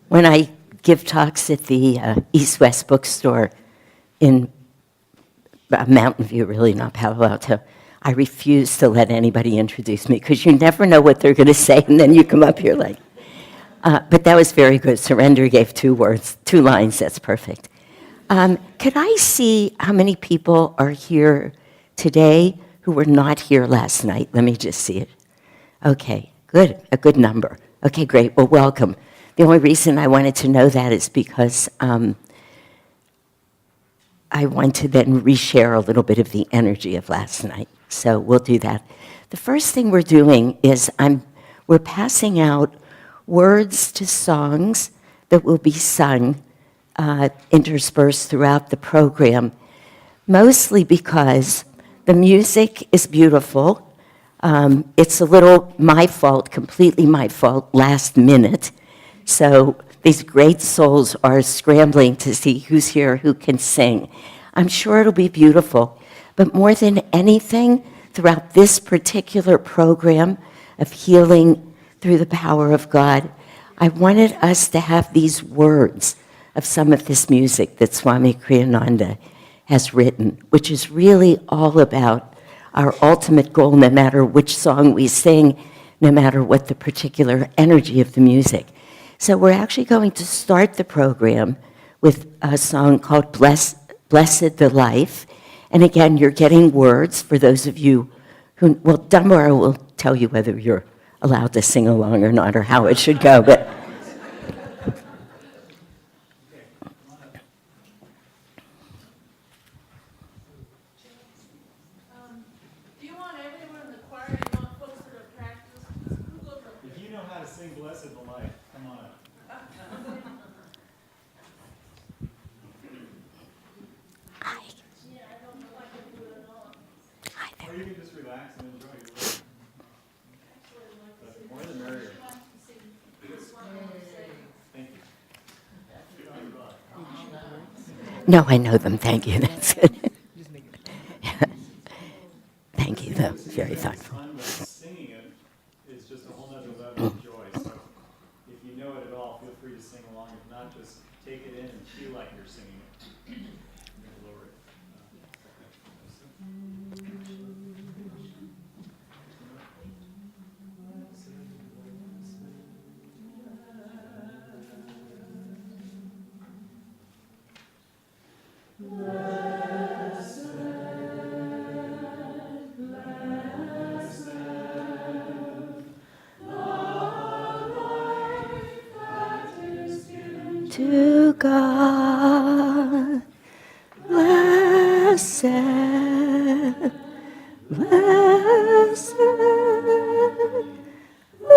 When I give talks at the East West bookstore in Mountain View, really, not Palo Alto, I refuse to let anybody introduce me because you never know what they're going to say, and then you come up here like, but that was very good. Surrender gave 2 words, 2 lines, that's perfect. Could I see how many people are here today who were not here last night? Let me just see it. Okay, good, a good number. Okay, great, well, welcome. The only reason I wanted to know that is because I want to then reshare a little bit of the energy of last night. So we'll do that. The first thing we're doing is we're passing out words to songs that will be sung interspersed throughout the program, mostly because the music is beautiful. It's a little my fault, completely my fault, last minute. So these great souls are scrambling to see who's here, who can sing. I'm sure it'll be beautiful. But more than anything, throughout this particular program of healing through the power of God, I wanted us to have these words of some of this music that Swami Kriyananda has written, which is really all about our ultimate goal, no matter which song we sing, no matter what the particular energy of the music. So we're actually going to start the program with a song called Blessed the Life. And again, you're getting words for those of you who, well, Dunbar will tell you whether you're allowed to sing along or not, or how it should go, but. Do you want everyone in the choir, or you want folks that are practiced? Who goes up there? If you know how to sing Blessed the Life, come on up. Hi. Yeah, I don't know if I can do it at all. Hi Or there. you can just relax and enjoy your work. But the more the merrier. Thank you. No, I know them, thank you, that's good. Thank you, though, very thoughtful. Fun, but singing it is just a whole nother level of joy. So if you know it at all, feel free to sing along. If not, just take it in and feel like you're singing it. Lower it. To God, blessed, blessed, the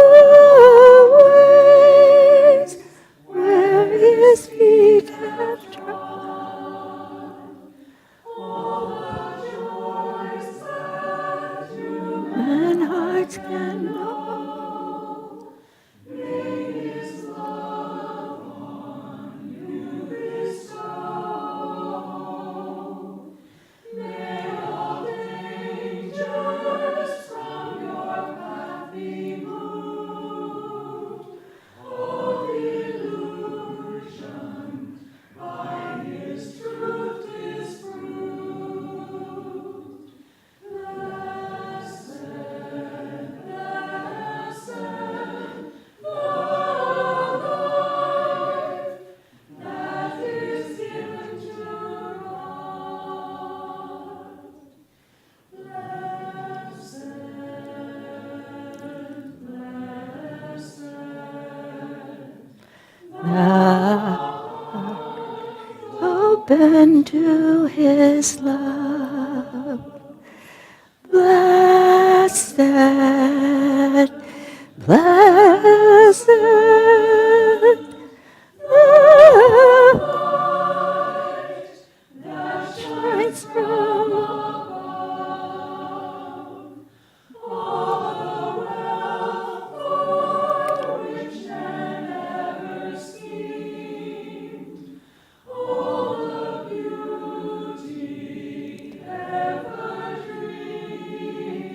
ways where His feet have trod, all the joys that human hearts can know. May His love on you bestow. May all dangers from your path be moved. All illusion by His truth disproved. Blessed, blessed, the life that is given to God. Blessed, blessed, open to His love. Blessed, blessed, the light that shines from above. All the wealth for which men ever schemed, all the beauty ever dreamed,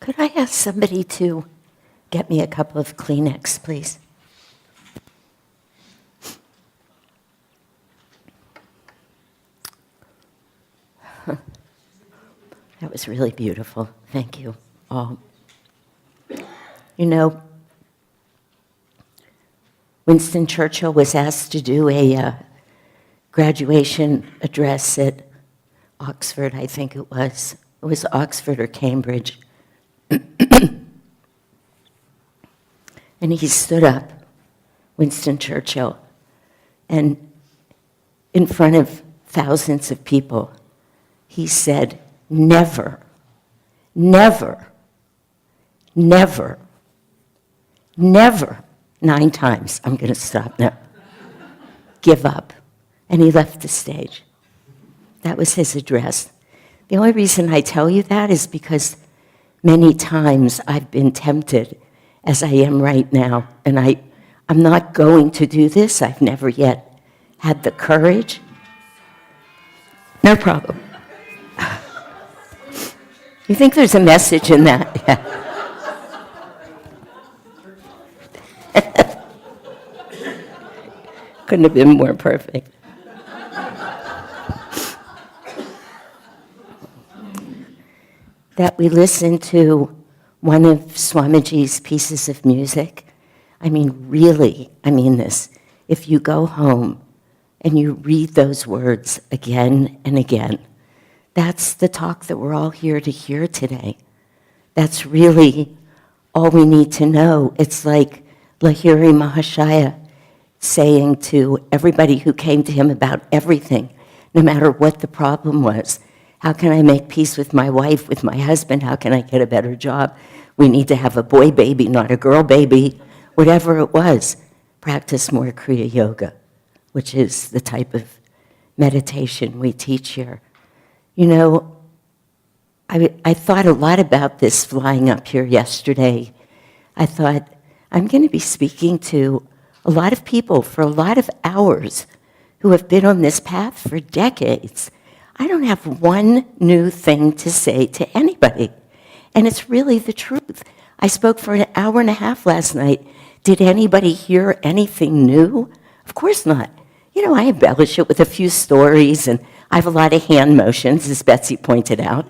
Could I ask somebody to get me a couple of Kleenex, please? That was really beautiful. Thank you all. You know, Winston Churchill was asked to do a graduation address at Oxford, I think it was. It was Oxford or Cambridge. And he stood up, Winston Churchill, and in front of thousands of people, he said, never, never, never, never, 9 times, I'm going to stop now, give up. And he left the stage. That was his address. The only reason I tell you that is because many times I've been tempted, as I am right now, and I'm not going to do this. I've never yet had the courage. No problem. You think there's a message in that? Yeah. Couldn't have been more perfect. That we listen to one of Swamiji's pieces of music. I mean, really, I mean this. If you go home and you read those words again and again, that's the talk that we're all here to hear today. That's really all we need to know. It's like Lahiri Mahashaya saying to everybody who came to him about everything, no matter what the problem was, how can I make peace with my wife, with my husband? How can I get a better job? We need to have a boy baby, not a girl baby. Whatever it was, practice more Kriya Yoga, which is the type of meditation we teach here. You know, I thought a lot about this flying up here yesterday. I thought, I'm going to be speaking to a lot of people for a lot of hours who have been on this path for decades. I don't have one new thing to say to anybody. And it's really the truth. I spoke for an hour and a half last night. Did anybody hear anything new? Of course not. You know, I embellish it with a few stories, and I have a lot of hand motions, as Betsy pointed out.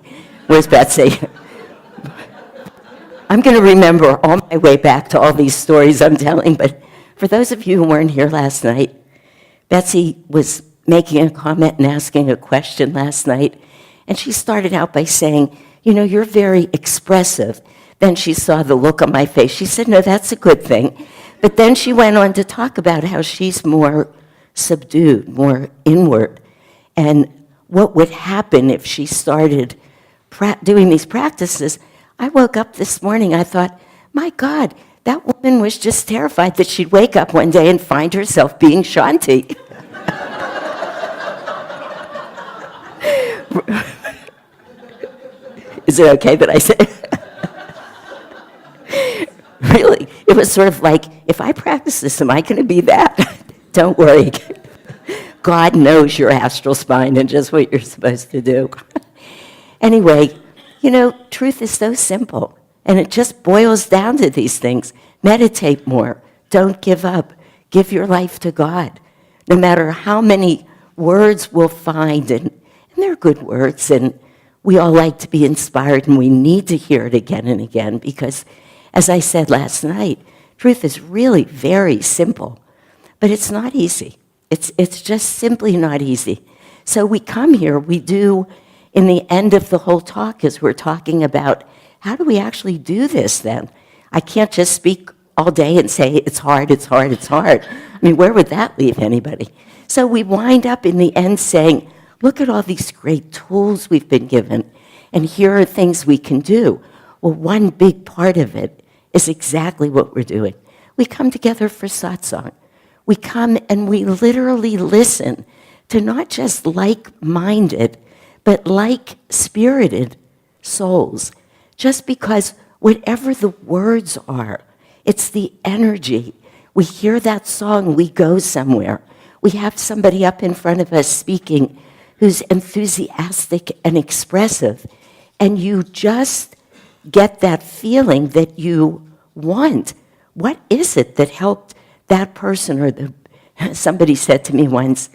Where's Betsy? I'm going to remember all my way back to all these stories I'm telling, but for those of you who weren't here last night, Betsy was making a comment and asking a question last night, and she started out by saying, you know, you're very expressive. Then she saw the look on my face. She said, no, that's a good thing. But then she went on to talk about how she's more subdued, more inward, and what would happen if she started doing these practices. I woke up this morning, I thought, my God, that woman was just terrified that she'd wake up one day and find herself being Shanti. Is it okay that I say? Really, it was sort of like, if I practice this, am I going to be that? Don't worry. God knows your astral spine and just what you're supposed to do. Anyway, you know, truth is so simple, and it just boils down to these things. Meditate more. Don't give up. Give your life to God. No matter how many words we'll find, and they're good words, and we all like to be inspired, and we need to hear it again and again, because, as I said last night, truth is really very simple, but it's not easy. It's just simply not easy. So we come here, we do, in the end of the whole talk, as we're talking about, how do we actually do this then? I can't just speak all day and say, it's hard, it's hard, it's hard. I mean, where would that leave anybody? So we wind up in the end saying, look at all these great tools we've been given, and here are things we can do. Well, one big part of it is exactly what we're doing. We come together for satsang. We come and we literally listen to not just like-minded, but like-spirited souls. Just because whatever the words are, it's the energy. We hear that song, we go somewhere. We have somebody up in front of us speaking who's enthusiastic and expressive, and you just get that feeling that you want. What is it that helped that person? Or somebody said to me once,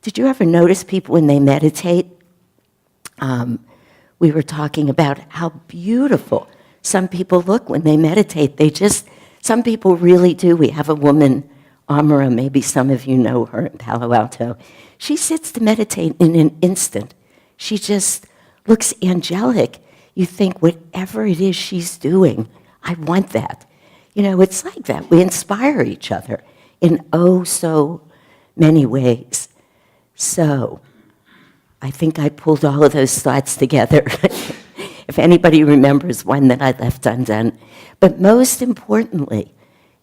did you ever notice people when they meditate? We were talking about how beautiful some people look when they meditate. Some people really do. We have a woman, Amara, maybe some of you know her in Palo Alto. She sits to meditate in an instant. She just looks angelic. You think, whatever it is she's doing, I want that. It's like that. We inspire each other in oh so many ways. So, I think I pulled all of those thoughts together. If anybody remembers one that I left undone. But most importantly,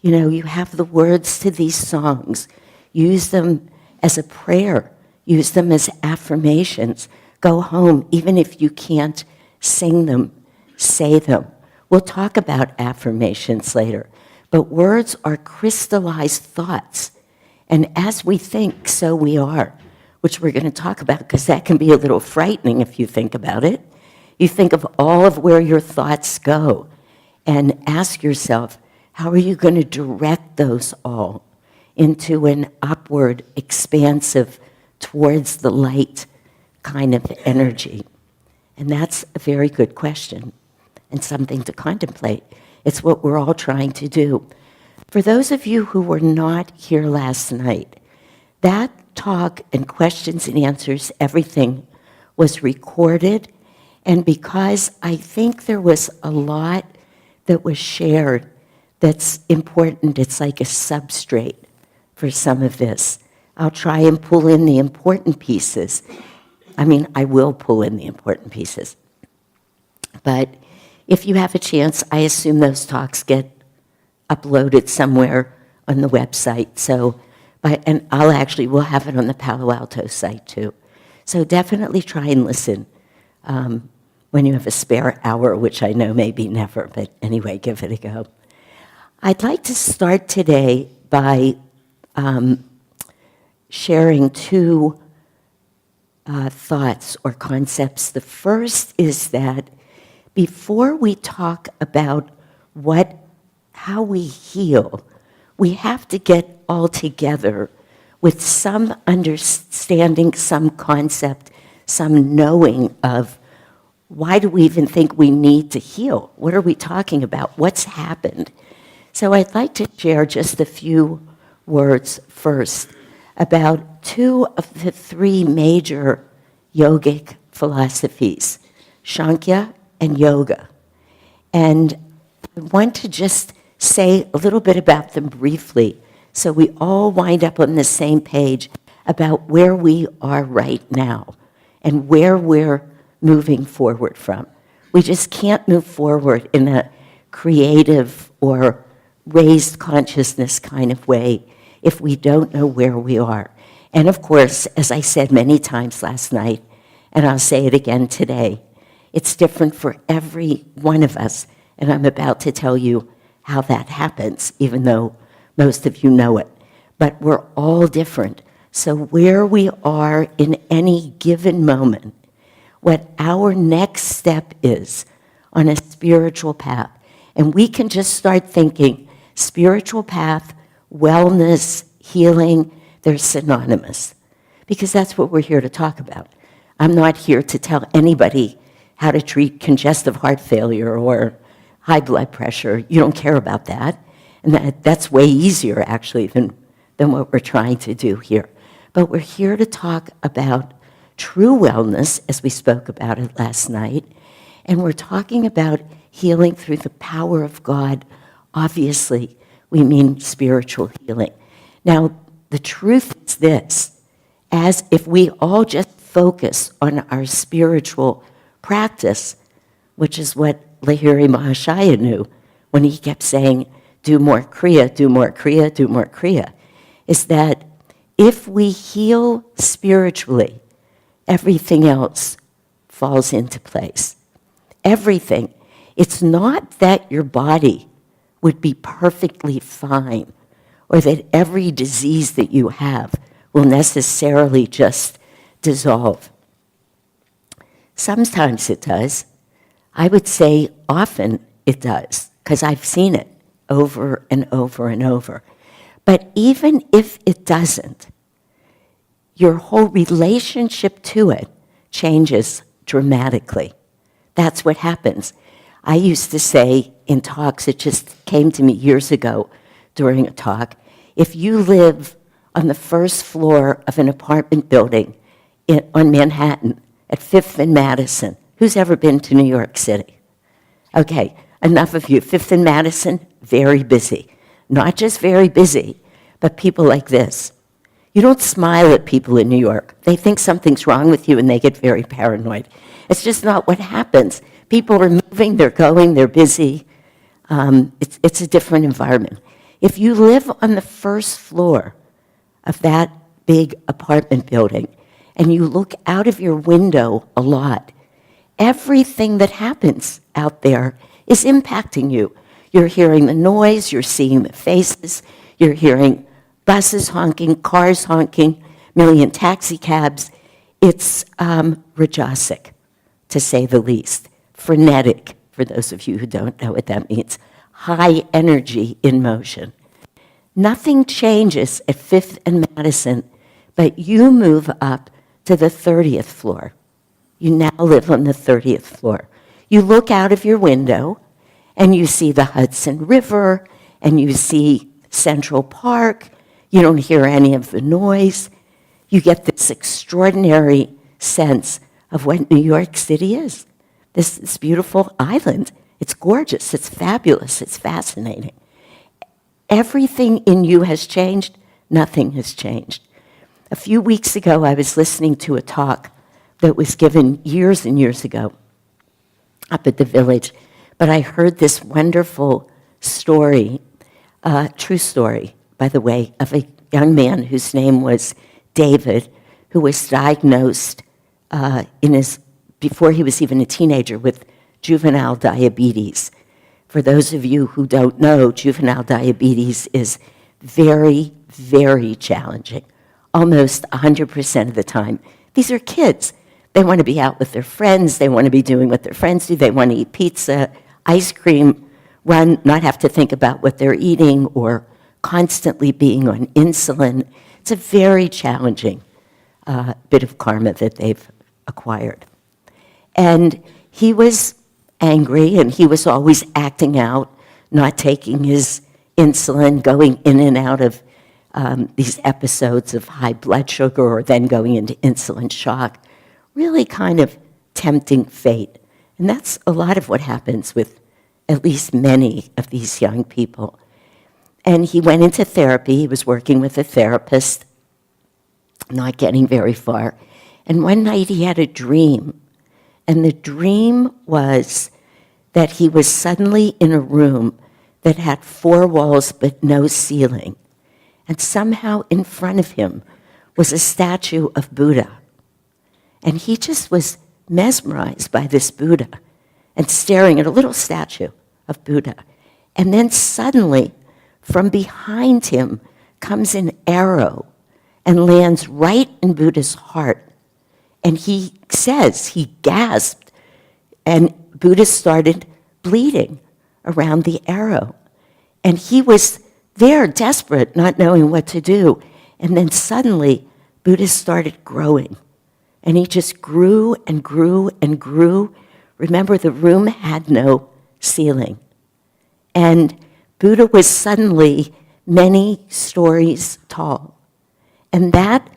you have the words to these songs. Use them as a prayer. Use them as affirmations. Go home, even if you can't sing them, say them. We'll talk about affirmations later. But words are crystallized thoughts. And as we think, so we are, which we're going to talk about because that can be a little frightening if you think about it. You think of all of where your thoughts go and ask yourself, how are you going to direct those all into an upward, expansive, towards the light kind of energy? And that's a very good question and something to contemplate. It's what we're all trying to do. For those of you who were not here last night, that talk and questions and answers, everything was recorded. And because I think there was a lot that was shared that's important, it's like a substrate for some of this. I'll try and pull in the important pieces. I will pull in the important pieces. But if you have a chance, I assume those talks get uploaded somewhere on the website. And we'll have it on the Palo Alto site too. So definitely try and listen when you have a spare hour, which I know maybe never, but anyway, give it a go. I'd like to start today by sharing two thoughts or concepts. The first is that before we talk about how we heal, we have to get all together with some understanding, some concept, some knowing of why do we even think we need to heal? What are we talking about? What's happened? So I'd like to share just a few words first about two of the three major yogic philosophies, Sankhya and Yoga. And I want to just say a little bit about them briefly so we all wind up on the same page about where we are right now and where we're moving forward from. We just can't move forward in a creative or raised consciousness kind of way if we don't know where we are. And of course, as I said many times last night, and I'll say it again today, it's different for every one of us. And I'm about to tell you how that happens, even though most of you know it. But we're all different. So where we are in any given moment, what our next step is on a spiritual path, and we can just start thinking spiritual path, wellness, healing, they're synonymous. Because that's what we're here to talk about. I'm not here to tell anybody how to treat congestive heart failure or high blood pressure. You don't care about that. And that's way easier, actually, than what we're trying to do here. But we're here to talk about true wellness, as we spoke about it last night. And we're talking about healing through the power of God. Obviously, we mean spiritual healing. Now, the truth is this, as if we all just focus on our spiritual practice, which is what Lahiri Mahashaya knew when he kept saying, do more Kriya, do more Kriya, do more Kriya, is that if we heal spiritually, everything else falls into place. Everything. It's not that your body would be perfectly fine or that every disease that you have will necessarily just dissolve. Sometimes it does. I would say often it does, because I've seen it over and over and over. But even if it doesn't, your whole relationship to it changes dramatically. That's what happens. I used to say in talks, it just came to me years ago during a talk, if you live on the first floor of an apartment building on Manhattan at 5th and Madison, who's ever been to New York City? Okay, enough of you. 5th and Madison, very busy. Not just very busy, but people like this. You don't smile at people in New York. They think something's wrong with you and they get very paranoid. It's just not what happens. People are moving, they're going, they're busy. It's a different environment. If you live on the first floor of that big apartment building and you look out of your window a lot, everything that happens out there is impacting you. You're hearing the noise, you're seeing the faces, you're hearing buses honking, cars honking, million taxi cabs. It's rajasic, to say the least. Frenetic, for those of you who don't know what that means. High energy in motion. Nothing changes at 5th and Madison, but you move up to the 30th floor. You now live on the 30th floor. You look out of your window, and you see the Hudson River, and you see Central Park. You don't hear any of the noise. You get this extraordinary sense of what New York City is. This beautiful island. It's gorgeous, it's fabulous, it's fascinating. Everything in you has changed, nothing has changed. A few weeks ago, I was listening to a talk that was given years and years ago up at the Village, but I heard this wonderful story, true story, by the way, of a young man whose name was David, who was diagnosed before he was even a teenager with juvenile diabetes. For those of you who don't know, juvenile diabetes is very, very challenging. Almost 100% of the time. These are kids. They want to be out with their friends. They want to be doing what their friends do. They want to eat pizza, ice cream, not have to think about what they're eating or constantly being on insulin. It's a very challenging bit of karma that they've acquired. And he was angry, and he was always acting out, not taking his insulin, going in and out of these episodes of high blood sugar or then going into insulin shock, really kind of tempting fate. And that's a lot of what happens with at least many of these young people. And he went into therapy. He was working with a therapist, not getting very far. And one night he had a dream. And the dream was that he was suddenly in a room that had 4 walls but no ceiling. And somehow in front of him was a statue of Buddha. And he just was mesmerized by this Buddha and staring at a little statue of Buddha. And then suddenly, from behind him comes an arrow and lands right in Buddha's heart. And he says, he gasped, and Buddha started bleeding around the arrow. And he was there, desperate, not knowing what to do. And then suddenly, Buddha started growing. And he just grew and grew and grew. Remember, the room had no ceiling. And Buddha was suddenly many stories tall. And that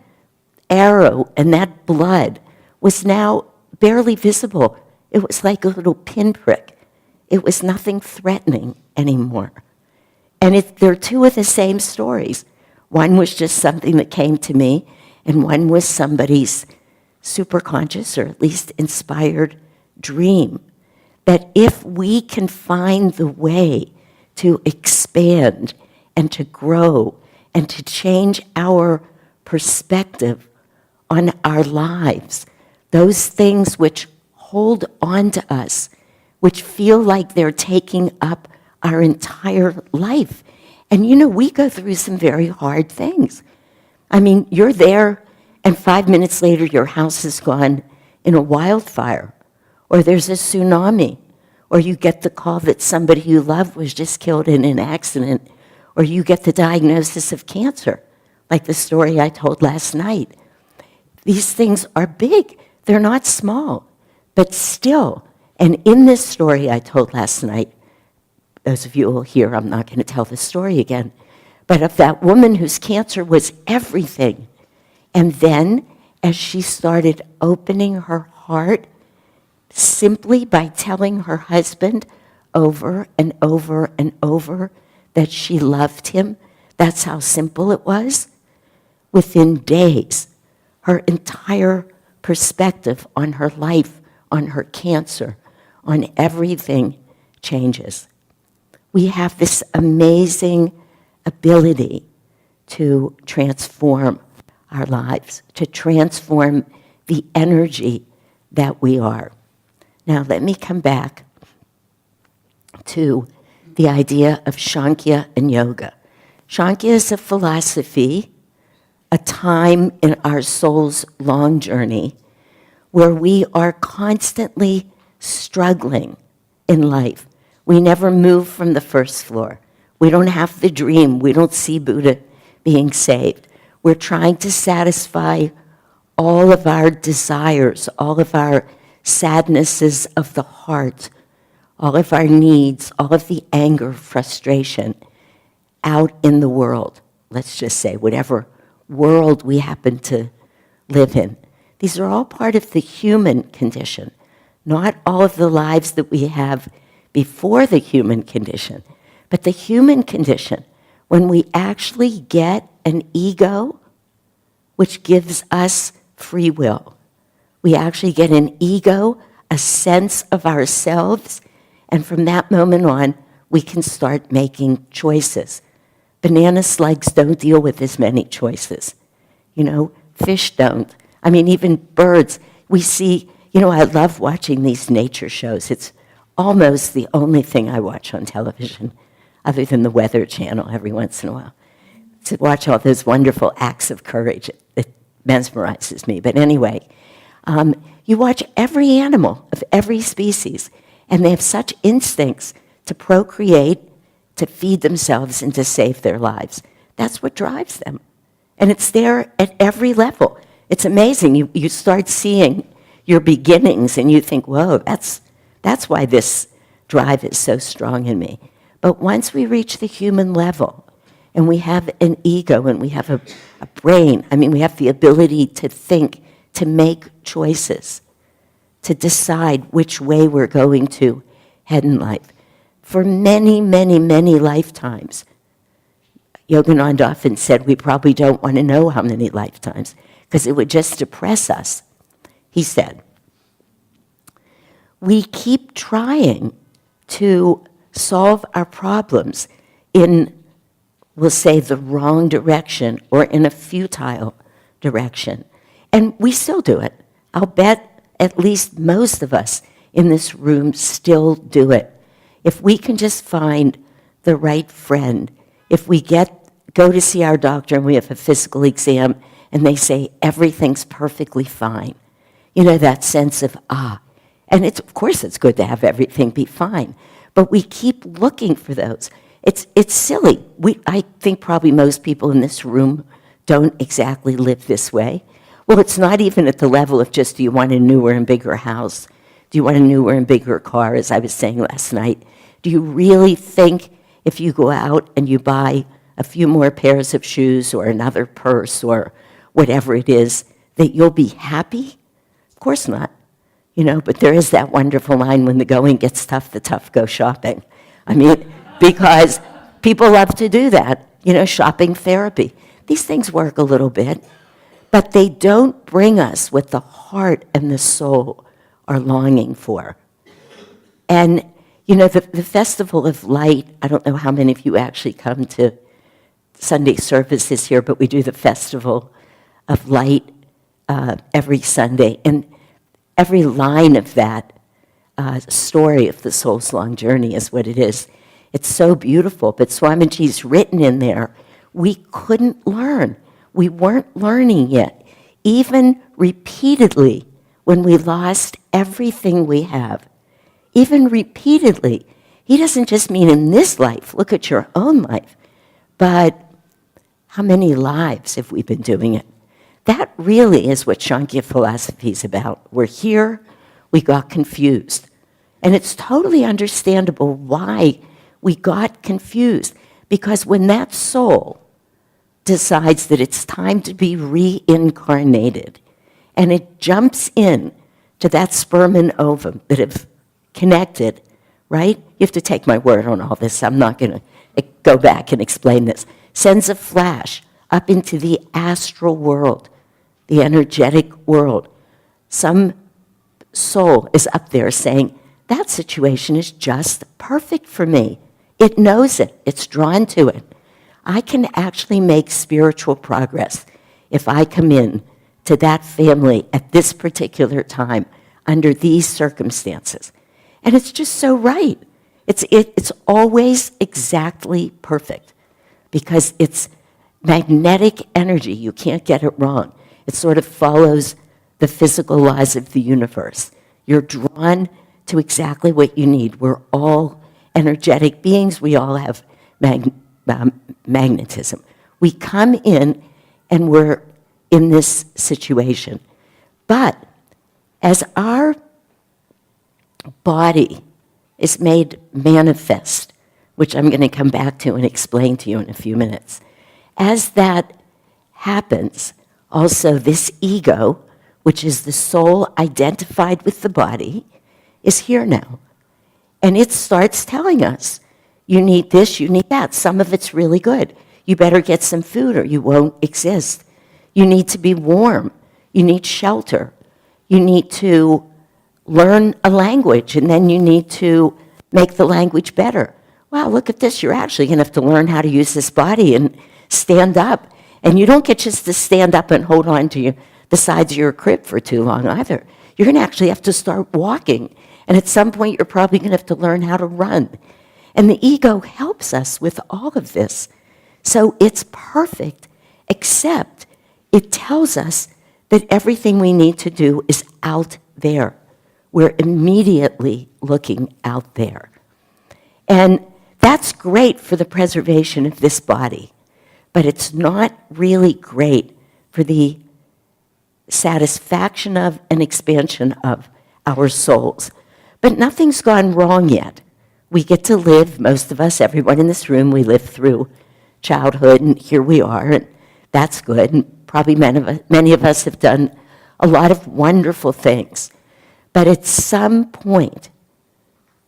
arrow and that blood was now barely visible. It was like a little pinprick. It was nothing threatening anymore. And they're 2 of the same stories. One was just something that came to me, and one was somebody's superconscious, or at least inspired, dream. That if we can find the way to expand and to grow and to change our perspective on our lives, those things which hold on to us, which feel like they're taking up our entire life. And you know, we go through some very hard things. I mean, you're there, and 5 minutes later, your house is gone in a wildfire, or there's a tsunami, or you get the call that somebody you love was just killed in an accident, or you get the diagnosis of cancer, like the story I told last night. These things are big. They're not small, but still. And in this story I told last night, those of you who will hear, I'm not going to tell the story again, but of that woman whose cancer was everything. And then, as she started opening her heart, simply by telling her husband over and over and over that she loved him, that's how simple it was, within days, her entire perspective on her life, on her cancer, on everything changes. We have this amazing ability to transform our lives, to transform the energy that we are. Now, let me come back to the idea of Sankhya and yoga. Sankhya is a philosophy, a time in our soul's long journey where we are constantly struggling in life. We never move from the first floor. We don't have the dream. We don't see Buddha being saved. We're trying to satisfy all of our desires, all of our sadnesses of the heart, all of our needs, all of the anger, frustration out in the world. Let's just say whatever world we happen to live in. These are all part of the human condition, not all of the lives that we have before the human condition, but the human condition, when we actually get an ego, which gives us free will. We actually get an ego, a sense of ourselves, and from that moment on, we can start making choices. Banana slugs don't deal with as many choices. You know, fish don't. I mean, even birds. We see, you know, I love watching these nature shows. It's almost the only thing I watch on television, other than the Weather Channel every once in a while. To watch all those wonderful acts of courage, it mesmerizes me. But anyway, you watch every animal of every species, and they have such instincts to procreate, to feed themselves, and to save their lives. That's what drives them. And it's there at every level. It's amazing. You start seeing your beginnings, and you think, whoa, that's why this drive is so strong in me. But once we reach the human level, and we have an ego, and we have a brain, I mean, we have the ability to think, to make choices, to decide which way we're going to head in life. For many, many, many lifetimes, Yogananda often said we probably don't want to know how many lifetimes, because it would just depress us. He said, we keep trying to solve our problems in, we'll say, the wrong direction or in a futile direction. And we still do it. I'll bet at least most of us in this room still do it. If we can just find the right friend, if we go to see our doctor and we have a physical exam and they say everything's perfectly fine, you know, that sense of, and of course it's good to have everything be fine, but we keep looking for those. It's silly. I think probably most people in this room don't exactly live this way. Well, it's not even at the level of just, do you want a newer and bigger house? Do you want a newer and bigger car, as I was saying last night? Do you really think if you go out and you buy a few more pairs of shoes or another purse or whatever it is, that you'll be happy? Of course not. You know, but there is that wonderful line, when the going gets tough, the tough go shopping. I mean, because people love to do that, you know, shopping therapy. These things work a little bit, but they don't bring us what the heart and the soul are longing for. And, you know, the Festival of Light, I don't know how many of you actually come to Sunday services here, but we do the Festival of Light every Sunday. And every line of that story of the soul's long journey is what it is. It's so beautiful, but Swamiji's written in there, we couldn't learn. We weren't learning yet. Even repeatedly, when we lost everything we have, even repeatedly. He doesn't just mean in this life, look at your own life, but how many lives have we been doing it? That really is what Sankhya philosophy is about. We're here, we got confused. And it's totally understandable why we got confused, because when that soul decides that it's time to be reincarnated, and it jumps in to that sperm and ovum that have connected, right? You have to take my word on all this. I'm not going to go back and explain this. Sends a flash up into the astral world, the energetic world. Some soul is up there saying, that situation is just perfect for me. It knows it. It's drawn to it. I can actually make spiritual progress if I come in to that family at this particular time under these circumstances. And it's just so right. It's always exactly perfect because it's magnetic energy. You can't get it wrong. It sort of follows the physical laws of the universe. You're drawn to exactly what you need. We're all energetic beings. We all have magnetism. We come in and we're in this situation. But as our body is made manifest, which I'm going to come back to and explain to you in a few minutes, as that happens, also this ego, which is the soul identified with the body, is here now. And it starts telling us, you need this, you need that. Some of it's really good. You better get some food or you won't exist. You need to be warm. You need shelter. You need to learn a language, and then you need to make the language better. Wow, look at this. You're actually going to have to learn how to use this body and stand up. And you don't get just to stand up and hold on to the sides of your crib for too long either. You're going to actually have to start walking. And at some point, you're probably going to have to learn how to run. And the ego helps us with all of this. So it's perfect, except it tells us that everything we need to do is out there. We're immediately looking out there. And that's great for the preservation of this body, but it's not really great for the satisfaction of and expansion of our souls. But nothing's gone wrong yet. We get to live, most of us, everyone in this room, we lived through childhood, and here we are, and that's good. And probably many of us have done a lot of wonderful things. But at some point,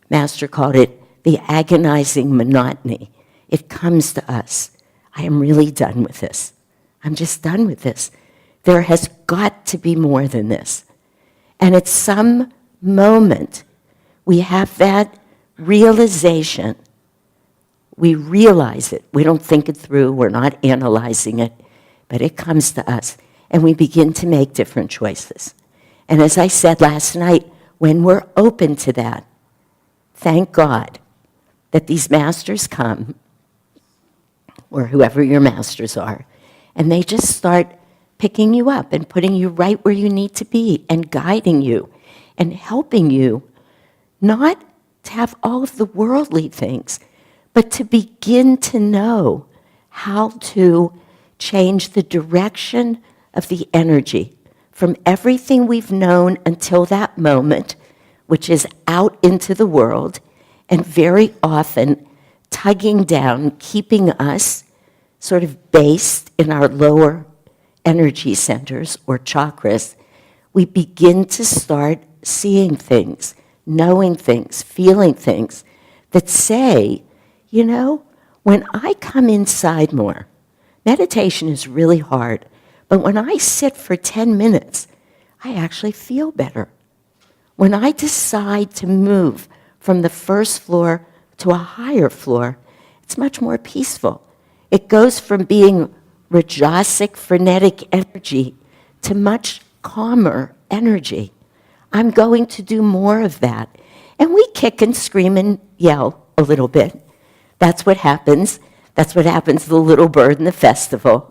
Master called it the agonizing monotony. It comes to us. I am really done with this. I'm just done with this. There has got to be more than this. And at some moment, we have that realization. We realize it. We don't think it through. We're not analyzing it. But it comes to us. And we begin to make different choices. And as I said last night, when we're open to that, thank God that these masters come, or whoever your masters are, and they just start picking you up and putting you right where you need to be and guiding you and helping you not to have all of the worldly things, but to begin to know how to change the direction of the energy from everything we've known until that moment, which is out into the world, and very often tugging down, keeping us sort of based in our lower energy centers or chakras. We begin to start seeing things, knowing things, feeling things that say, you know, when I come inside more, meditation is really hard, but when I sit for 10 minutes, I actually feel better. When I decide to move from the first floor to a higher floor, it's much more peaceful. It goes from being rajasic, frenetic energy to much calmer energy. I'm going to do more of that. And we kick and scream and yell a little bit. That's what happens. That's what happens to the little bird in the festival.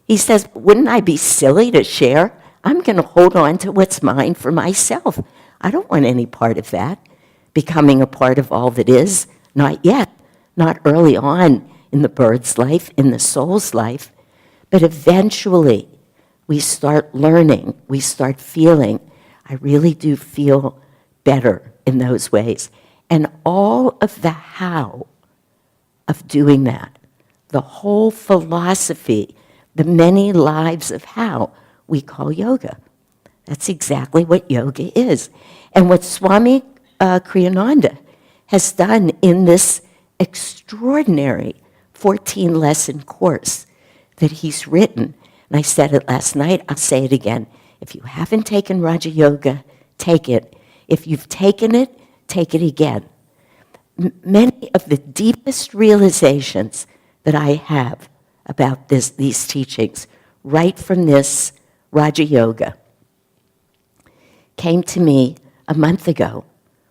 He says, wouldn't I be silly to share? I'm going to hold on to what's mine for myself. I don't want any part of that. becoming a part of all that is? Not yet, not early on in the bird's life, in the soul's life, but eventually we start learning, we start feeling, I really do feel better in those ways. And all of the how of doing that, the whole philosophy, the many lives of how we call yoga. That's exactly what yoga is. And what Swami Kriyananda has done in this extraordinary 14-lesson course that he's written, and I said it last night, I'll say it again. If you haven't taken Raja Yoga, take it. If you've taken it, take it again. Many of the deepest realizations that I have about these teachings, right from this Raja Yoga, came to me a month ago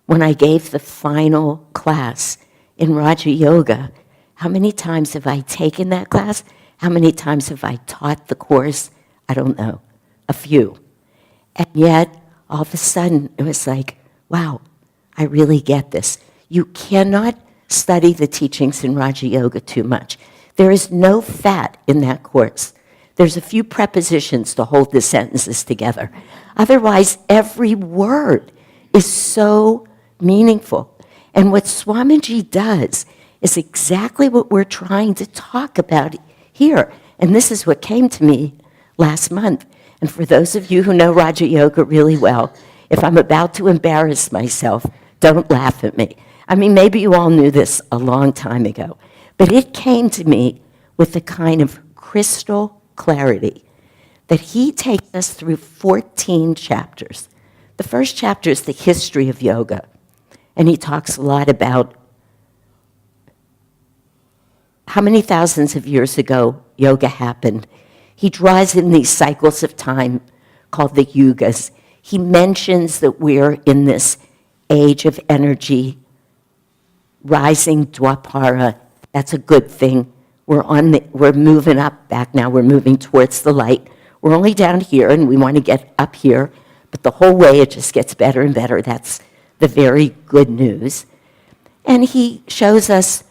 when I gave the final class in Raja Yoga. How many times have I taken that class? How many times have I taught the course? I don't know, a few. And yet, all of a sudden, it was like, wow, I really get this. You cannot study the teachings in Raja Yoga too much. There is no fat in that course. There's a few prepositions to hold the sentences together. Otherwise, every word is so meaningful. And what Swamiji does is exactly what we're trying to talk about here. And this is what came to me last month. And for those of you who know Raja Yoga really well, if I'm about to embarrass myself, don't laugh at me. I mean, maybe you all knew this a long time ago, but it came to me with a kind of crystal clarity that he takes us through 14 chapters. The first chapter is the history of yoga, and he talks a lot about how many thousands of years ago yoga happened. He draws in these cycles of time called the yugas. He mentions that we're in this age of energy, rising Dwapara. That's a good thing. We're moving up back now. We're moving towards the light. We're only down here, and we want to get up here. But the whole way, it just gets better and better. That's the very good news. And he shows us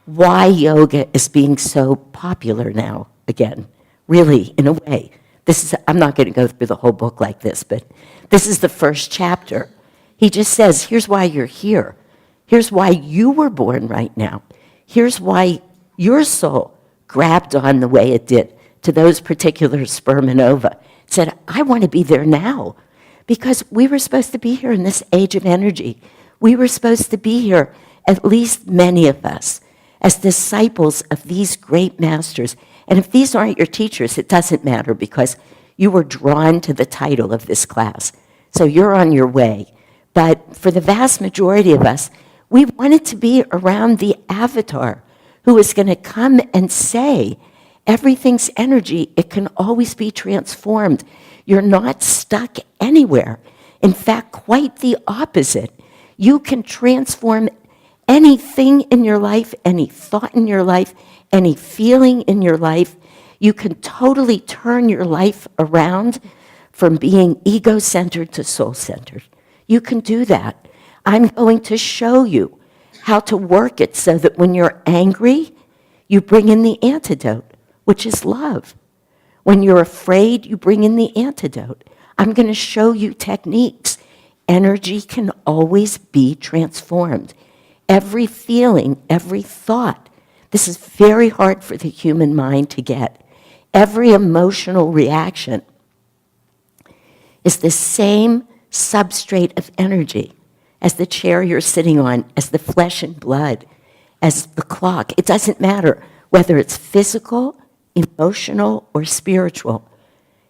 why yoga is being so popular now again, really, in a way. I'm not going to go through the whole book like this, but this is the first chapter. He just says, here's why you're here. Here's why you were born right now. Here's why your soul grabbed on the way it did to those particular sperm and ova. It said, I want to be there now. Because we were supposed to be here in this age of energy. We were supposed to be here, at least many of us, as disciples of these great masters. And if these aren't your teachers, it doesn't matter because you were drawn to the title of this class. So you're on your way. But for the vast majority of us, we wanted to be around the avatar who is going to come and say, everything's energy, it can always be transformed. You're not stuck anywhere. In fact, quite the opposite. You can transform anything in your life, any thought in your life, any feeling in your life. You can totally turn your life around from being ego-centered to soul-centered. You can do that. I'm going to show you how to work it so that when you're angry, you bring in the antidote, which is love. When you're afraid, you bring in the antidote. I'm going to show you techniques. Energy can always be transformed. Every feeling, every thought. This is very hard for the human mind to get. Every emotional reaction is the same substrate of energy as the chair you're sitting on, as the flesh and blood, as the clock. It doesn't matter whether it's physical, emotional, or spiritual.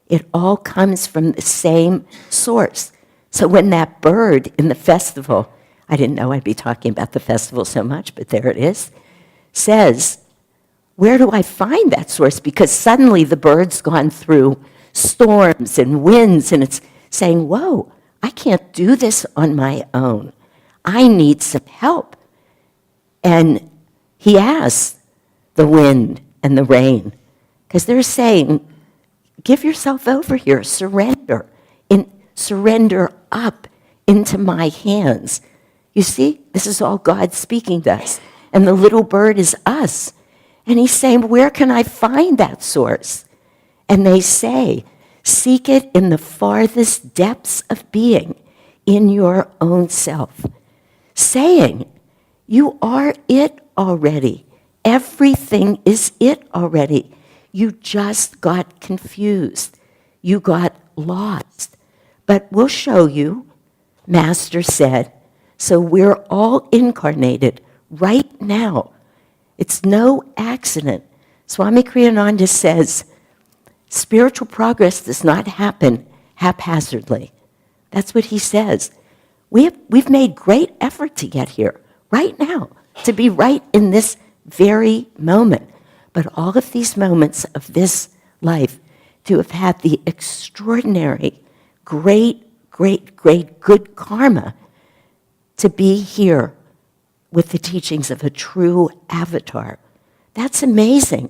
It all comes from the same source. So when that bird in the festival, I didn't know I'd be talking about the festival so much, but there it is, says, where do I find that source? Because suddenly the bird's gone through storms and winds, and it's saying, whoa, I can't do this on my own. I need some help. And he asks the wind and the rain, because they're saying, give yourself over here, surrender up into my hands. You see, this is all God speaking to us. And the little bird is us. And he's saying, where can I find that source? And they say, seek it in the farthest depths of being, in your own self. Saying, you are it already. Everything is it already. You just got confused. You got lost. But we'll show you, Master said. So we're all incarnated right now. It's no accident. Swami Kriyananda says, spiritual progress does not happen haphazardly. That's what he says. We've made great effort to get here right now, to be right in this very moment. But all of these moments of this life, to have had the extraordinary, great good karma to be here with the teachings of a true avatar. That's amazing.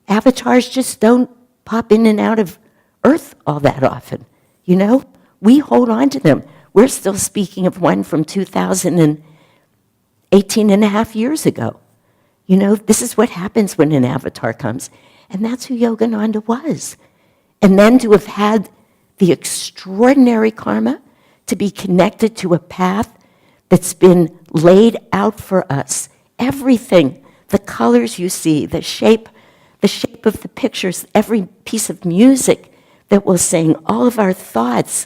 Avatars just don't pop in and out of Earth all that often. You know, we hold on to them. We're still speaking of one from 2018 and a half years ago. You know, this is what happens when an avatar comes. And that's who Yogananda was. And then to have had the extraordinary karma to be connected to a path that's been laid out for us. Everything, the colors you see, the shape of the pictures, every piece of music that we'll sing, all of our thoughts,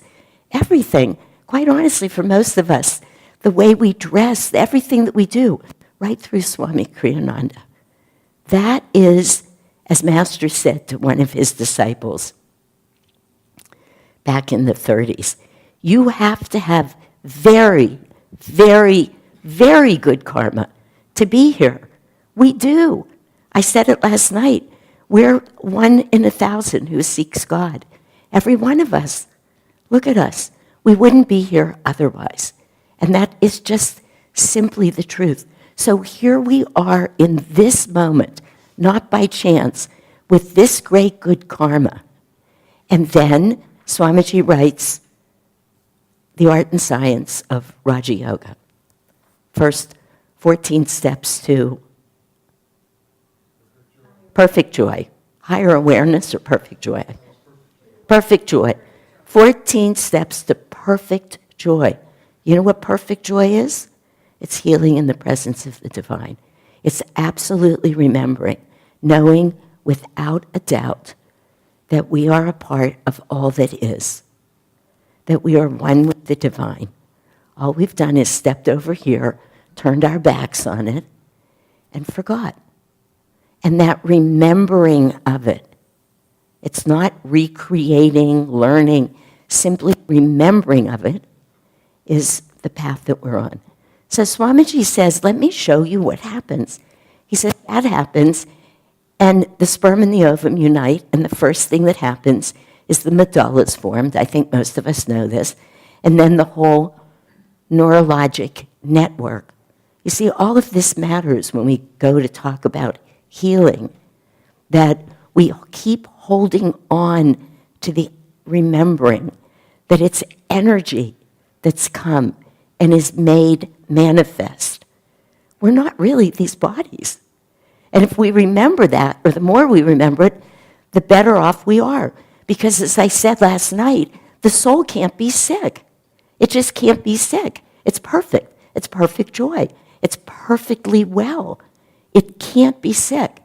everything. Quite honestly, for most of us, the way we dress, everything that we do, right through Swami Kriyananda. That is, as Master said to one of his disciples back in the 30s, you have to have very good karma to be here. We do. I said it last night. We're 1 in 1,000 who seeks God. Every one of us. Look at us. We wouldn't be here otherwise. And that is just simply the truth. So here we are in this moment, not by chance, with this great good karma. And then Swamiji writes, The Art and Science of Raja Yoga. First, 14 steps to perfect joy. Higher awareness or perfect joy? Perfect joy. 14 steps to perfect joy. You know what perfect joy is? It's healing in the presence of the divine. It's absolutely remembering, knowing without a doubt that we are a part of all that is, that we are one with the divine. All we've done is stepped over here, turned our backs on it, and forgot. And that remembering of it, it's not recreating, learning, simply remembering of it is the path that we're on. So Swamiji says, let me show you what happens. He says, that happens, and the sperm and the ovum unite, and the first thing that happens is the medulla is formed. I think most of us know this. And then the whole neurologic network. You see, all of this matters when we go to talk about healing, that we keep holding on to the remembering that it's energy that's come and is made manifest. We're not really these bodies. And if we remember that, or the more we remember it, the better off we are. Because as I said last night, the soul can't be sick. It just can't be sick. It's perfect. It's perfect joy. It's perfectly well. It can't be sick.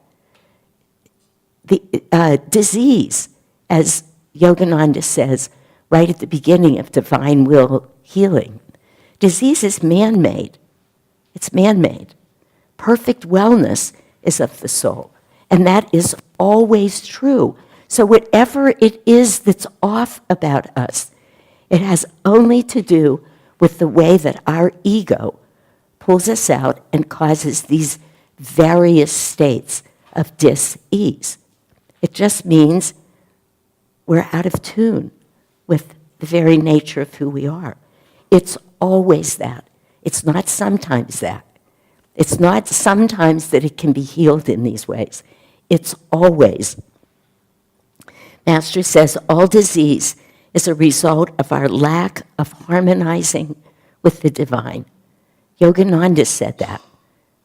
The disease, as Yogananda says right at the beginning of Divine Will Healing, disease is man-made. It's man-made. Perfect wellness is of the soul. And that is always true. So whatever it is that's off about us, it has only to do with the way that our ego pulls us out and causes these various states of dis-ease. It just means we're out of tune with the very nature of who we are. It's always that. It's not sometimes that. It's not sometimes that it can be healed in these ways. It's always. Master says all disease is a result of our lack of harmonizing with the divine. Yogananda said that.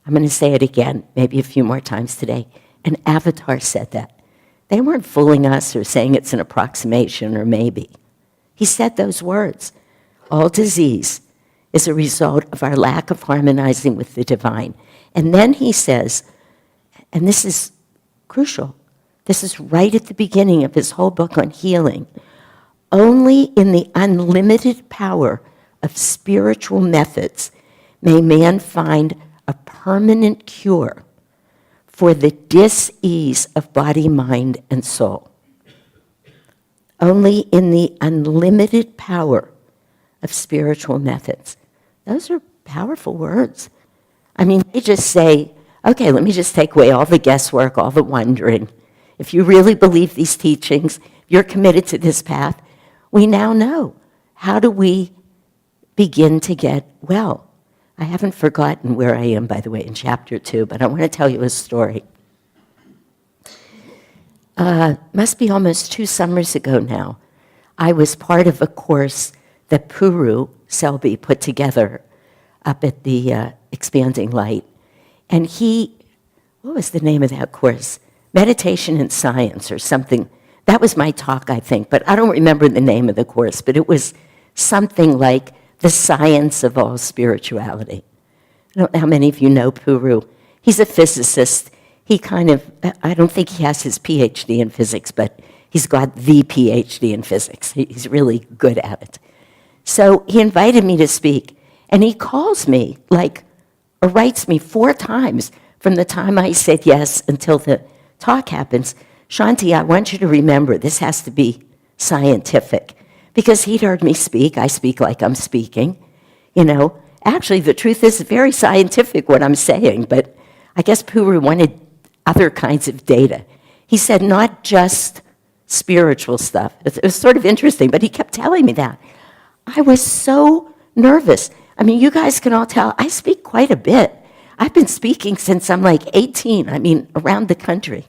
I'm going to say it again, maybe a few more times today. And Avatar said that. They weren't fooling us or saying it's an approximation or maybe. He said those words. All disease is a result of our lack of harmonizing with the divine. And then he says, and this is crucial, this is right at the beginning of his whole book on healing, only in the unlimited power of spiritual methods may man find a permanent cure for the dis-ease of body, mind, and soul. Only in the unlimited power of spiritual methods. Those are powerful words. I mean, they just say, okay, let me just take away all the guesswork, all the wondering. If you really believe these teachings, you're committed to this path, we now know. How do we begin to get well? I haven't forgotten where I am, by the way, in chapter 2, but I want to tell you a story. Must be almost 2 summers ago now. I was part of a course that Puru Selby put together up at the Expanding Light. And what was the name of that course? Meditation and Science or something. That was my talk, I think, but I don't remember the name of the course, but it was something like the science of all spirituality. I don't know how many of you know Puru. He's a physicist. He I don't think he has his PhD in physics, but he's got the PhD in physics. He's really good at it. So he invited me to speak, and he calls me, or writes me 4 times from the time I said yes until the talk happens. Shanti, I want you to remember, this has to be scientific. Because he'd heard me speak. I speak like I'm speaking. Actually, the truth is very scientific what I'm saying, but I guess Puru wanted other kinds of data. He said not just spiritual stuff. It was sort of interesting, but he kept telling me that. I was so nervous. I mean, you guys can all tell, I speak quite a bit. I've been speaking since I'm like 18, around the country.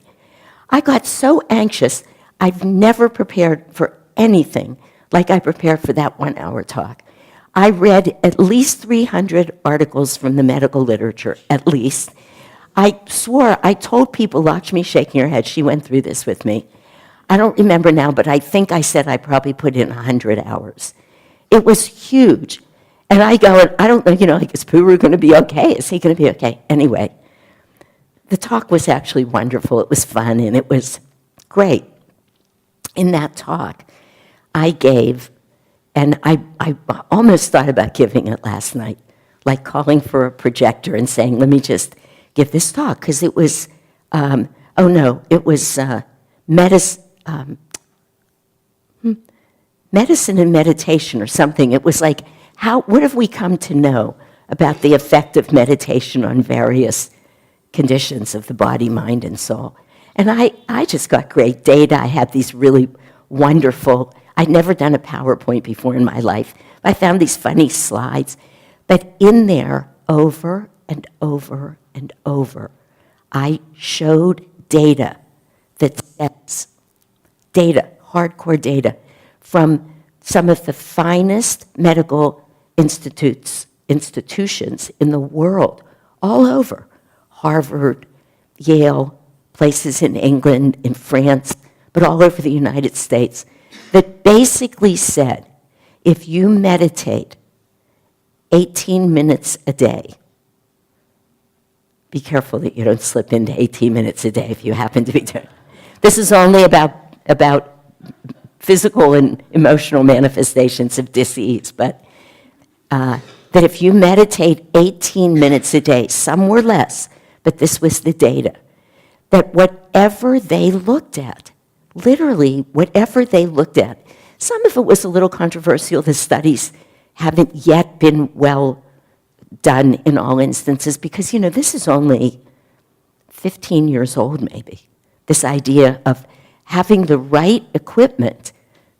I got so anxious. I've never prepared for anything like I prepared for that 1-hour talk. I read at least 300 articles from the medical literature, at least. I swore, I told people, Lakshmi shaking her head, she went through this with me. I don't remember now, but I think I said I probably put in 100 hours. It was huge. And I go, I don't know, is Puru going to be okay? Is he going to be okay? Anyway, the talk was actually wonderful. It was fun, and it was great. In that talk, I gave, and I almost thought about giving it last night, like calling for a projector and saying, let me just give this talk, because it was, it was medicine and meditation or something. It was like, what have we come to know about the effect of meditation on various conditions of the body, mind, and soul? And I just got great data. I had these really wonderful, I'd never done a PowerPoint before in my life. I found these funny slides. But in there, over and over and over, I showed data that says, hardcore data, from some of the finest medical institutions in the world, all over, Harvard, Yale, places in England, in France, but all over the United States, that basically said, if you meditate 18 minutes a day, be careful that you don't slip into 18 minutes a day if you happen to be doing it. This is only about physical and emotional manifestations of disease, but that if you meditate 18 minutes a day, some were less, but this was the data, that whatever they looked at, literally whatever they looked at, some of it was a little controversial. The studies haven't yet been well done in all instances because, this is only 15 years old maybe, this idea of having the right equipment,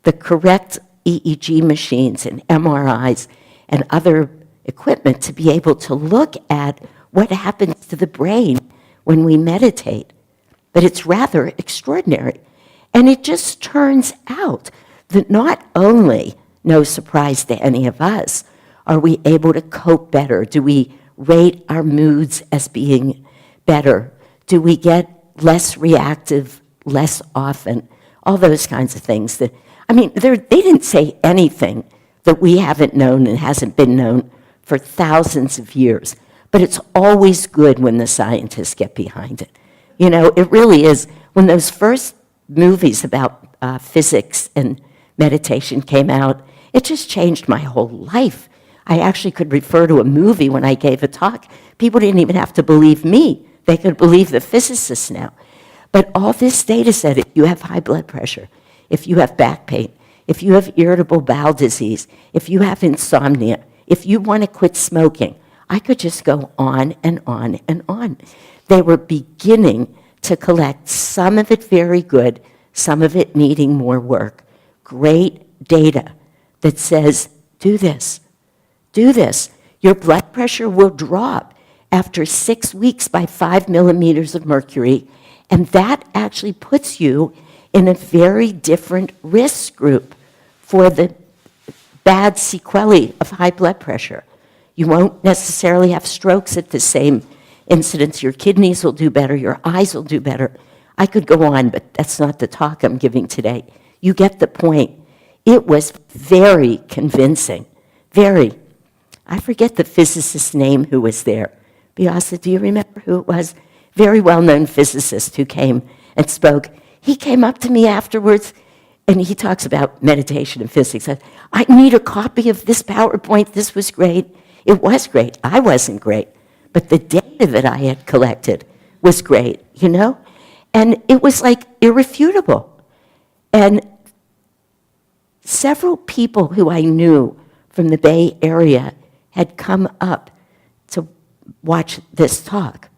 the correct EEG machines and MRIs and other equipment to be able to look at what happens to the brain when we meditate. But it's rather extraordinary. And it just turns out that not only, no surprise to any of us, Are we able to cope better? Do we rate our moods as being better? Do we get less reactive less often? All those kinds of things. They didn't say anything that we haven't known and hasn't been known for thousands of years. But it's always good when the scientists get behind it. You know, it really is. When those first movies about physics and meditation came out, it just changed my whole life. I actually could refer to a movie when I gave a talk. People didn't even have to believe me. They could believe the physicists now. But all this data said, if you have high blood pressure, if you have back pain, if you have irritable bowel disease, if you have insomnia, if you want to quit smoking, I could just go on and on and on. They were beginning to collect some of it very good, some of it needing more work. Great data that says, do this, do this. Your blood pressure will drop after 6 weeks by 5 millimeters of mercury, and that actually puts you in a very different risk group for the bad sequelae of high blood pressure. You won't necessarily have strokes at the same incidence. Your kidneys will do better. Your eyes will do better. I could go on, but that's not the talk I'm giving today. You get the point. It was very convincing. Very. I forget the physicist's name who was there. Biasa, do you remember who it was? Very well-known physicist who came and spoke. He came up to me afterwards, and he talks about meditation and physics. I need a copy of this PowerPoint. This was great. It was great. I wasn't great. But the data that I had collected was great, you know? And it was like irrefutable. And several people who I knew from the Bay Area had come up to watch this talk.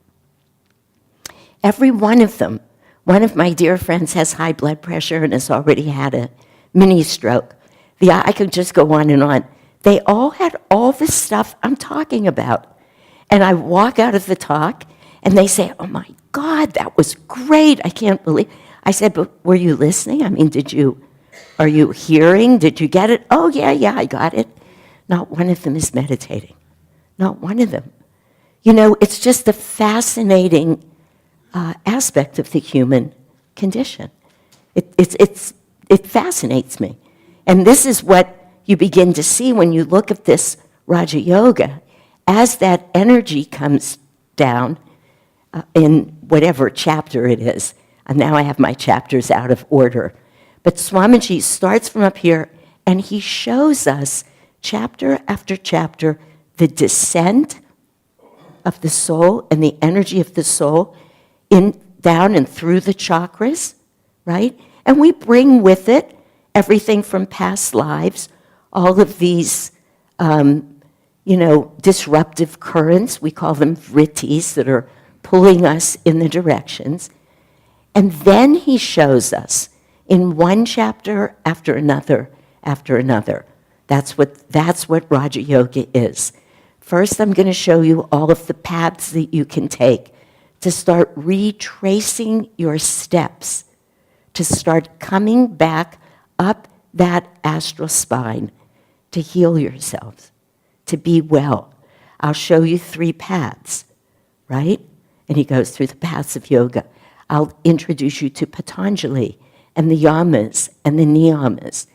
Every one of them, one of my dear friends has high blood pressure and has already had a mini stroke. I could just go on and on. They all had all this stuff I'm talking about. And I walk out of the talk, and they say, oh, my God, that was great. I can't believe. I said, but were you listening? I mean, are you hearing? Did you get it? Oh, yeah, I got it. Not one of them is meditating. Not one of them. You know, it's just a fascinating aspect of the human condition. It fascinates me. And this is what you begin to see when you look at this Raja Yoga. As that energy comes down in whatever chapter it is, and now I have my chapters out of order, but Swamiji starts from up here, and he shows us chapter after chapter the descent of the soul and the energy of the soul down and through the chakras, right? And we bring with it everything from past lives, all of these disruptive currents, we call them vrittis, that are pulling us in the directions. And then he shows us in one chapter after another, after another. That's what Raja Yoga is. First, I'm going to show you all of the paths that you can take to start retracing your steps, to start coming back up that astral spine, to heal yourselves, to be well. I'll show you 3 paths, right? And he goes through the paths of yoga. I'll introduce you to Patanjali and the yamas and the niyamas.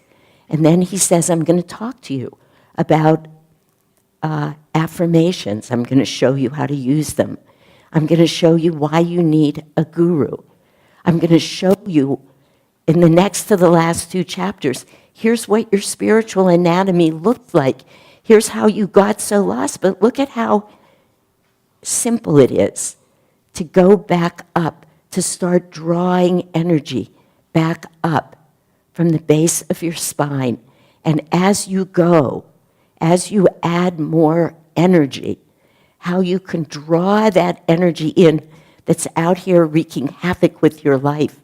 And then he says, I'm going to talk to you about affirmations. I'm going to show you how to use them. I'm going to show you why you need a guru. I'm going to show you, in the next to the last 2 chapters, here's what your spiritual anatomy looked like. Here's how you got so lost. But look at how simple it is to go back up, to start drawing energy back up from the base of your spine. And as you go, as you add more energy, how you can draw that energy in that's out here wreaking havoc with your life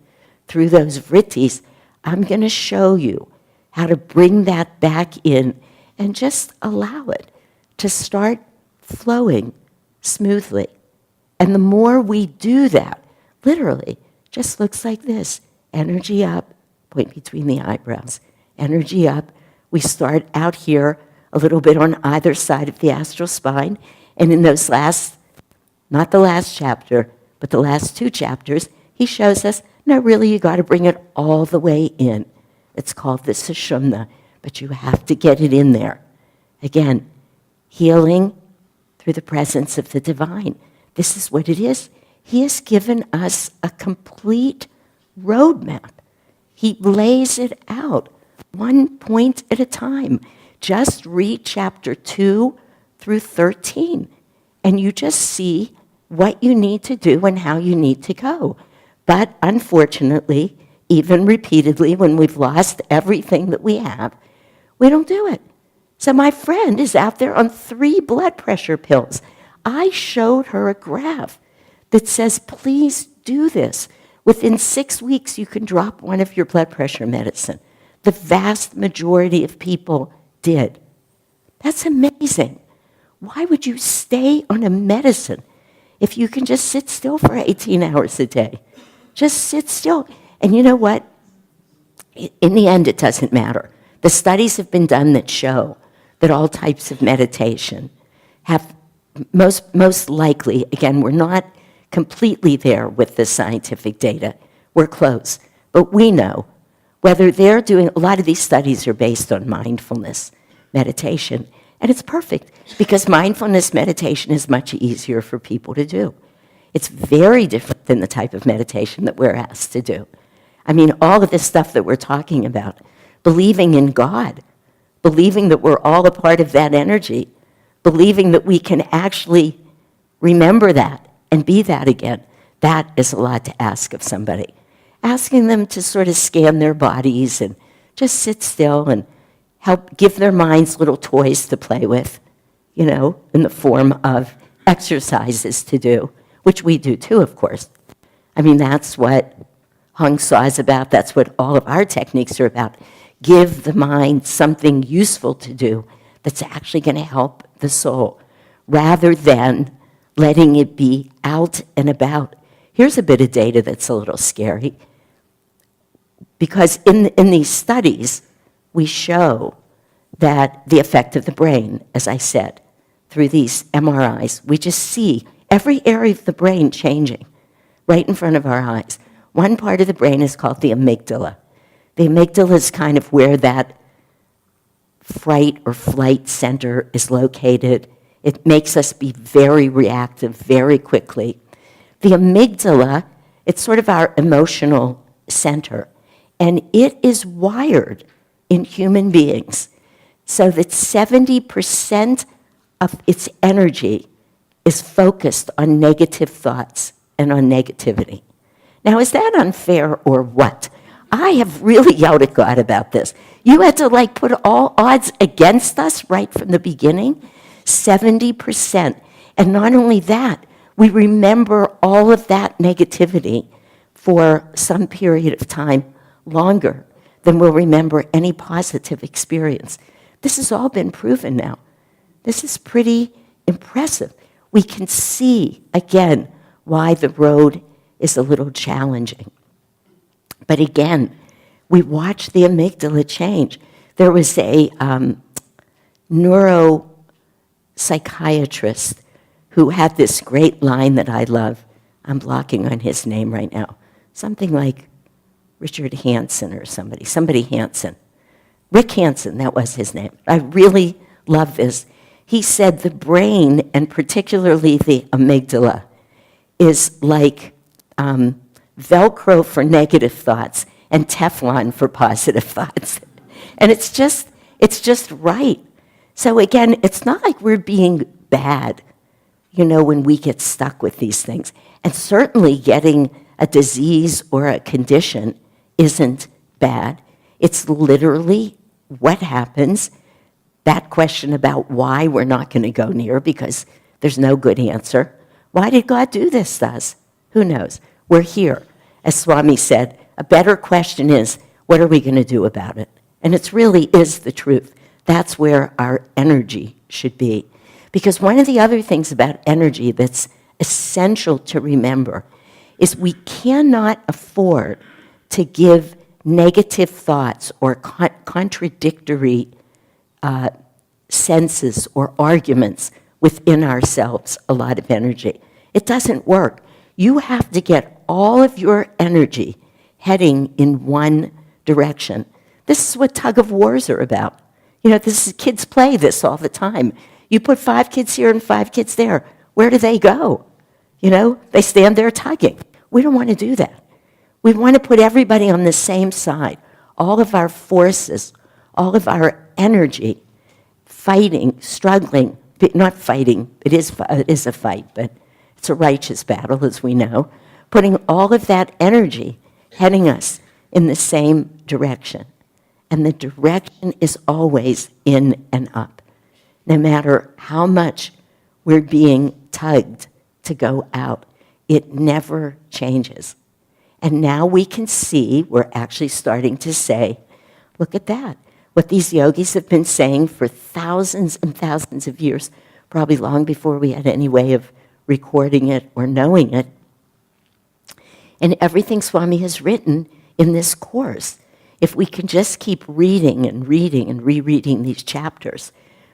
through those vrittis. I'm going to show you how to bring that back in and just allow it to start flowing smoothly. And the more we do that, literally, just looks like this. Energy up, point between the eyebrows. Energy up. We start out here a little bit on either side of the astral spine. And in those not the last chapter, but the last 2 chapters, he shows us, no, really, you got to bring it all the way in. It's called the sushumna, but you have to get it in there. Again, healing through the presence of the divine. This is what it is. He has given us a complete roadmap. He lays it out, one point at a time. Just read chapter 2 through 13, and you just see what you need to do and how you need to go. But unfortunately, even repeatedly, when we've lost everything that we have, we don't do it. So my friend is out there on 3 blood pressure pills. I showed her a graph that says, please do this. Within 6 weeks, you can drop one of your blood pressure medicine. The vast majority of people did. That's amazing. Why would you stay on a medicine if you can just sit still for 18 hours a day? Just sit still. And you know what? In the end, it doesn't matter. The studies have been done that show that all types of meditation have most likely, again, we're not completely there with the scientific data. We're close. But we know whether they're doing, a lot of these studies are based on mindfulness meditation. And it's perfect because mindfulness meditation is much easier for people to do. It's very different than the type of meditation that we're asked to do. I mean, all of this stuff that we're talking about, believing in God, believing that we're all a part of that energy, believing that we can actually remember that and be that again, that is a lot to ask of somebody. Asking them to sort of scan their bodies and just sit still and help give their minds little toys to play with, you know, in the form of exercises to do, which we do too, of course. I mean, that's what Hong Sa is about. That's what all of our techniques are about. Give the mind something useful to do that's actually going to help the soul, rather than letting it be out and about. Here's a bit of data that's a little scary. Because in these studies, we show that the effect of the brain, as I said, through these MRIs, we just see every area of the brain changing right in front of our eyes. One part of the brain is called the amygdala. The amygdala is kind of where that fright or flight center is located. It makes us be very reactive very quickly. The amygdala, it's sort of our emotional center, and it is wired in human beings so that 70% of its energy is focused on negative thoughts and on negativity. Now, is that unfair or what? I have really yelled at God about this. You had to put all odds against us right from the beginning? 70%. And not only that, we remember all of that negativity for some period of time longer than we'll remember any positive experience. This has all been proven now. This is pretty impressive. We can see, again, why the road is a little challenging. But again, we watch the amygdala change. There was a neuropsychiatrist who had this great line that I love. I'm blocking on his name right now. Something like Richard Hansen or somebody Hansen. Rick Hansen, that was his name. I really love this. He said the brain, and particularly the amygdala, is like Velcro for negative thoughts and Teflon for positive thoughts. And it's just right. So again, it's not like we're being bad, you know, when we get stuck with these things. And certainly getting a disease or a condition isn't bad. It's literally what happens. That question about why we're not going to go near because there's no good answer. Why did God do this to us? Who knows? We're here. As Swami said, a better question is, what are we going to do about it? And it really is the truth. That's where our energy should be. Because one of the other things about energy that's essential to remember is we cannot afford to give negative thoughts or contradictory senses or arguments within ourselves a lot of energy. It doesn't work. You have to get all of your energy heading in one direction. This is what tug of wars are about. You know, kids play this all the time. You put 5 kids here and 5 kids there. Where do they go? You know, they stand there tugging. We don't want to do that. We want to put everybody on the same side. All of our forces, all of our energy, fighting, struggling, not fighting, it is a fight, but it's a righteous battle, as we know, putting all of that energy heading us in the same direction. And the direction is always in and up. No matter how much we're being tugged to go out, it never changes. And now we can see, we're actually starting to say, look at that. What these yogis have been saying for thousands and thousands of years, probably long before we had any way of recording it or knowing it. And everything Swami has written in this course, if we can just keep reading and reading and rereading these chapters,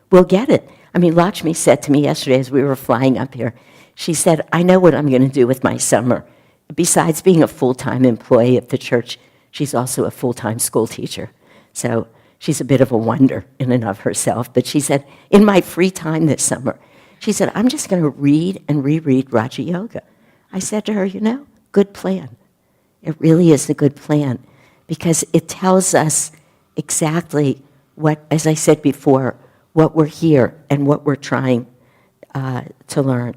we'll get it. I mean, Lakshmi said to me yesterday as we were flying up here, she said, I know what I'm going to do with my summer. Besides being a full-time employee at the church, she's also a full-time school teacher. So she's a bit of a wonder in and of herself. But she said, in my free time this summer, she said, I'm just going to read and reread Raja Yoga. I said to her, you know, good plan. It really is a good plan because it tells us exactly what, as I said before, what we're here and what we're trying to learn.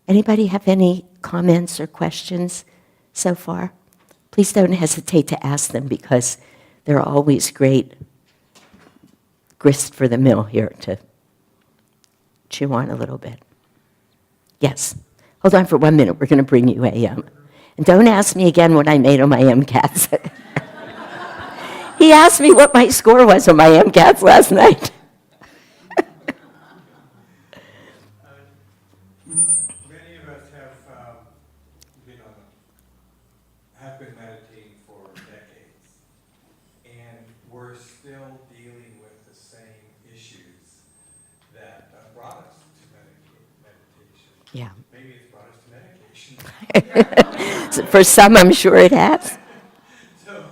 Anybody have any comments or questions so far? Please don't hesitate to ask them because they're always great grist for the mill here to chew on a little bit. Yes. Hold on for 1 minute. We're going to bring you a, and don't ask me again what I made on my MCATs. He asked me what my score was on my MCATs last night. Many of us have been meditating for decades, and we're still dealing with the same issues that brought us to meditation. Yeah. Maybe it's brought us to medication. So for some, I'm sure it has. So,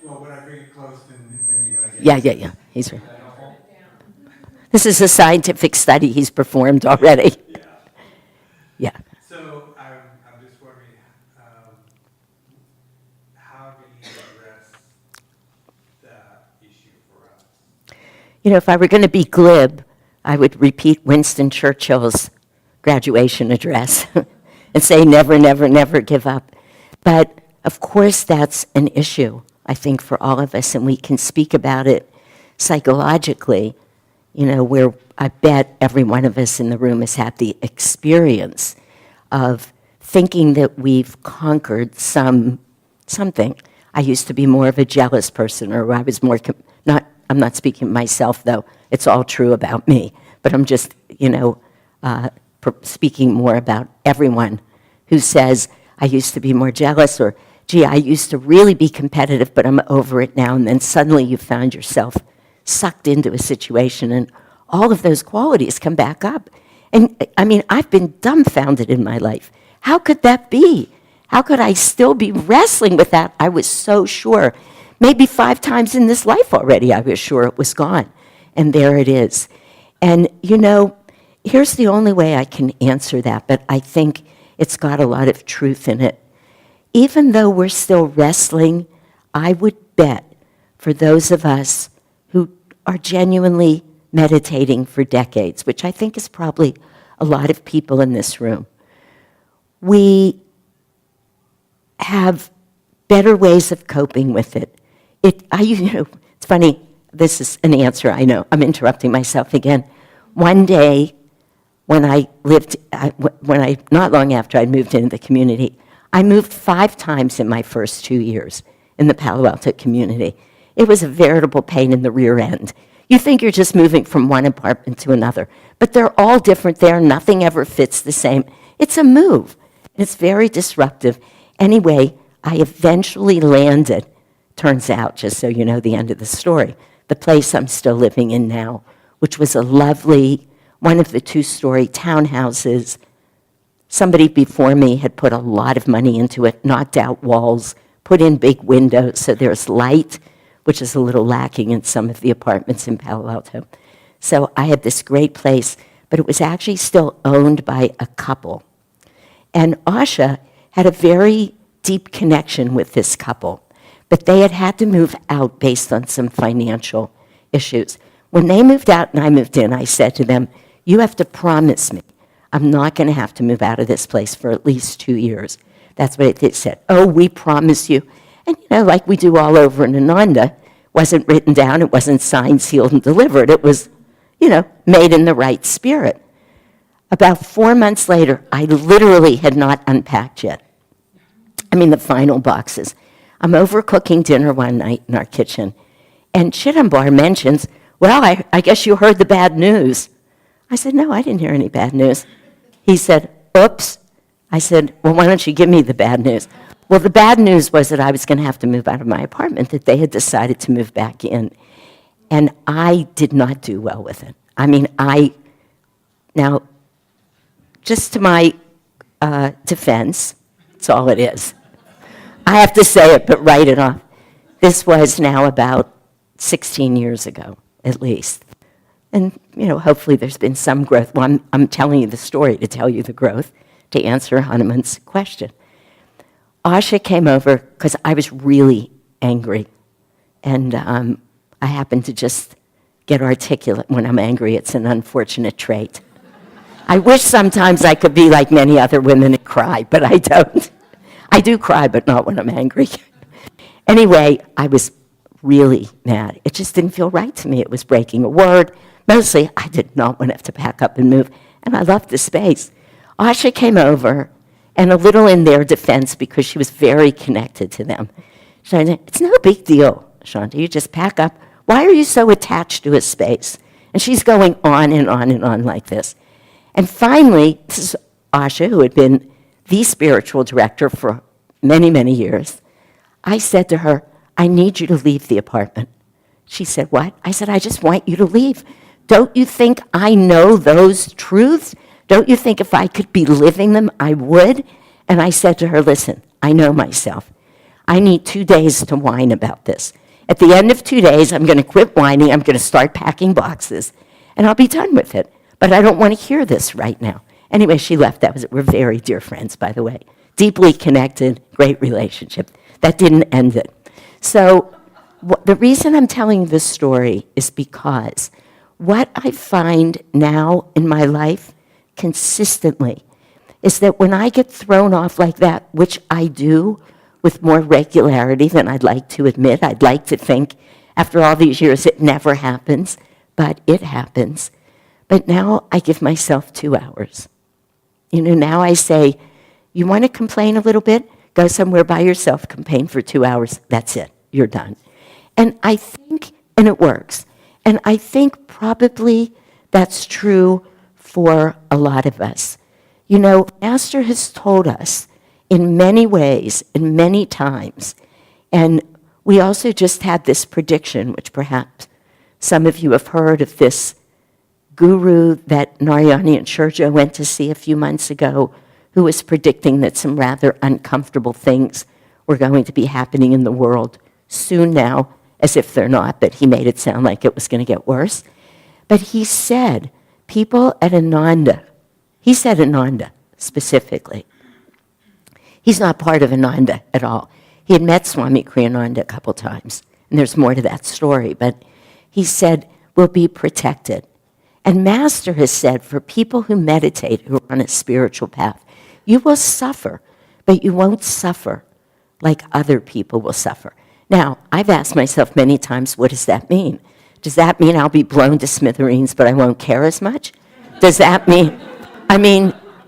well, when I bring it close, then you're going to get Yeah. He's right. This is a scientific study he's performed already. Yeah. So I'm just wondering, how do you address that issue for us? You know, if I were going to be glib, I would repeat Winston Churchill's graduation address and say, never, never, never give up. But of course, that's an issue, I think, for all of us, and we can speak about it psychologically, you know, where I bet every one of us in the room has had the experience of thinking that we've conquered something. I used to be more of a jealous person, or I was more, I'm not speaking of myself, though. It's all true about me. But I'm just, you know, speaking more about everyone who says, I used to be more jealous, or, gee, I used to really be competitive, but I'm over it now. And then suddenly you found yourself sucked into a situation, and all of those qualities come back up. And, I mean, I've been dumbfounded in my life. How could that be? How could I still be wrestling with that? I was so sure. Maybe 5 times in this life already I was sure it was gone. And there it is. And, you know, here's the only way I can answer that, but I think it's got a lot of truth in it. Even though we're still wrestling, I would bet for those of us who are genuinely meditating for decades, which I think is probably a lot of people in this room, we have better ways of coping with it. It's funny, this is an answer, I know. I'm interrupting myself again. One day, not long after I moved into the community, I moved 5 times in my first 2 years in the Palo Alto community. It was a veritable pain in the rear end. You think you're just moving from one apartment to another, but they're all different there. Nothing ever fits the same. It's a move. It's very disruptive. Anyway, I eventually landed turns out, just so you know the end of the story, the place I'm still living in now, which was a lovely, one of the two-story townhouses. Somebody before me had put a lot of money into it, knocked out walls, put in big windows so there's light, which is a little lacking in some of the apartments in Palo Alto. So I had this great place, but it was actually still owned by a couple. And Asha had a very deep connection with this couple, but they had had to move out based on some financial issues. When they moved out and I moved in, I said to them, you have to promise me I'm not going to have to move out of this place for at least 2 years. That's what they said. Oh, we promise you. And, like we do all over in Ananda, wasn't written down, it wasn't signed, sealed, and delivered. It was, made in the right spirit. About 4 months later, I literally had not unpacked yet. The final boxes. I'm over cooking dinner one night in our kitchen, and Chidambar mentions, well, I guess you heard the bad news. I said, no, I didn't hear any bad news. He said, oops. I said, well, why don't you give me the bad news? Well, the bad news was that I was going to have to move out of my apartment, that they had decided to move back in. And I did not do well with it. Now, just to my defense, that's all it is. I have to say it, but write it off. This was now about 16 years ago, at least. And, hopefully there's been some growth. Well, I'm telling you the story to tell you the growth, to answer Hanuman's question. Asha came over because I was really angry. And I happen to just get articulate when I'm angry. It's an unfortunate trait. I wish sometimes I could be like many other women and cry, but I don't. I do cry, but not when I'm angry. Anyway, I was really mad. It just didn't feel right to me. It was breaking a word. Mostly, I did not want to have to pack up and move, and I loved the space. Asha came over, and a little in their defense, because she was very connected to them, she said, it's no big deal, Shanti. You just pack up. Why are you so attached to a space? And she's going on and on and on like this. And finally, this is Asha, who had been the spiritual director for many, many years. I said to her, I need you to leave the apartment. She said, what? I said, I just want you to leave. Don't you think I know those truths? Don't you think if I could be living them, I would? And I said to her, listen, I know myself. I need 2 days to whine about this. At the end of 2 days, I'm going to quit whining. I'm going to start packing boxes, and I'll be done with it. But I don't want to hear this right now. Anyway, she left. We're very dear friends, by the way. Deeply connected, great relationship. That didn't end it. So the reason I'm telling this story is because what I find now in my life consistently is that when I get thrown off like that, which I do with more regularity than I'd like to admit, I'd like to think after all these years it never happens, but it happens. But now I give myself 2 hours. Now I say, you want to complain a little bit? Go somewhere by yourself, complain for 2 hours. That's it. You're done. And I think, and it works. And I think probably that's true for a lot of us. Master has told us in many ways, in many times, and we also just had this prediction, which perhaps some of you have heard of this guru that Narayani and Shurja went to see a few months ago, who was predicting that some rather uncomfortable things were going to be happening in the world soon now, as if they're not, but he made it sound like it was going to get worse. But he said, people at Ananda, he said Ananda specifically. He's not part of Ananda at all. He had met Swami Kriyananda a couple times, and there's more to that story, but he said, we'll be protected. And Master has said, for people who meditate, who are on a spiritual path, you will suffer, but you won't suffer like other people will suffer. Now, I've asked myself many times, what does that mean? Does that mean I'll be blown to smithereens, but I won't care as much? Does that mean,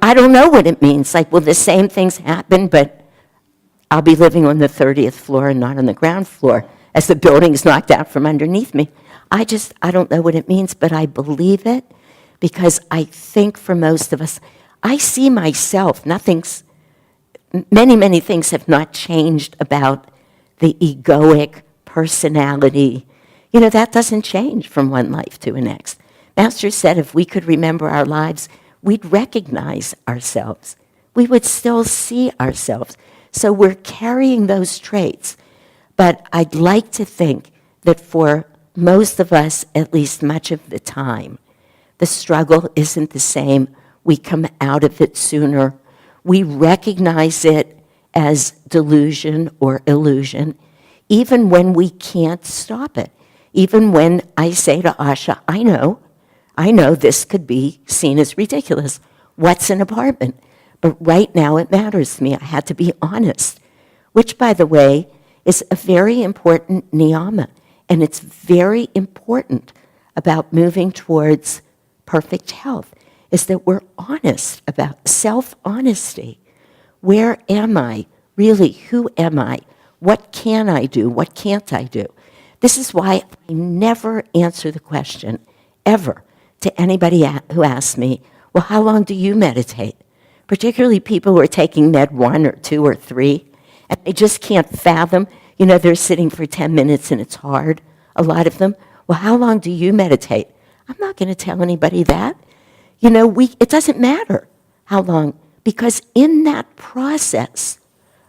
I don't know what it means. Like, will the same things happen, but I'll be living on the 30th floor and not on the ground floor as the building's knocked out from underneath me? I don't know what it means, but I believe it because I think for most of us, I see myself, many, many things have not changed about the egoic personality, you know, that doesn't change from one life to the next. Master said if we could remember our lives, we'd recognize ourselves. We would still see ourselves. So we're carrying those traits. But I'd like to think that for most of us, at least much of the time, the struggle isn't the same. We come out of it sooner. We recognize it as delusion or illusion, even when we can't stop it. Even when I say to Asha, I know this could be seen as ridiculous. What's an apartment? But right now it matters to me. I had to be honest, which, by the way, is a very important niyama. And it's very important about moving towards perfect health, is that we're honest about self-honesty. Where am I? Really, who am I? What can I do? What can't I do? This is why I never answer the question, ever, to anybody who asks me, well, how long do you meditate? Particularly people who are taking Med 1 or 2 or 3, and they just can't fathom, you know, they're sitting for 10 minutes and it's hard, a lot of them. Well, how long do you meditate? I'm not going to tell anybody that. You know, it doesn't matter how long, because in that process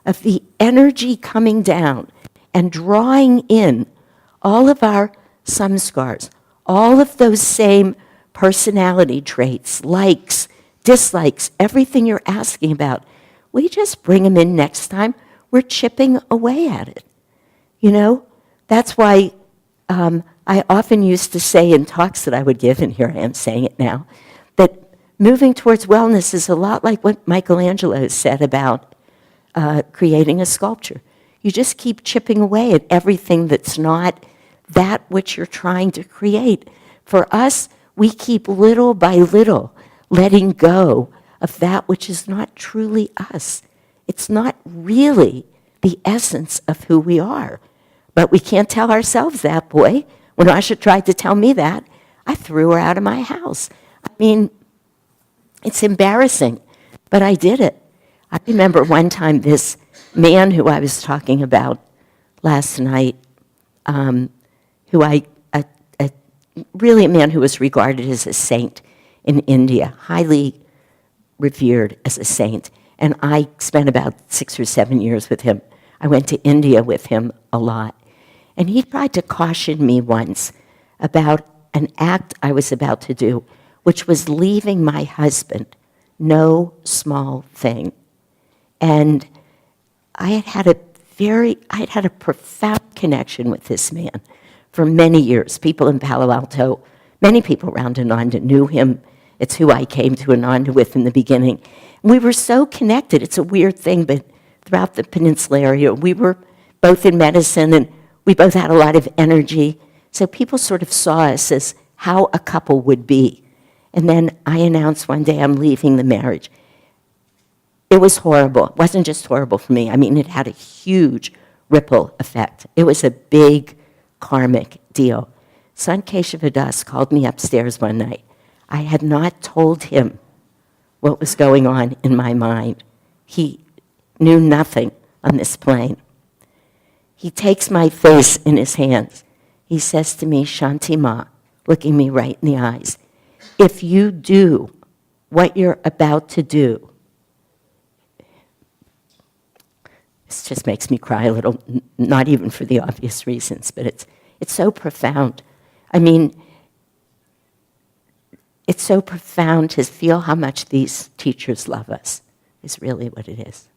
of the energy coming down and drawing in all of our samskars, all of those same personality traits, likes, dislikes, everything you're asking about, we just bring them in next time. We're chipping away at it. You know, that's why I often used to say in talks that I would give, and here I am saying it now, that moving towards wellness is a lot like what Michelangelo said about creating a sculpture. You just keep chipping away at everything that's not that which you're trying to create. For us, we keep little by little letting go of that which is not truly us. It's not really the essence of who we are. But we can't tell ourselves that, boy. When Asha tried to tell me that, I threw her out of my house. I mean, it's embarrassing, but I did it. I remember one time this man who I was talking about last night, really a man who was regarded as a saint in India, highly revered as a saint. And I spent about 6 or 7 years with him. I went to India with him a lot. And he tried to caution me once about an act I was about to do, which was leaving my husband, no small thing. And I had had a profound connection with this man for many years. People in Palo Alto, many people around Ananda knew him. It's who I came to Ananda with in the beginning. We were so connected. It's a weird thing, but throughout the peninsula area, we were both in medicine, and we both had a lot of energy. So people sort of saw us as how a couple would be. And then I announced one day I'm leaving the marriage. It was horrible. It wasn't just horrible for me. I mean, it had a huge ripple effect. It was a big karmic deal. Sant Keshava Das called me upstairs one night. I had not told him what was going on in my mind. He knew nothing on this plane. He takes my face in his hands. He says to me, Shanti Ma, looking me right in the eyes, if you do what you're about to do, this just makes me cry a little, not even for the obvious reasons, but it's so profound. I mean, it's so profound to feel how much these teachers love us, is really what it is.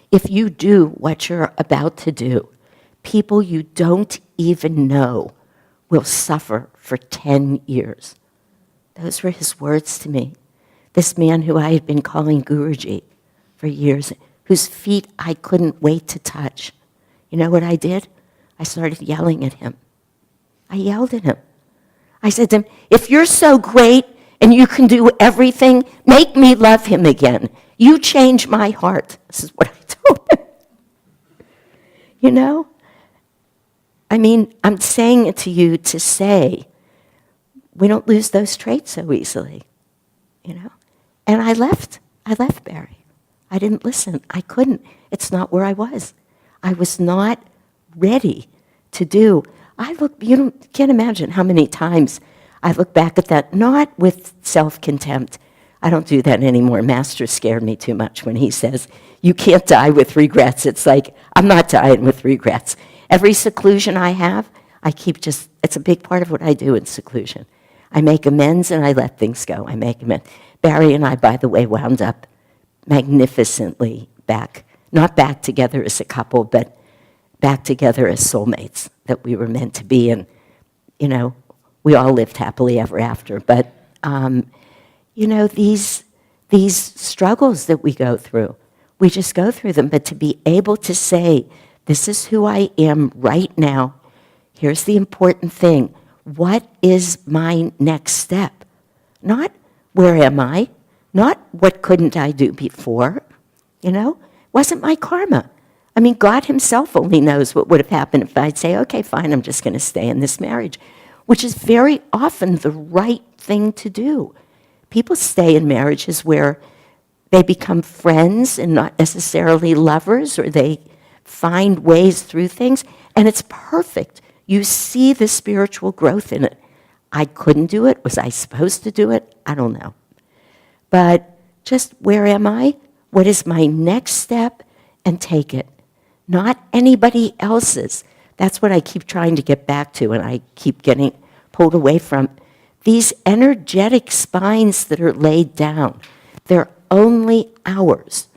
If you do what you're about to do, people you don't even know will suffer for 10 years. Those were his words to me. This man who I had been calling Guruji for years, whose feet I couldn't wait to touch. You know what I did? I started yelling at him. I yelled at him. I said to him, if you're so great and you can do everything, make me love him again. You change my heart. This is what I told him. You know? I mean, I'm saying it to you to say, we don't lose those traits so easily, you know? And I left Barry. I didn't listen. I couldn't. It's not where I was. I was not ready to do. Can't imagine how many times I look back at that, not with self-contempt. I don't do that anymore. Master scared me too much when he says, you can't die with regrets. It's like, I'm not dying with regrets. Every seclusion I have, it's a big part of what I do in seclusion. I make amends and I let things go. I make amends. Barry and I, by the way, wound up magnificently not back together as a couple, but back together as soulmates that we were meant to be. And, we all lived happily ever after. But, these struggles that we go through, we just go through them. But to be able to say, this is who I am right now. Here's the important thing. What is my next step? Not where am I? Not what couldn't I do before? Wasn't my karma. I mean, God himself only knows what would have happened if I'd say, okay, fine, I'm just going to stay in this marriage, which is very often the right thing to do. People stay in marriages where they become friends and not necessarily lovers, or they find ways through things, and it's perfect. You see the spiritual growth in it. I couldn't do it. Was I supposed to do it? I don't know. But just where am I? What is my next step? And take it. Not anybody else's. That's what I keep trying to get back to, and I keep getting pulled away from. These energetic spines that are laid down, they're only ours.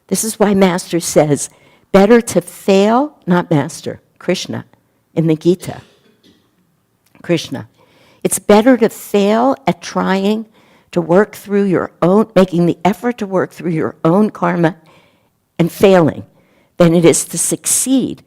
This is why Master says, better to fail, not Master, Krishna, in the Gita. Krishna. It's better to fail at trying to work through making the effort to work through your own karma and failing than it is to succeed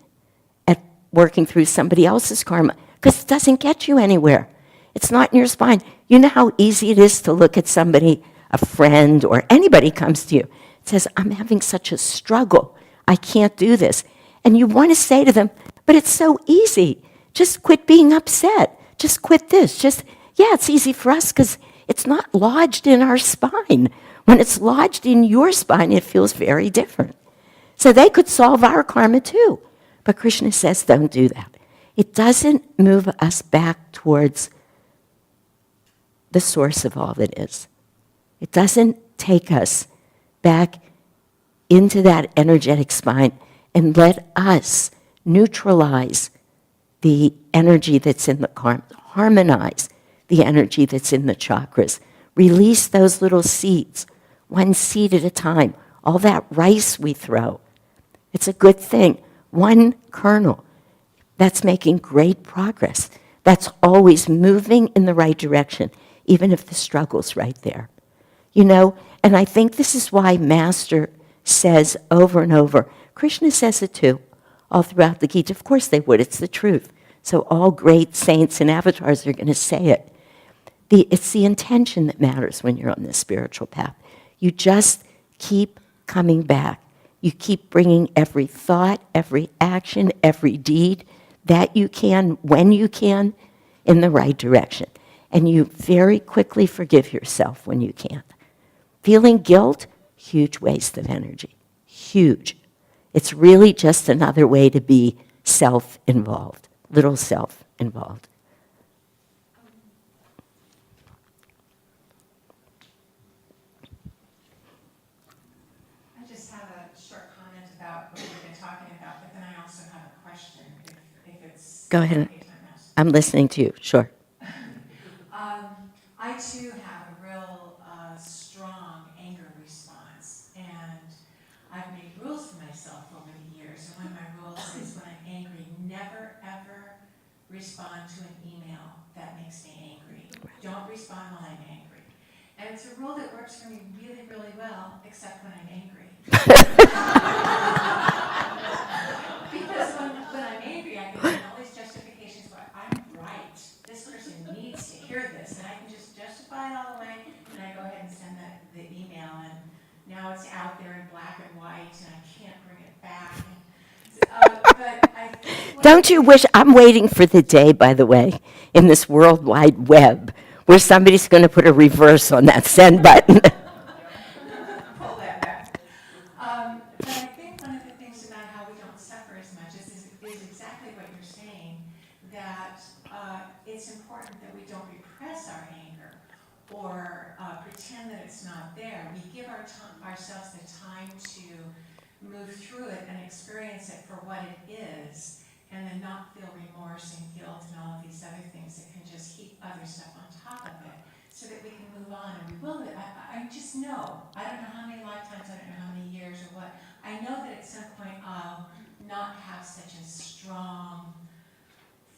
at working through somebody else's karma, because it doesn't get you anywhere. It's not in your spine. You know how easy it is to look at somebody, a friend, or anybody comes to you, says, I'm having such a struggle. I can't do this. And you want to say to them, but it's so easy. Just quit being upset. Just quit this. It's easy for us because it's not lodged in our spine. When it's lodged in your spine, it feels very different. So they could solve our karma too. But Krishna says, don't do that. It doesn't move us back towards the source of all that is. It doesn't take us back into that energetic spine and let us neutralize the energy that's in the karma, harmonize the energy that's in the chakras, release those little seeds, one seed at a time. All that rice we throw, it's a good thing. One kernel, that's making great progress. That's always moving in the right direction, even if the struggle's right there. And I think this is why Master says over and over, Krishna says it too, all throughout the Gita. Of course they would, it's the truth. So all great saints and avatars are going to say it. It's the intention that matters when you're on this spiritual path. You just keep coming back. You keep bringing every thought, every action, every deed that you can, when you can, in the right direction. And you very quickly forgive yourself when you can't. Feeling guilt, huge waste of energy. Huge. It's really just another way to be self-involved, little self-involved. I just have a short comment about what we've been talking about, but then I also have a question, if it's... Go ahead. okay to ask. I'm listening to you, sure. I too have a real strong anger response, and I've made rules for myself over the years, and one of my rules is when I'm angry, never ever respond to an email that makes me angry. Don't respond while I'm angry. And it's a rule that works for me really, really well, except when I'm angry. Because when I'm angry, I can find all these justifications why I'm right. This person needs to hear this, and I can just justify it all the way, and I go ahead and send the email, and now it's out there in black and white, and I can't bring it back. But I think Don't you wish, I'm waiting for the day, by the way, in this World Wide Web, where somebody's going to put a reverse on that send button. pull that back. But I think one of the things about how we don't suffer that it's important that we don't repress our anger or pretend that it's not there. We give ourselves the time to move through it and experience it for what it is, and then not feel remorse and guilt and all of these other things that can just heap other stuff on top of it, so that we can move on. And we will. I just know, I don't know how many lifetimes, I don't know how many years or what, I know that at some point I'll not have such a strong,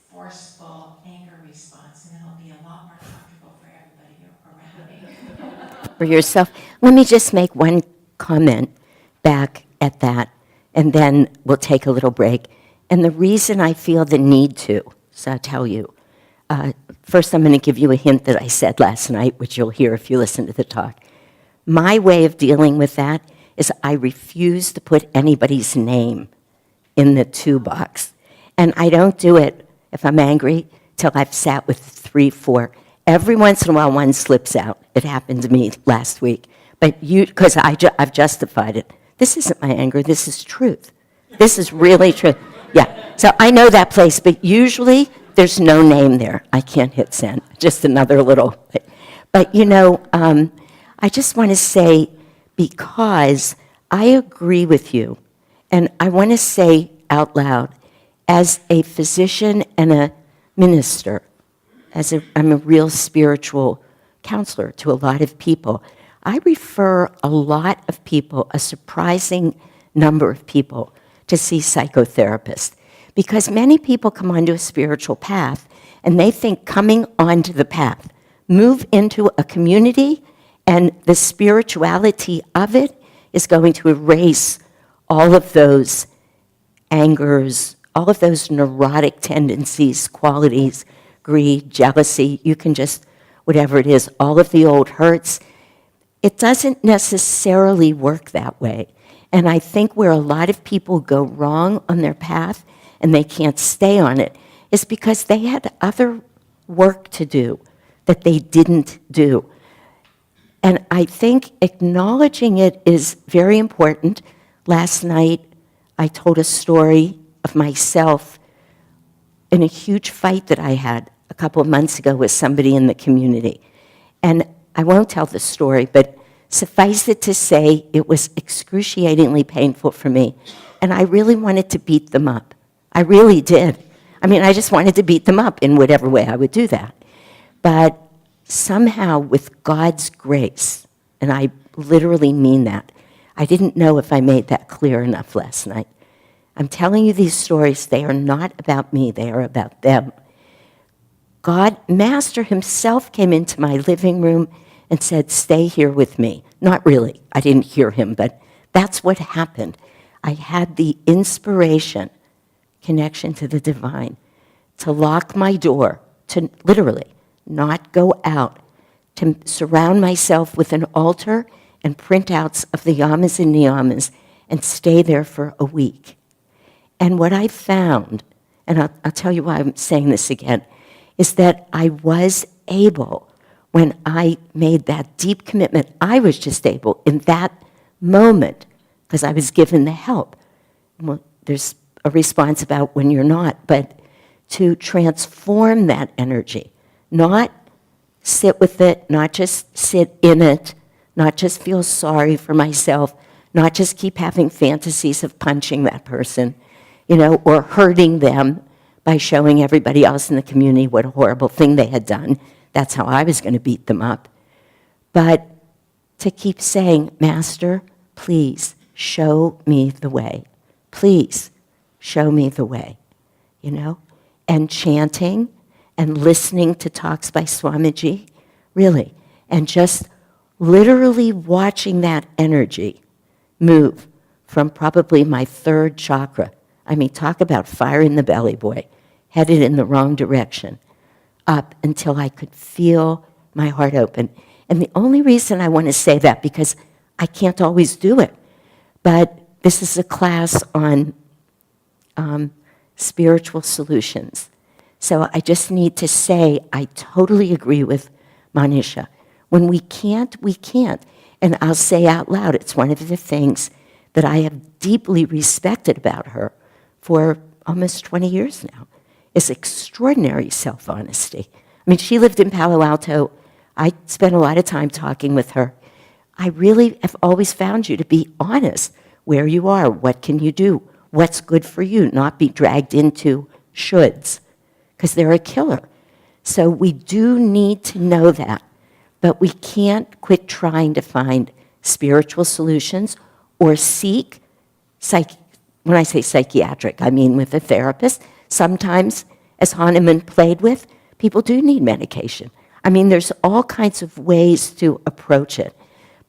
forceful anger response, and it'll be a lot more comfortable for everybody around me. For yourself. Let me just make one comment back at that, and then we'll take a little break. And the reason I feel the need to, so I'll tell you. First, I'm going to give you a hint that I said last night, which you'll hear if you listen to the talk. My way of dealing with that is I refuse to put anybody's name in the to box. And I don't do it if I'm angry till I've sat with 3, 4. Every once in a while, one slips out. It happened to me last week. But because I've justified it. This isn't my anger. This is truth. This is really truth. Yeah. So I know that place, but usually there's no name there. I can't hit send. Just another little. But I just want to say, because I agree with you, and I want to say out loud, as a physician and a minister, I'm a real spiritual counselor to a lot of people. I refer a lot of people, a surprising number of people, to see psychotherapists. Because many people come onto a spiritual path, and they think coming onto the path, move into a community, and the spirituality of it is going to erase all of those angers, all of those neurotic tendencies, qualities, greed, jealousy, you can just, whatever it is, all of the old hurts. It doesn't necessarily work that way. And I think where a lot of people go wrong on their path and they can't stay on it is because they had other work to do that they didn't do. And I think acknowledging it is very important. Last night, I told a story of myself in a huge fight that I had a couple of months ago with somebody in the community. And I won't tell the story, but suffice it to say, it was excruciatingly painful for me. And I really wanted to beat them up. I really did. I mean, I just wanted to beat them up in whatever way I would do that. But somehow, with God's grace, and I literally mean that, I didn't know if I made that clear enough last night. I'm telling you these stories, they are not about me, they are about them. God, Master himself came into my living room and said, stay here with me. Not really, I didn't hear him, but that's what happened. I had the inspiration, connection to the divine, to lock my door, to literally not go out, to surround myself with an altar and printouts of the yamas and niyamas and stay there for a week. And what I found, and I'll tell you why I'm saying this again, is that I was able, when I made that deep commitment, I was just able in that moment, because I was given the help. Well, there's a response about when you're not, but to transform that energy, not sit with it, not just sit in it, not just feel sorry for myself, not just keep having fantasies of punching that person, or hurting them by showing everybody else in the community what a horrible thing they had done. That's how I was going to beat them up. But to keep saying, Master, please show me the way. Please show me the way, And chanting and listening to talks by Swamiji, really, and just literally watching that energy move from probably my third chakra. I mean, talk about fire in the belly, boy, headed in the wrong direction, up until I could feel my heart open. And the only reason I want to say that, because I can't always do it, but this is a class on spiritual solutions. So I just need to say I totally agree with Manisha. When we can't, we can't. And I'll say out loud, it's one of the things that I have deeply respected about her for almost 20 years now, is extraordinary self-honesty. I mean, she lived in Palo Alto. I spent a lot of time talking with her. I really have always found you to be honest where you are, what can you do, what's good for you, not be dragged into shoulds, because they're a killer. So we do need to know that, but we can't quit trying to find spiritual solutions or seek, when I say psychiatric, I mean with a therapist. Sometimes, as Hahnemann played with, people do need medication. I mean, there's all kinds of ways to approach it.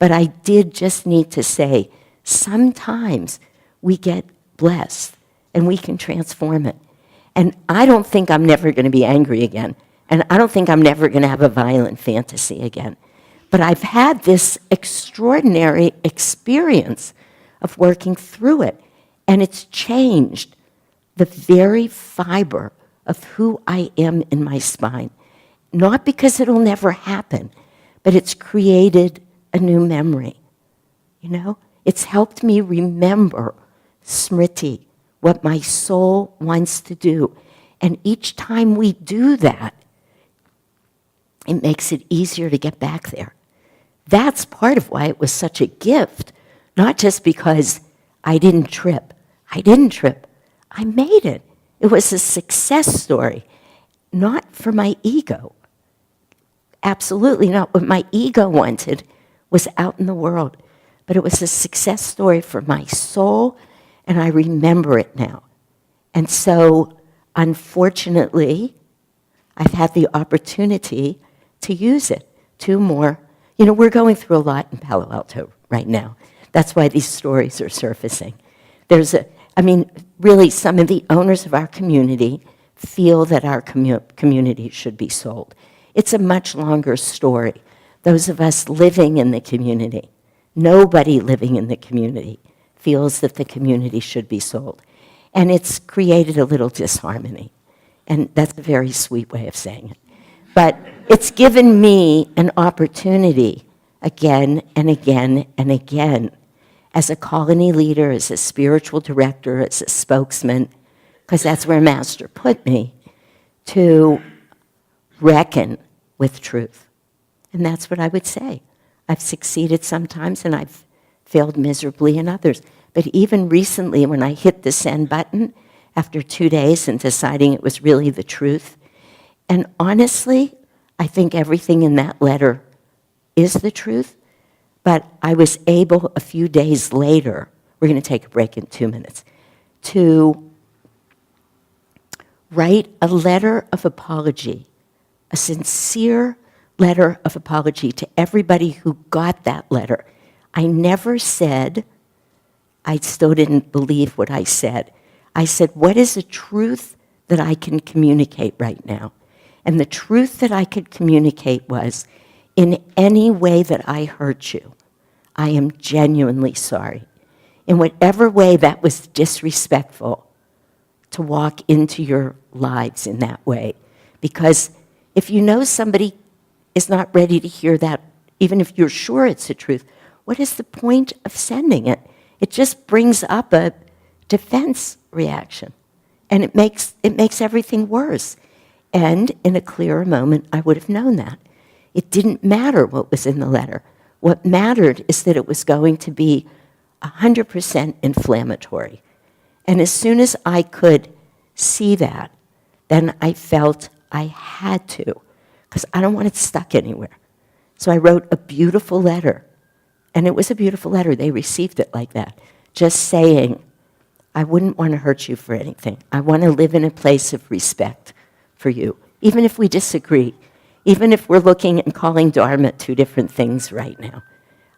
But I did just need to say, sometimes we get blessed and we can transform it. And I don't think I'm never going to be angry again. And I don't think I'm never going to have a violent fantasy again. But I've had this extraordinary experience of working through it. And it's changed the very fiber of who I am in my spine. Not because it'll never happen, but it's created a new memory. You know? It's helped me remember smriti, what my soul wants to do. And each time we do that, it makes it easier to get back there. That's part of why it was such a gift, not just because I didn't trip. I didn't trip. I made it. It was a success story, not for my ego. Absolutely not. What my ego wanted was out in the world. But it was a success story for my soul, and I remember it now. And so, unfortunately, I've had the opportunity to use it. 2 more. You know, we're going through a lot in Palo Alto right now. That's why these stories are surfacing. Really, some of the owners of our community feel that our community should be sold. It's a much longer story. Those of us living in the community, nobody living in the community feels that the community should be sold. And it's created a little disharmony. And that's a very sweet way of saying it. But it's given me an opportunity again and again and again, as a colony leader, as a spiritual director, as a spokesman, because that's where Master put me, to reckon with truth. And that's what I would say. I've succeeded sometimes and I've failed miserably in others. But even recently, when I hit the send button after 2 days and deciding it was really the truth, and honestly, I think everything in that letter is the truth, but I was able a few days later, we're going to take a break in 2 minutes, to write a letter of apology, a sincere letter of apology to everybody who got that letter. I never said, I still didn't believe what I said. I said, what is the truth that I can communicate right now? And the truth that I could communicate was, in any way that I hurt you, I am genuinely sorry. In whatever way that was disrespectful, to walk into your lives in that way. Because if you know somebody is not ready to hear that, even if you're sure it's the truth, what is the point of sending it? It just brings up a defense reaction. And it makes everything worse. And in a clearer moment, I would have known that. It didn't matter what was in the letter. What mattered is that it was going to be 100% inflammatory. And as soon as I could see that, then I felt I had to, because I don't want it stuck anywhere. So I wrote a beautiful letter. And it was a beautiful letter. They received it like that. Just saying, I wouldn't want to hurt you for anything. I want to live in a place of respect for you, even if we disagree, even if we're looking and calling Dharma 2 different things right now.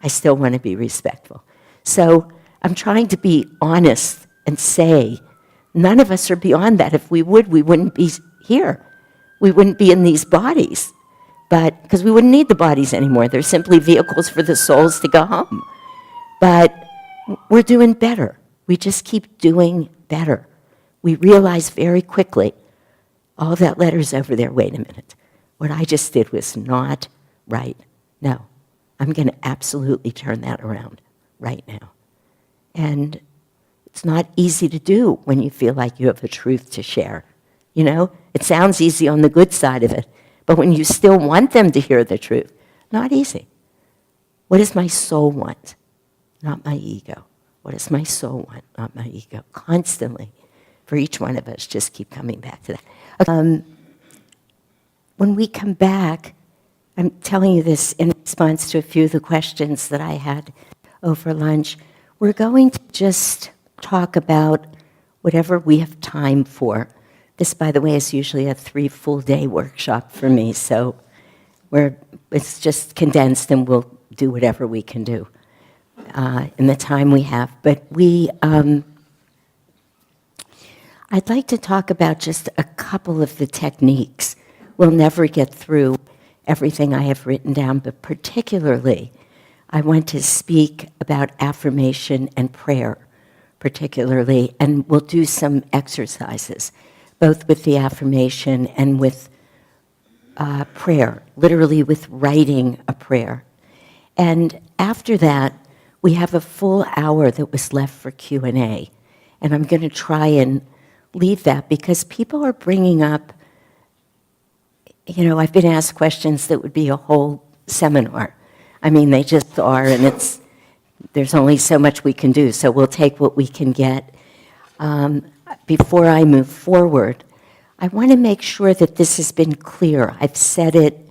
I still want to be respectful. So I'm trying to be honest and say, none of us are beyond that. If we would, we wouldn't be here. We wouldn't be in these bodies, but because we wouldn't need the bodies anymore. They're simply vehicles for the souls to go home. But we're doing better. We just keep doing better. We realize very quickly, all that letter's over there, wait a minute. What I just did was not right. No, I'm going to absolutely turn that around right now. And it's not easy to do when you feel like you have a truth to share. You know, it sounds easy on the good side of it, but when you still want them to hear the truth, not easy. What does my soul want? Not my ego. What does my soul want? Not my ego. Constantly, for each one of us, just keep coming back to that. When we come back, I'm telling you this in response to a few of the questions that I had over lunch. We're going to just talk about whatever we have time for. This, by the way, is usually a 3 full-day workshop for me, so it's just condensed and we'll do whatever we can do in the time we have. But I'd like to talk about just a couple of the techniques. We'll never get through everything I have written down, but particularly I want to speak about affirmation and prayer, particularly, and we'll do some exercises, both with the affirmation and with prayer, literally with writing a prayer. And after that, we have a full hour that was left for Q&A, and I'm going to try and leave that because people are bringing up, you know, I've been asked questions that would be a whole seminar. I mean, they just are, and there's only so much we can do, so we'll take what we can get. Before I move forward, I want to make sure that this has been clear. I've said it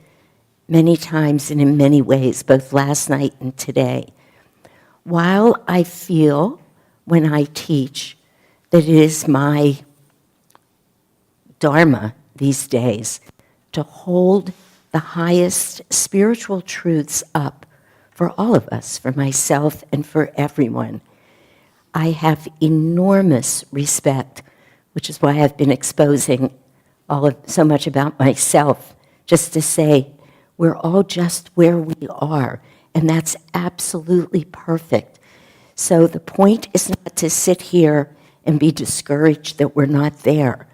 many times and in many ways, both last night and today. While I feel, when I teach, that it is my dharma these days to hold the highest spiritual truths up for all of us, for myself and for everyone, I have enormous respect, which is why I've been exposing so much about myself, just to say we're all just where we are, and that's absolutely perfect. So the point is not to sit here and be discouraged that we're not there.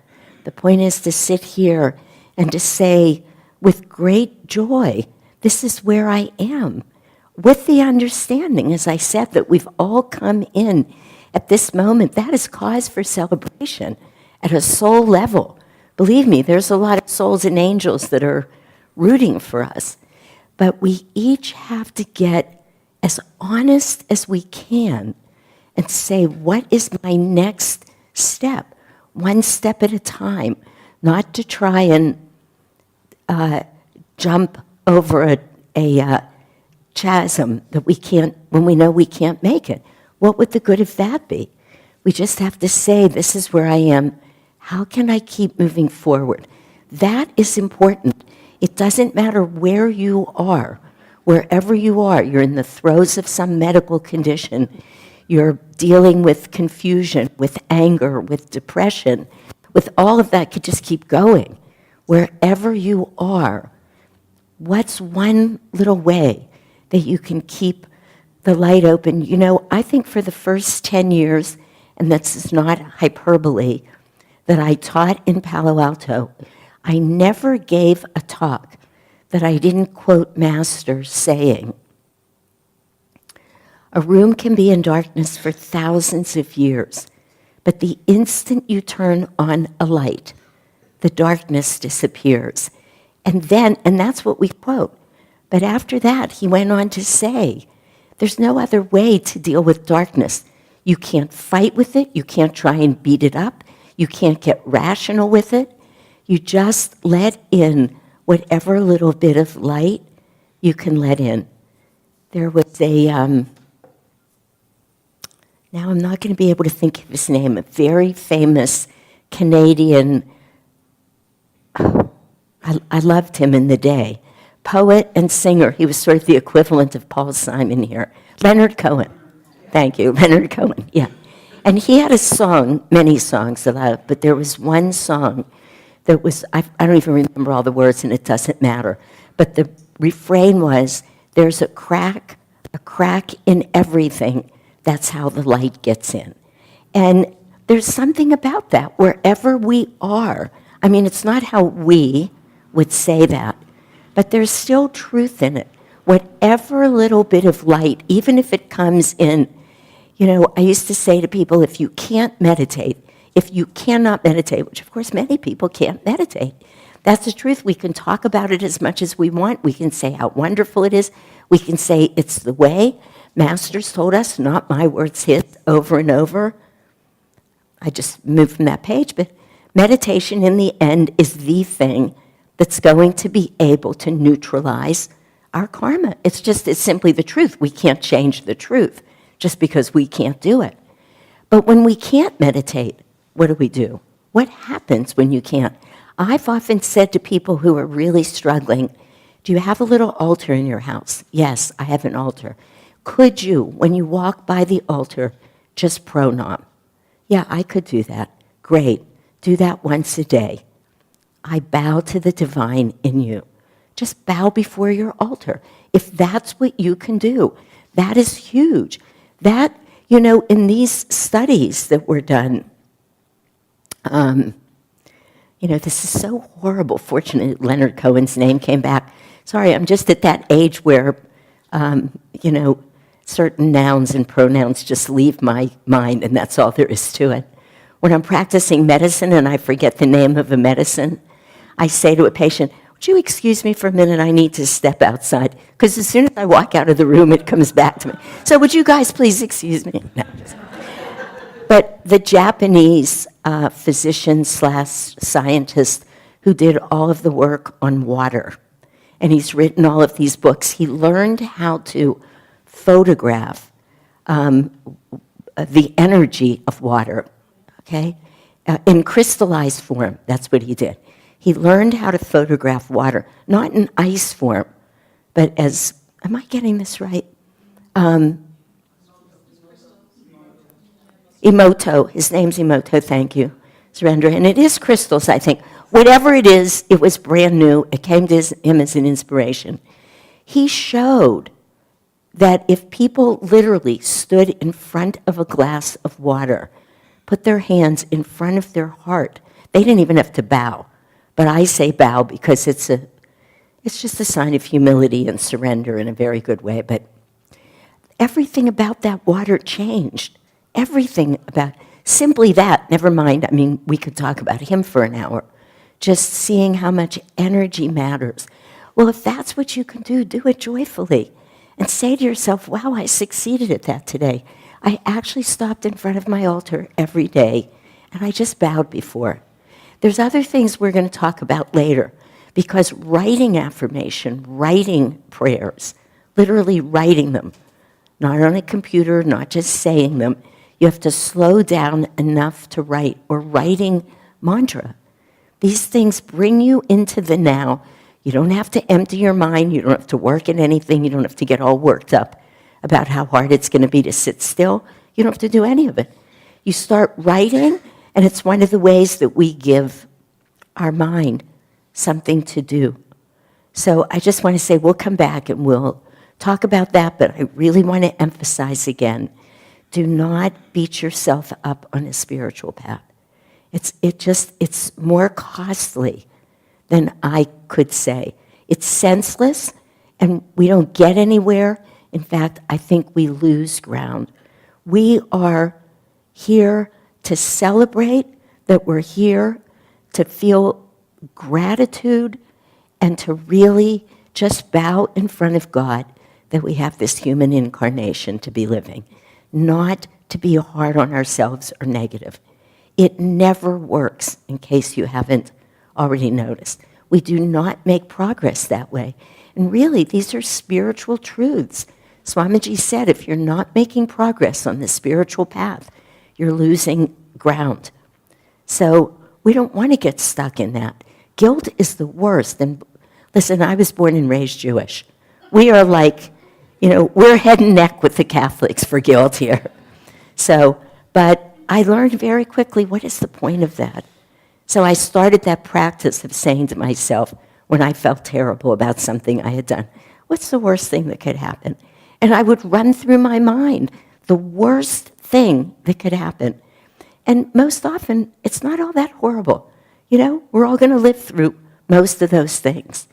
The point is to sit here and to say with great joy, this is where I am, with the understanding, as I said, that we've all come in at this moment. That is cause for celebration at a soul level. Believe me, there's a lot of souls and angels that are rooting for us. But we each have to get as honest as we can and say, what is my next step? One step at a time, not to try and jump over a chasm that we can't, when we know we can't make it. What would the good of that be? We just have to say, this is where I am. How can I keep moving forward? That is important. It doesn't matter where you are, wherever you are. You're in the throes of some medical condition. You're dealing with confusion, with anger, with depression, with all of that. Could just keep going. Wherever you are, what's one little way that you can keep the light open? You know, I think for the first 10 years, and this is not hyperbole, that I taught in Palo Alto, I never gave a talk that I didn't quote masters saying, a room can be in darkness for thousands of years, but the instant you turn on a light, the darkness disappears. And that's what we quote. But after that, he went on to say, there's no other way to deal with darkness. You can't fight with it. You can't try and beat it up. You can't get rational with it. You just let in whatever little bit of light you can let in. There was now I'm not going to be able to think of his name, a very famous Canadian, I loved him in the day, poet and singer. He was sort of the equivalent of Paul Simon here. Leonard Cohen. Thank you, Leonard Cohen, yeah. And he had a song, many songs, but there was one song that was, I don't even remember all the words, and it doesn't matter. But the refrain was, there's a crack in everything. That's how the light gets in. And there's something about that, wherever we are. I mean, it's not how we would say that, but there's still truth in it. Whatever little bit of light, even if it comes in, you know, I used to say to people, if you can't meditate, If you cannot meditate, which of course many people can't meditate, that's the truth. We can talk about it as much as we want. We can say how wonderful it is. We can say it's the way. Masters told us, not my words, hit over and over. I just moved from that page, but meditation in the end is the thing that's going to be able to neutralize our karma. It's simply the truth. We can't change the truth just because we can't do it. But when we can't meditate, what do? What happens when you can't? I've often said to people who are really struggling, do you have a little altar in your house? Yes, I have an altar. Could you, when you walk by the altar, just pranam? Yeah, I could do that. Great. Do that once a day. I bow to the divine in you. Just bow before your altar. If that's what you can do, that is huge. That, in these studies that were done, this is so horrible. Fortunately, Leonard Cohen's name came back. Sorry, I'm just at that age where, certain nouns and pronouns just leave my mind, and that's all there is to it. When I'm practicing medicine and I forget the name of a medicine, I say to a patient, would you excuse me for a minute? I need to step outside. Because as soon as I walk out of the room, it comes back to me. So would you guys please excuse me? No. But the Japanese physician/scientist who did all of the work on water, and he's written all of these books, he learned how to photograph the energy of water, okay, in crystallized form. That's what he did. He learned how to photograph water, not in ice form, but as, am I getting this right? Emoto, his name's Emoto, thank you, Surrender. And it is crystals, I think. Whatever it is, it was brand new. It came to him as an inspiration. He showed that if people literally stood in front of a glass of water, put their hands in front of their heart, they didn't even have to bow. But I say bow because it's just a sign of humility and surrender in a very good way. But everything about that water changed. Everything about simply that, never mind, we could talk about him for an hour. Just seeing how much energy matters. Well, if that's what you can do it joyfully. And say to yourself, wow, I succeeded at that today. I actually stopped in front of my altar every day, and I just bowed before. There's other things we're going to talk about later, because writing affirmation, writing prayers, literally writing them, not on a computer, not just saying them, you have to slow down enough to write, or writing mantra. These things bring you into the now. You don't have to empty your mind. You don't have to work at anything. You don't have to get all worked up about how hard it's going to be to sit still. You don't have to do any of it. You start writing, and it's one of the ways that we give our mind something to do. So I just want to say we'll come back and we'll talk about that, but I really want to emphasize again, do not beat yourself up on a spiritual path. It's more costly than I could say. It's senseless, and we don't get anywhere. In fact, I think we lose ground. We are here to celebrate that we're here to feel gratitude and to really just bow in front of God that we have this human incarnation to be living, not to be hard on ourselves or negative. It never works, in case you haven't already noticed. We do not make progress that way. And really, these are spiritual truths. Swamiji said, if you're not making progress on the spiritual path, you're losing ground. So we don't want to get stuck in that. Guilt is the worst. And listen, I was born and raised Jewish. We are like, we're head and neck with the Catholics for guilt here. So, but I learned very quickly, what is the point of that? So I started that practice of saying to myself, when I felt terrible about something I had done, what's the worst thing that could happen? And I would run through my mind the worst thing that could happen. And most often, it's not all that horrible. We're all going to live through most of those things.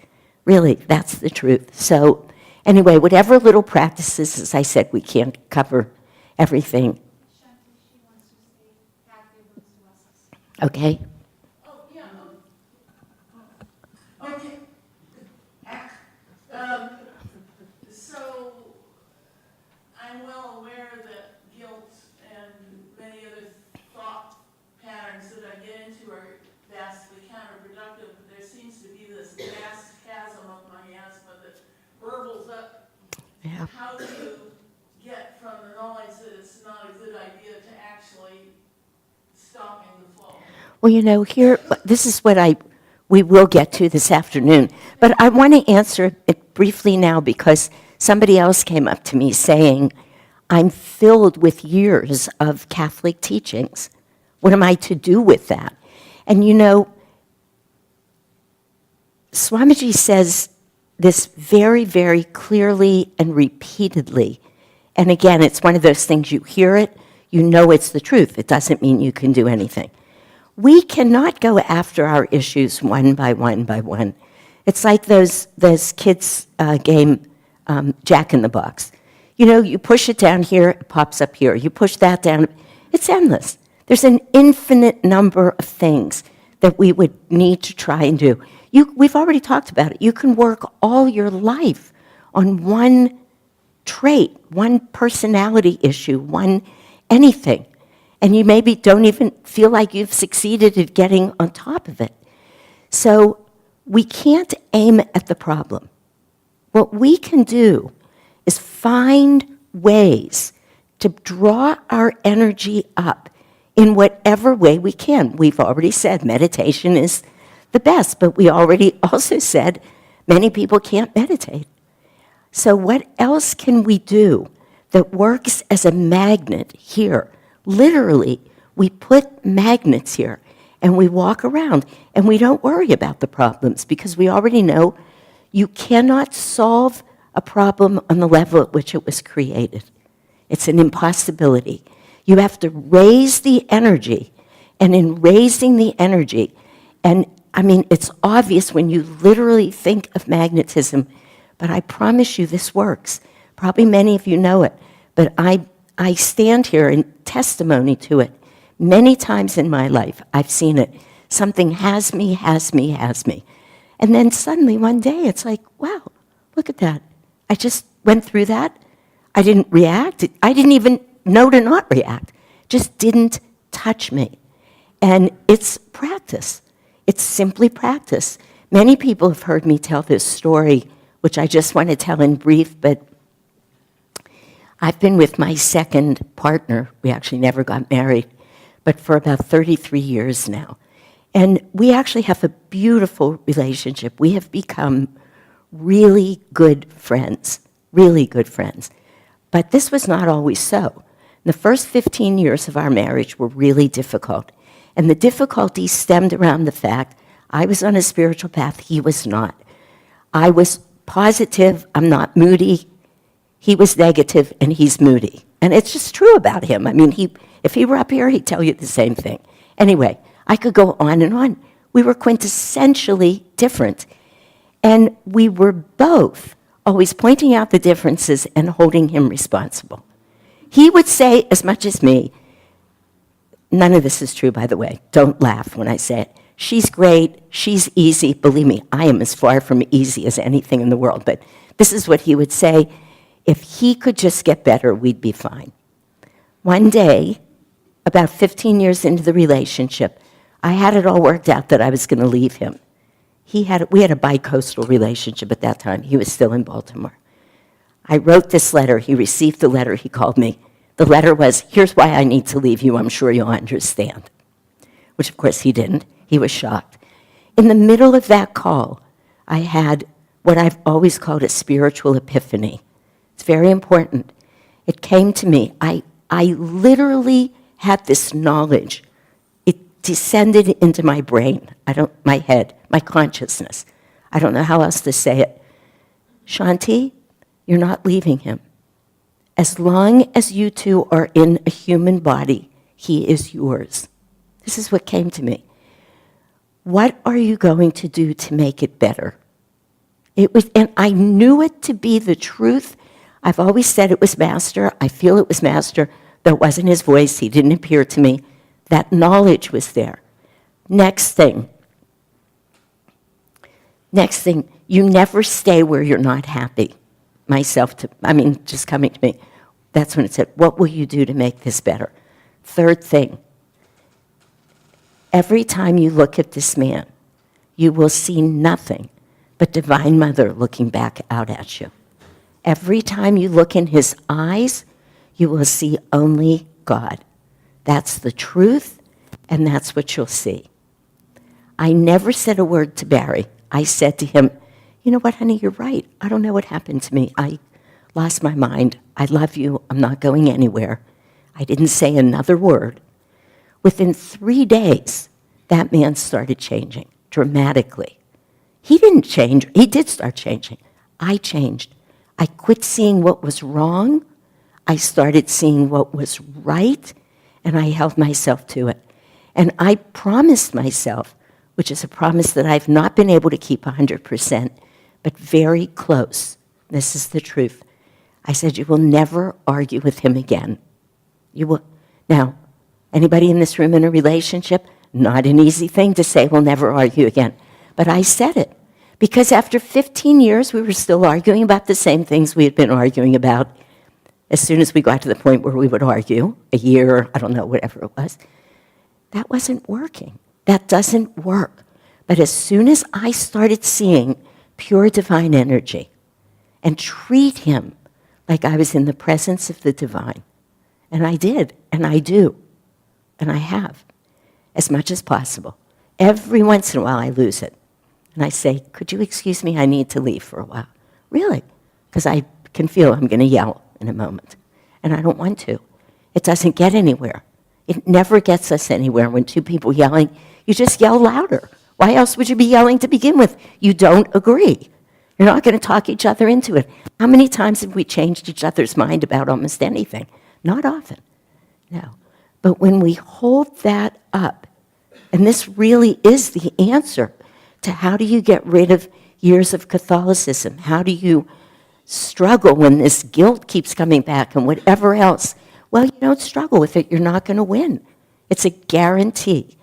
Really, that's the truth. So anyway, whatever little practices, as I said, we can't cover everything. Shanti, she wants to say happy with blessings. Okay? Oh, yeah, okay. Um, So, I'm well aware that guilt and many other thought patterns that I get into are vastly counterproductive, but there seems to be this vast chasm of miasma that burbles up. Yeah. How do you get from the knowledge that it's not a good idea to actually stopping the flow? Well, you know, here, this is what we will get to this afternoon. But I want to answer it briefly now because somebody else came up to me saying, I'm filled with years of Catholic teachings. What am I to do with that? And you know, Swamiji says this very, very clearly and repeatedly. And again, it's one of those things, you hear it, you know it's the truth. It doesn't mean you can do anything. We cannot go after our issues one by one by one. It's like those kids' game, Jack in the Box. You know, you push it down here, it pops up here. You push that down, it's endless. There's an infinite number of things that we would need to try and do. We've already talked about it. You can work all your life on one trait, one personality issue, one anything. And you maybe don't even feel like you've succeeded at getting on top of it. So we can't aim at the problem. What we can do is find ways to draw our energy up in whatever way we can. We've already said meditation is the best, but we already also said many people can't meditate. So what else can we do that works as a magnet here? Literally, we put magnets here and we walk around and we don't worry about the problems because we already know you cannot solve a problem on the level at which it was created. It's an impossibility. You have to raise the energy, and in raising the energy, and I mean, it's obvious when you literally think of magnetism, but I promise you this works. Probably many of you know it, but I stand here in testimony to it. Many times in my life, I've seen it. Something has me. And then suddenly one day, it's like, wow, look at that. I just went through that. I didn't react. I didn't even know to not react. Just didn't touch me. And it's practice. It's simply practice. Many people have heard me tell this story, which I just want to tell in brief, but I've been with my second partner. We actually never got married, but for about 33 years now. And we actually have a beautiful relationship. We have become really good friends, really good friends. But this was not always so. The first 15 years of our marriage were really difficult. And the difficulty stemmed around the fact I was on a spiritual path, he was not. I was positive, I'm not moody. He was negative, and he's moody. And it's just true about him. I mean, if he were up here, he'd tell you the same thing. Anyway, I could go on and on. We were quintessentially different. And we were both always pointing out the differences and holding him responsible. He would say as much as me, none of this is true, by the way. Don't laugh when I say it. She's great. She's easy. Believe me, I am as far from easy as anything in the world. But this is what he would say. If he could just get better, we'd be fine. One day, about 15 years into the relationship, I had it all worked out that I was going to leave him. We had a bi-coastal relationship at that time. He was still in Baltimore. I wrote this letter. He received the letter. He called me. The letter was, here's why I need to leave you. I'm sure you'll understand. Which, of course, he didn't. He was shocked. In the middle of that call, I had what I've always called a spiritual epiphany. It's very important. It came to me. I literally had this knowledge. It descended into my brain, my head, my consciousness. I don't know how else to say it. Shanti, you're not leaving him. As long as you two are in a human body, he is yours. This is what came to me. What are you going to do to make it better? And I knew it to be the truth. I've always said it was Master. I feel it was Master, though it wasn't his voice. He didn't appear to me. That knowledge was there. Next thing, you never stay where you're not happy. Just coming to me, that's when it said, what will you do to make this better? Third thing, every time you look at this man, you will see nothing but Divine Mother looking back out at you. Every time you look in his eyes, you will see only God. That's the truth, and that's what you'll see. I never said a word to Barry. I said to him, you know what, honey, you're right. I don't know what happened to me. I lost my mind. I love you. I'm not going anywhere. I didn't say another word. Within 3 days, that man started changing dramatically. He didn't change. He did start changing. I changed. I quit seeing what was wrong. I started seeing what was right, and I held myself to it. And I promised myself, which is a promise that I've not been able to keep 100%, but very close. This is the truth. I said, you will never argue with him again. You will. Now, anybody in this room in a relationship? Not an easy thing to say, we'll never argue again. But I said it. Because after 15 years, we were still arguing about the same things we had been arguing about. As soon as we got to the point where we would argue, a year, I don't know, whatever it was, that wasn't working. That doesn't work. But as soon as I started seeing pure divine energy and treat him like I was in the presence of the divine, and I did, and I do, and I have, as much as possible. Every once in a while I lose it. And I say, could you excuse me? I need to leave for a while. Really? Because I can feel I'm going to yell in a moment. And I don't want to. It doesn't get anywhere. It never gets us anywhere. When two people yelling, you just yell louder. Why else would you be yelling to begin with? You don't agree. You're not going to talk each other into it. How many times have we changed each other's mind about almost anything? Not often. No. But when we hold that up, and this really is the answer to how do you get rid of years of Catholicism? How do you struggle when this guilt keeps coming back and whatever else? Well, you don't struggle with it. You're not going to win. It's a guarantee.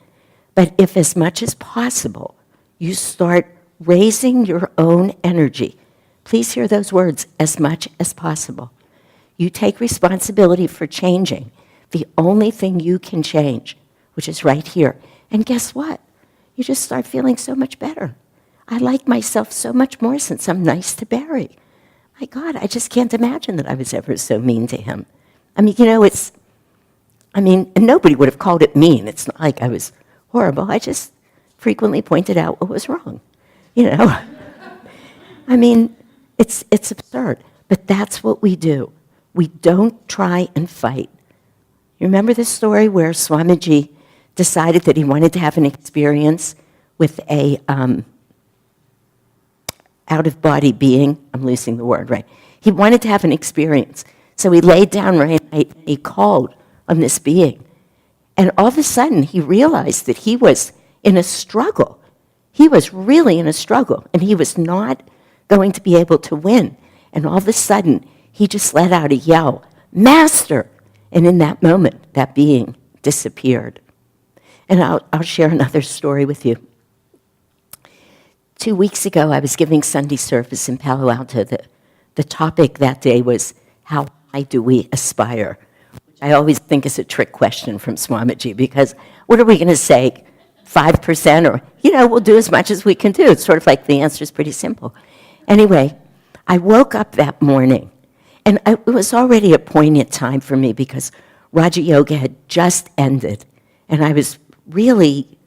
But if as much as possible you start raising your own energy, please hear those words, as much as possible. You take responsibility for changing the only thing you can change, which is right here. And guess what? You just start feeling so much better. I like myself so much more since I'm nice to Barry. My God, I just can't imagine that I was ever so mean to him. And nobody would have called it mean. It's not like I was horrible. I just frequently pointed out what was wrong. It's absurd. But that's what we do. We don't try and fight. You remember the story where Swamiji decided that he wanted to have an experience with a out-of-body being. I'm losing the word, right? He wanted to have an experience. So he laid down right at night and he called on this being. And all of a sudden, he realized that he was in a struggle. He was really in a struggle, and he was not going to be able to win. And all of a sudden, he just let out a yell, "Master!" And in that moment, that being disappeared. And I'll share another story with you. 2 weeks ago, I was giving Sunday service in Palo Alto. The topic that day was, how high do we aspire? Which I always think is a trick question from Swamiji, because what are we going to say, 5%? Or, we'll do as much as we can do. It's sort of like the answer is pretty simple. Anyway, I woke up that morning, and it was already a poignant time for me because Raja Yoga had just ended, and I was really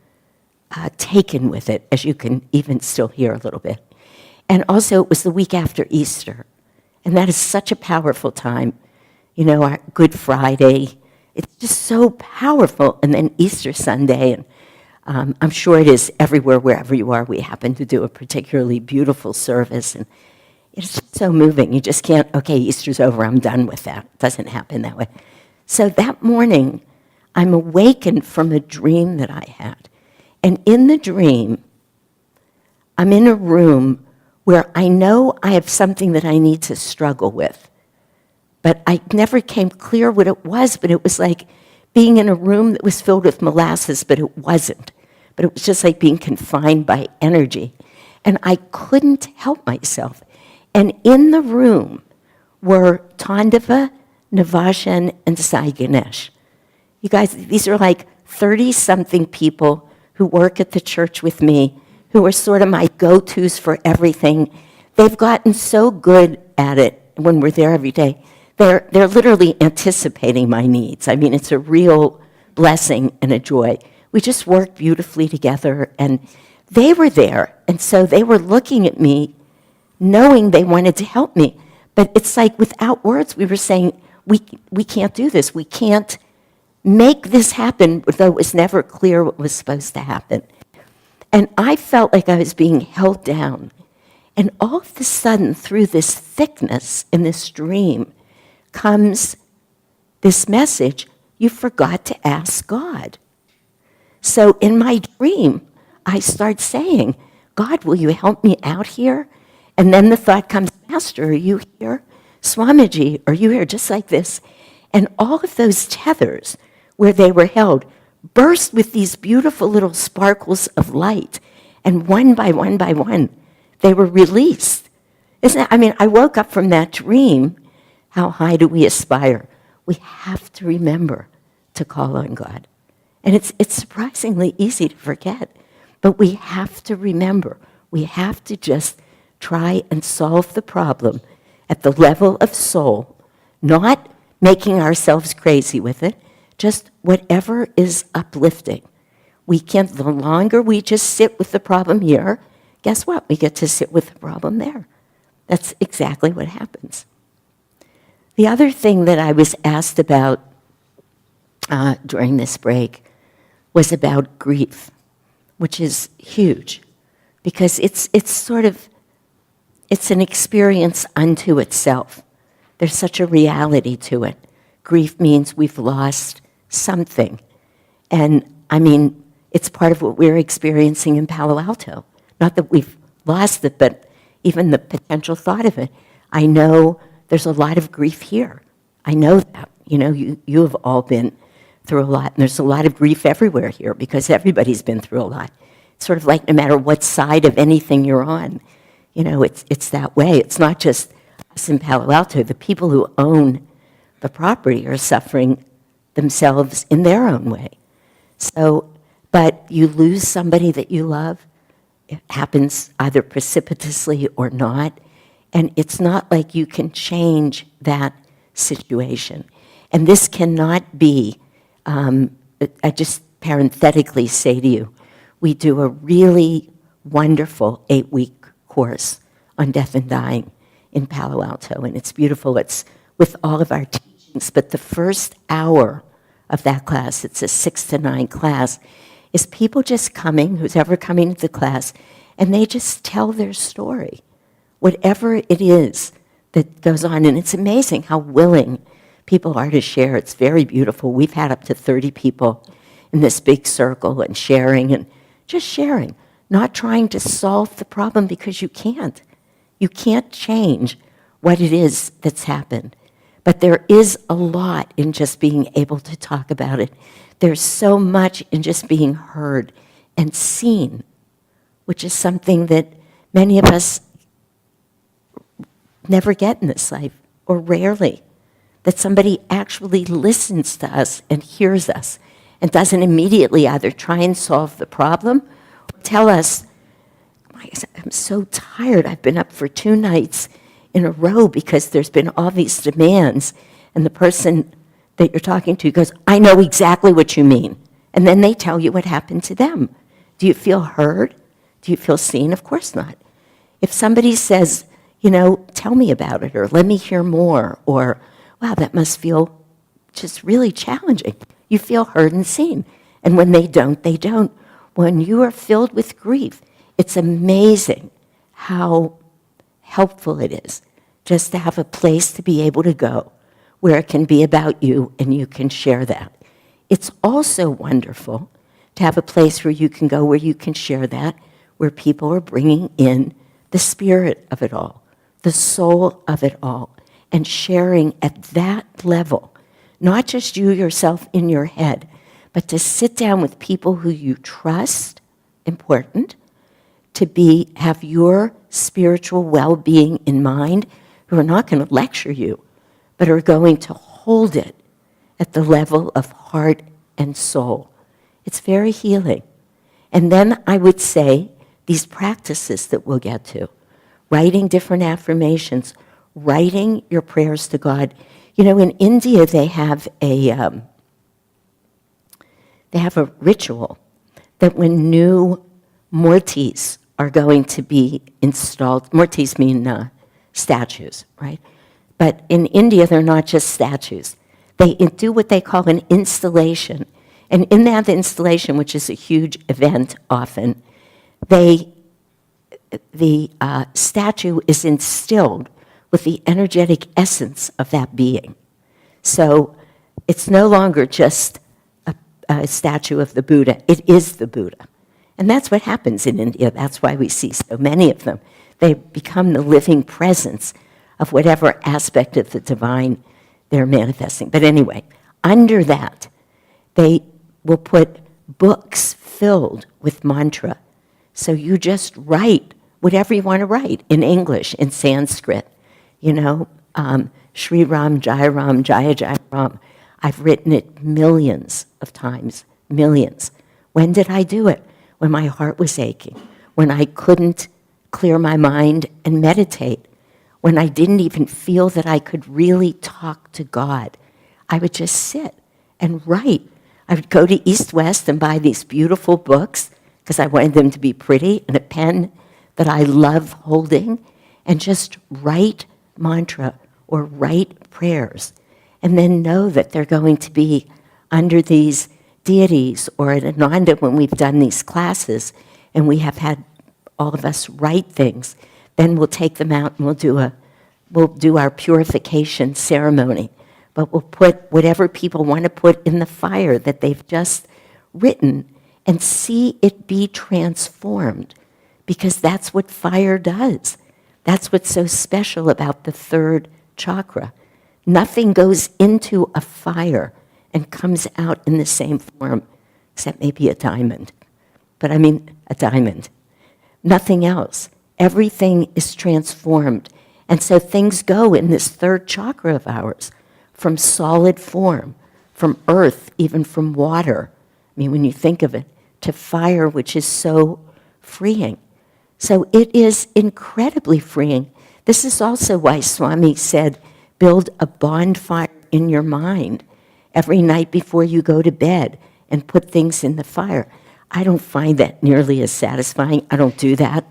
taken with it, as you can even still hear a little bit. And also, it was the week after Easter, and that is such a powerful time. Our Good Friday, it's just so powerful, and then Easter Sunday, and I'm sure it is everywhere, wherever you are. We happen to do a particularly beautiful service, and it's just so moving. You just can't, okay, Easter's over, I'm done with that. It doesn't happen that way. So that morning, I'm awakened from a dream that I had. And in the dream, I'm in a room where I know I have something that I need to struggle with. But I never came clear what it was, but it was like being in a room that was filled with molasses, but it wasn't. but it was just like being confined by energy. And I couldn't help myself. And in the room were Tandava, Navashan, and Sai Ganesh. You guys, these are like 30-something people who work at the church with me, who are sort of my go-tos for everything. They've gotten so good at it when we're there every day. They're literally anticipating my needs. I mean, it's a real blessing and a joy. We just work beautifully together, and they were there, and so they were looking at me, knowing they wanted to help me. But it's like without words, we were saying, we can't do this. We can't make this happen, though it was never clear what was supposed to happen. And I felt like I was being held down. And all of a sudden, through this thickness in this dream, comes this message: you forgot to ask God. So in my dream, I start saying, God, will you help me out here? And then the thought comes, Master, are you here? Swamiji, are you here? Just like this. And all of those tethers where they were held burst with these beautiful little sparkles of light. And one by one by one, they were released. I woke up from that dream. How high do we aspire? We have to remember to call on God. And it's surprisingly easy to forget. But we have to remember. We have to just try and solve the problem at the level of soul, not making ourselves crazy with it, just whatever is uplifting. The longer we just sit with the problem here, guess what? We get to sit with the problem there. That's exactly what happens. The other thing that I was asked about during this break was about grief, which is huge, because it's an experience unto itself. There's such a reality to it. Grief means we've lost something. And it's part of what we're experiencing in Palo Alto. Not that we've lost it, but even the potential thought of it. I know there's a lot of grief here. I know that. You have all been through a lot, and there's a lot of grief everywhere here because everybody's been through a lot. It's sort of like no matter what side of anything you're on, it's that way. It's not just us in Palo Alto. The people who own the property are suffering themselves in their own way. But you lose somebody that you love. It happens either precipitously or not. And it's not like you can change that situation. And this cannot be, I just parenthetically say to you, we do a really wonderful 8-week course on death and dying in Palo Alto, and it's beautiful. It's with all of our teachings, but the first hour of that class, it's a 6 to 9 class, is people just coming, who's ever coming to the class, and they just tell their story, whatever it is that goes on. And it's amazing how willing people are to share. It's very beautiful. We've had up to 30 people in this big circle and sharing, and just sharing, not trying to solve the problem because you can't. You can't change what it is that's happened. But there is a lot in just being able to talk about it. There's so much in just being heard and seen, which is something that many of us never get in this life, or rarely. That somebody actually listens to us and hears us and doesn't immediately either try and solve the problem or tell us, I'm so tired. I've been up for 2 nights in a row because there's been all these demands. And the person that you're talking to goes, I know exactly what you mean. And then they tell you what happened to them. Do you feel heard? Do you feel seen? Of course not. If somebody says, tell me about it, or let me hear more, or, wow, that must feel just really challenging. You feel heard and seen. And when they don't, they don't. When you are filled with grief, it's amazing how helpful it is just to have a place to be able to go where it can be about you and you can share that. It's also wonderful to have a place where you can go where you can share that, where people are bringing in the spirit of it all, the soul of it all, and sharing at that level, not just you yourself in your head, but to sit down with people who you trust, important to have your spiritual well-being in mind, who are not going to lecture you, but are going to hold it at the level of heart and soul. It's very healing. And then I would say these practices that we'll get to, writing different affirmations, writing your prayers to God. You know, in India, they have a ritual that when new murtis are going to be installed, murtis mean statues, right? But in India, they're not just statues. They do what they call an installation. And in that installation, which is a huge event often, the statue is instilled with the energetic essence of that being. So it's no longer just a statue of the Buddha. It is the Buddha. And that's what happens in India. That's why we see so many of them. They become the living presence of whatever aspect of the divine they're manifesting. But anyway, under that, they will put books filled with mantra. So you just write whatever you want to write in English, in Sanskrit. You know, Sri Ram, Jai Ram, Jaya Jaya Ram. I've written it millions of times, millions. When did I do it? When my heart was aching, when I couldn't clear my mind and meditate, when I didn't even feel that I could really talk to God. I would just sit and write. I would go to East West and buy these beautiful books because I wanted them to be pretty, and a pen that I love holding, and just write mantra or write prayers, and then know that they're going to be under these deities, or at Ananda when we've done these classes and we have had all of us write things, then we'll take them out and we'll do our purification ceremony. But we'll put whatever people want to put in the fire that they've just written and see it be transformed, because that's what fire does. That's what's so special about the third chakra. Nothing goes into a fire and comes out in the same form, except maybe a diamond. But I mean a diamond. Nothing else. Everything is transformed. And so things go in this third chakra of ours, from solid form, from earth, even from water. I mean, when you think of it, to fire, which is so freeing. So it is incredibly freeing. This is also why Swami said, build a bonfire in your mind every night before you go to bed and put things in the fire. I don't find that nearly as satisfying. I don't do that.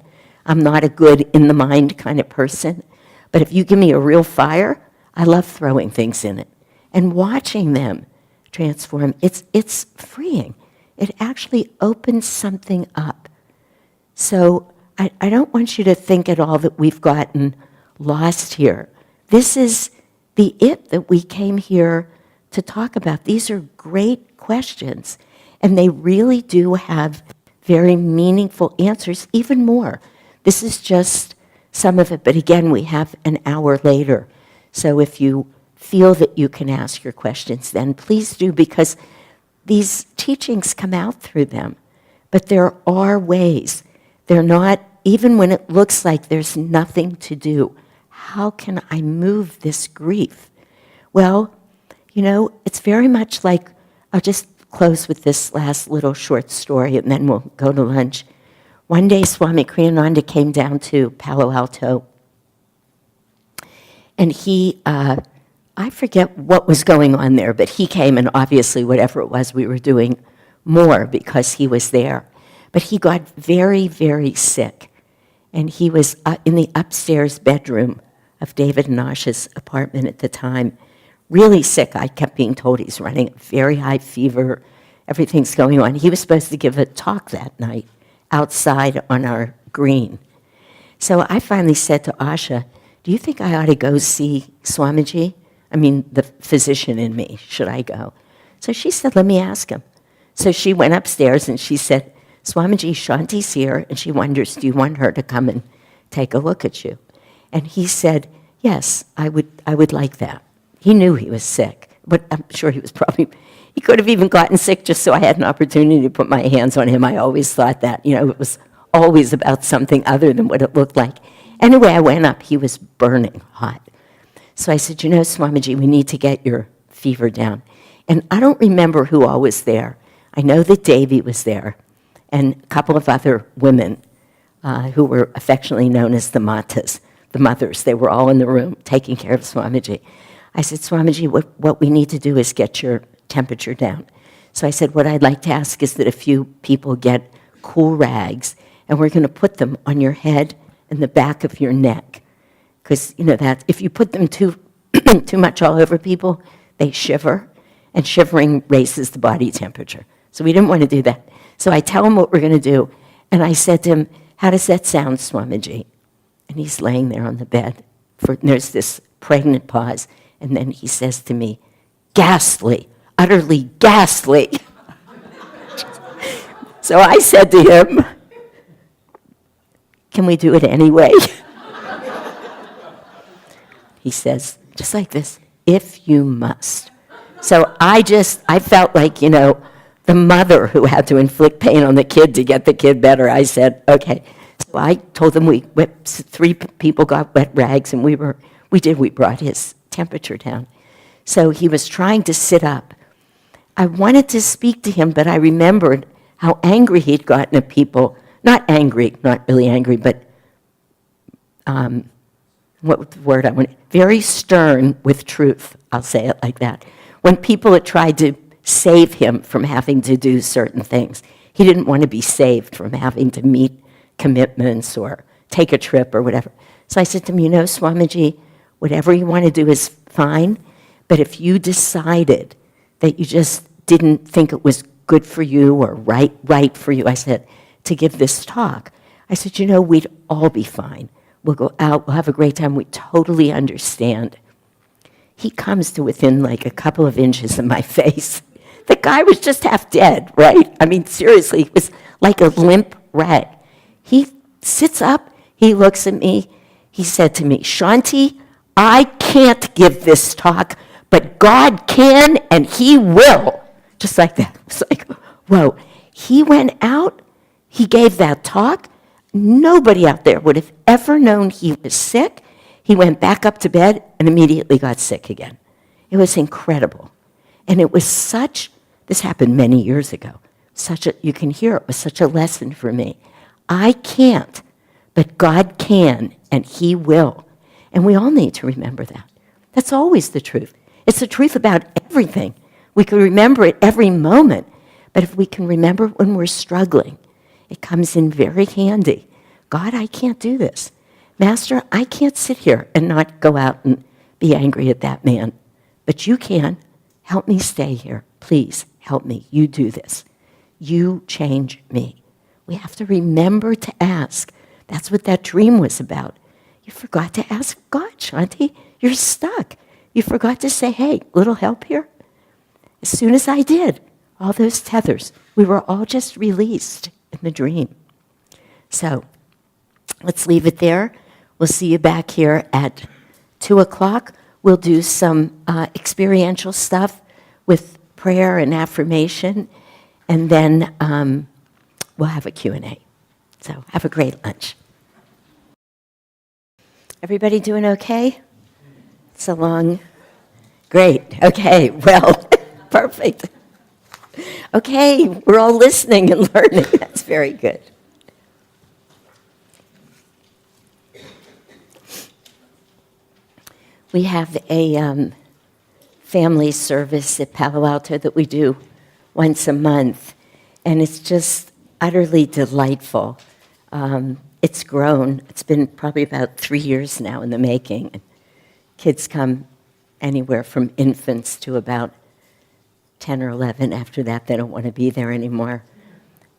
I'm not a good in-the-mind kind of person. But if you give me a real fire, I love throwing things in it and watching them transform. It's freeing. It actually opens something up. So I don't want you to think at all that we've gotten lost here. This is the it that we came here to talk about. These are great questions, and they really do have very meaningful answers, even more. This is just some of it, but again, we have an hour later. So if you feel that you can ask your questions, then please do, because these teachings come out through them. But there are ways. They're not, even when it looks like there's nothing to do, how can I move this grief? Well, you know, it's very much like, I'll just close with this last little short story and then we'll go to lunch. One day, Swami Kriyananda came down to Palo Alto, and he, I forget what was going on there, but he came, and obviously whatever it was, we were doing more because he was there. But he got very, very sick, and he was in the upstairs bedroom of David and Asha's apartment at the time, really sick. I kept being told he's running a very high fever, everything's going on. He was supposed to give a talk that night outside on our green. So I finally said to Asha, do you think I ought to go see Swamiji? I mean, the physician in me, should I go? So she said, let me ask him. So she went upstairs and she said, Swamiji, Shanti's here, and she wonders, do you want her to come and take a look at you? And he said, yes, I would like that. He knew he was sick, but I'm sure he was probably, He could have even gotten sick just so I had an opportunity to put my hands on him. I always thought that, it was always about something other than what it looked like. Anyway, I went up. He was burning hot. So I said, Swamiji, we need to get your fever down. And I don't remember who all was there. I know that Davy was there and a couple of other women who were affectionately known as the Matas, the mothers. They were all in the room taking care of Swamiji. I said, Swamiji, what we need to do is get your temperature down. So I said, what I'd like to ask is that a few people get cool rags, and we're going to put them on your head and the back of your neck. Because, that if you put them too much all over people, they shiver, and shivering raises the body temperature. So we didn't want to do that. So I tell him what we're going to do, and I said to him, how does that sound, Swamiji? And he's laying there on the bed. There's this pregnant pause, and then he says to me, ghastly, utterly ghastly. So I said to him, can we do it anyway? He says, just like this, if you must. So I felt like, the mother who had to inflict pain on the kid to get the kid better. I said, okay. So I told them 3 people got wet rags, and we brought his temperature down. So he was trying to sit up. I wanted to speak to him, but I remembered how angry he'd gotten at people. Not angry, not really angry, but what was the word I want? Very stern with truth, I'll say it like that. When people had tried to save him from having to do certain things, he didn't want to be saved from having to meet commitments or take a trip or whatever. So I said to him, Swamiji, whatever you want to do is fine, but if you decided that you just didn't think it was good for you or right for you, I said, to give this talk, I said, we'd all be fine. We'll go out, we'll have a great time, we totally understand. He comes to within like a couple of inches of my face. The guy was just half dead, right? I mean, seriously, it was like a limp rag. He sits up, he looks at me, he said to me, Shanti, I can't give this talk, but God can and He will. Just like that. It's like, whoa. He went out, he gave that talk. Nobody out there would have ever known he was sick. He went back up to bed and immediately got sick again. It was incredible. And it was this happened many years ago, you can hear it was such a lesson for me. I can't, but God can and He will. And we all need to remember that. That's always the truth. It's the truth about everything. We can remember it every moment, but if we can remember when we're struggling, it comes in very handy. God, I can't do this. Master, I can't sit here and not go out and be angry at that man, but you can. Help me stay here. Please help me. You do this. You change me. We have to remember to ask. That's what that dream was about. You forgot to ask God, Shanti. You're stuck. You forgot to say, hey, little help here? As soon as I did, all those tethers, we were all just released in the dream. So let's leave it there. We'll see you back here at 2 o'clock. We'll do some experiential stuff with prayer and affirmation, and then we'll have a Q&A. So have a great lunch. Everybody doing okay? It's a long, great, okay, well, perfect. Okay, we're all listening and learning. That's very good. We have a family service at Palo Alto that we do once a month, and it's just utterly delightful. It's grown. It's been probably about 3 years now in the making. Kids come anywhere from infants to about 10 or 11. After that, they don't want to be there anymore.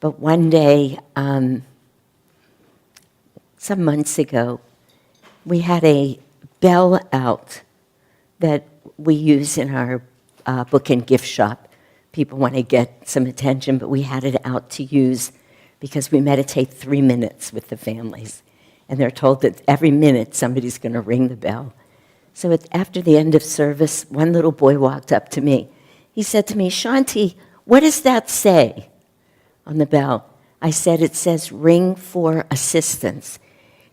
But one day, some months ago, we had a bell out that we use in our book and gift shop. People want to get some attention, but we had it out to use because we meditate 3 minutes with the families. And they're told that every minute somebody's going to ring the bell. So after the end of service, one little boy walked up to me, he said to me, Shanti, what does that say on the bell? I said, it says ring for assistance.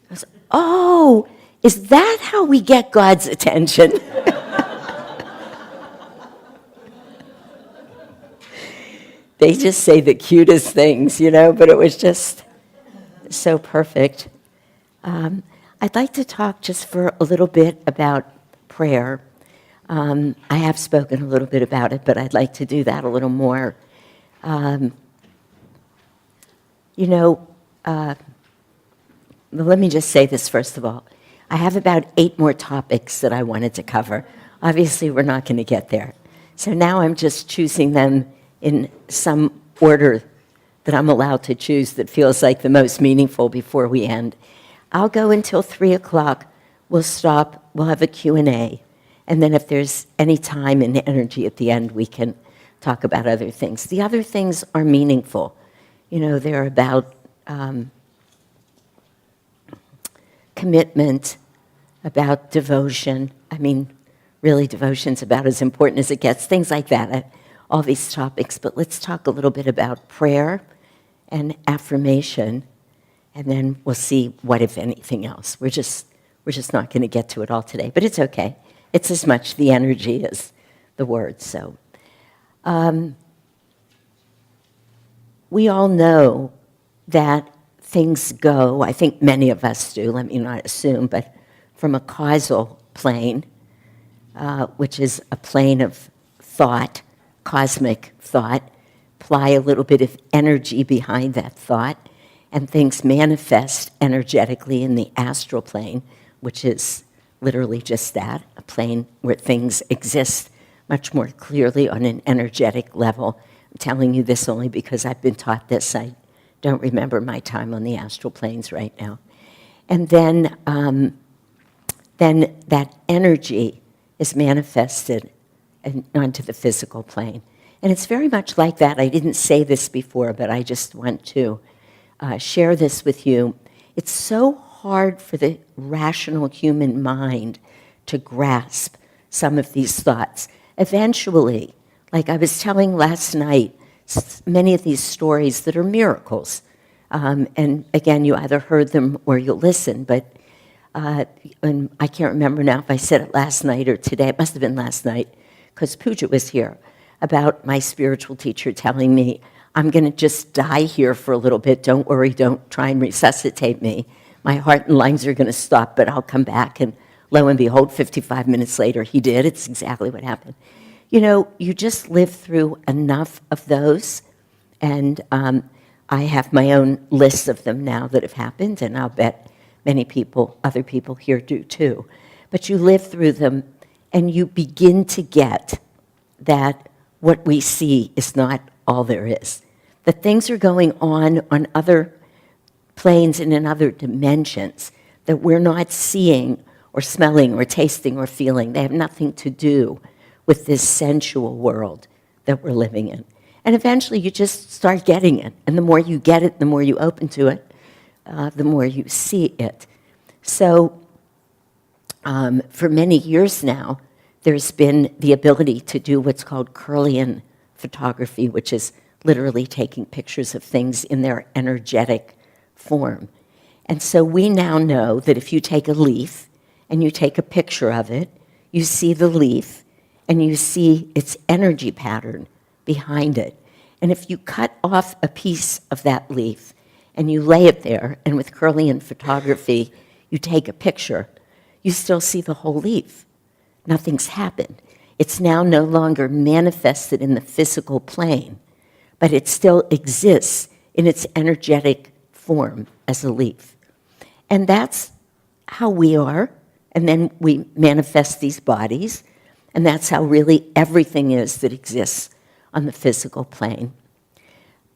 He goes, oh, is that how we get God's attention? They just say the cutest things, but it was just so perfect. I'd like to talk just for a little bit about prayer. I have spoken a little bit about it, but I'd like to do that a little more. Let me just say this first of all. I have about 8 more topics that I wanted to cover. Obviously, we're not going to get there. So now I'm just choosing them in some order that I'm allowed to choose that feels like the most meaningful before we end. I'll go until 3 o'clock. We'll stop. We'll have a Q&A. And then if there's any time and energy at the end, we can talk about other things. The other things are meaningful. They're about commitment, about devotion. Really, devotion's about as important as it gets, things like that, all these topics. But let's talk a little bit about prayer and affirmation, and then we'll see what, if anything else. We're just not going to get to it all today, but it's okay. It's as much the energy as the words. So we all know that things go, I think many of us do, let me not assume, but from a causal plane, which is a plane of thought, cosmic thought, apply a little bit of energy behind that thought, and things manifest energetically in the astral plane, which is literally just that, a plane where things exist much more clearly on an energetic level. I'm telling you this only because I've been taught this. I don't remember my time on the astral planes right now. And then that energy is manifested onto the physical plane. And it's very much like that. I didn't say this before, but I just want to share this with you. It's so hard for the rational human mind to grasp some of these thoughts. Eventually, like I was telling last night, many of these stories that are miracles. And again, you either heard them or you'll listen, but and I can't remember now if I said it last night or today. It must have been last night, because Pooja was here, about my spiritual teacher telling me, I'm going to just die here for a little bit. Don't worry, don't try and resuscitate me. My heart and lungs are going to stop, but I'll come back. And lo and behold, 55 minutes later, he did. It's exactly what happened. You just live through enough of those, and I have my own list of them now that have happened, and I'll bet many people, other people here do too. But you live through them, and you begin to get that what we see is not all there is. That things are going on other planes and in other dimensions that we're not seeing or smelling or tasting or feeling. They have nothing to do with this sensual world that we're living in. And eventually you just start getting it. And the more you get it, the more you open to it, the more you see it. So for many years now, there's been the ability to do what's called Kirlian photography, which is literally taking pictures of things in their energetic form. And so we now know that if you take a leaf and you take a picture of it, you see the leaf and you see its energy pattern behind it. And if you cut off a piece of that leaf and you lay it there, and with Kirlian photography, you take a picture, you still see the whole leaf. Nothing's happened. It's now no longer manifested in the physical plane, but it still exists in its energetic form as a leaf. And that's how we are, and then we manifest these bodies, and that's how really everything is that exists on the physical plane.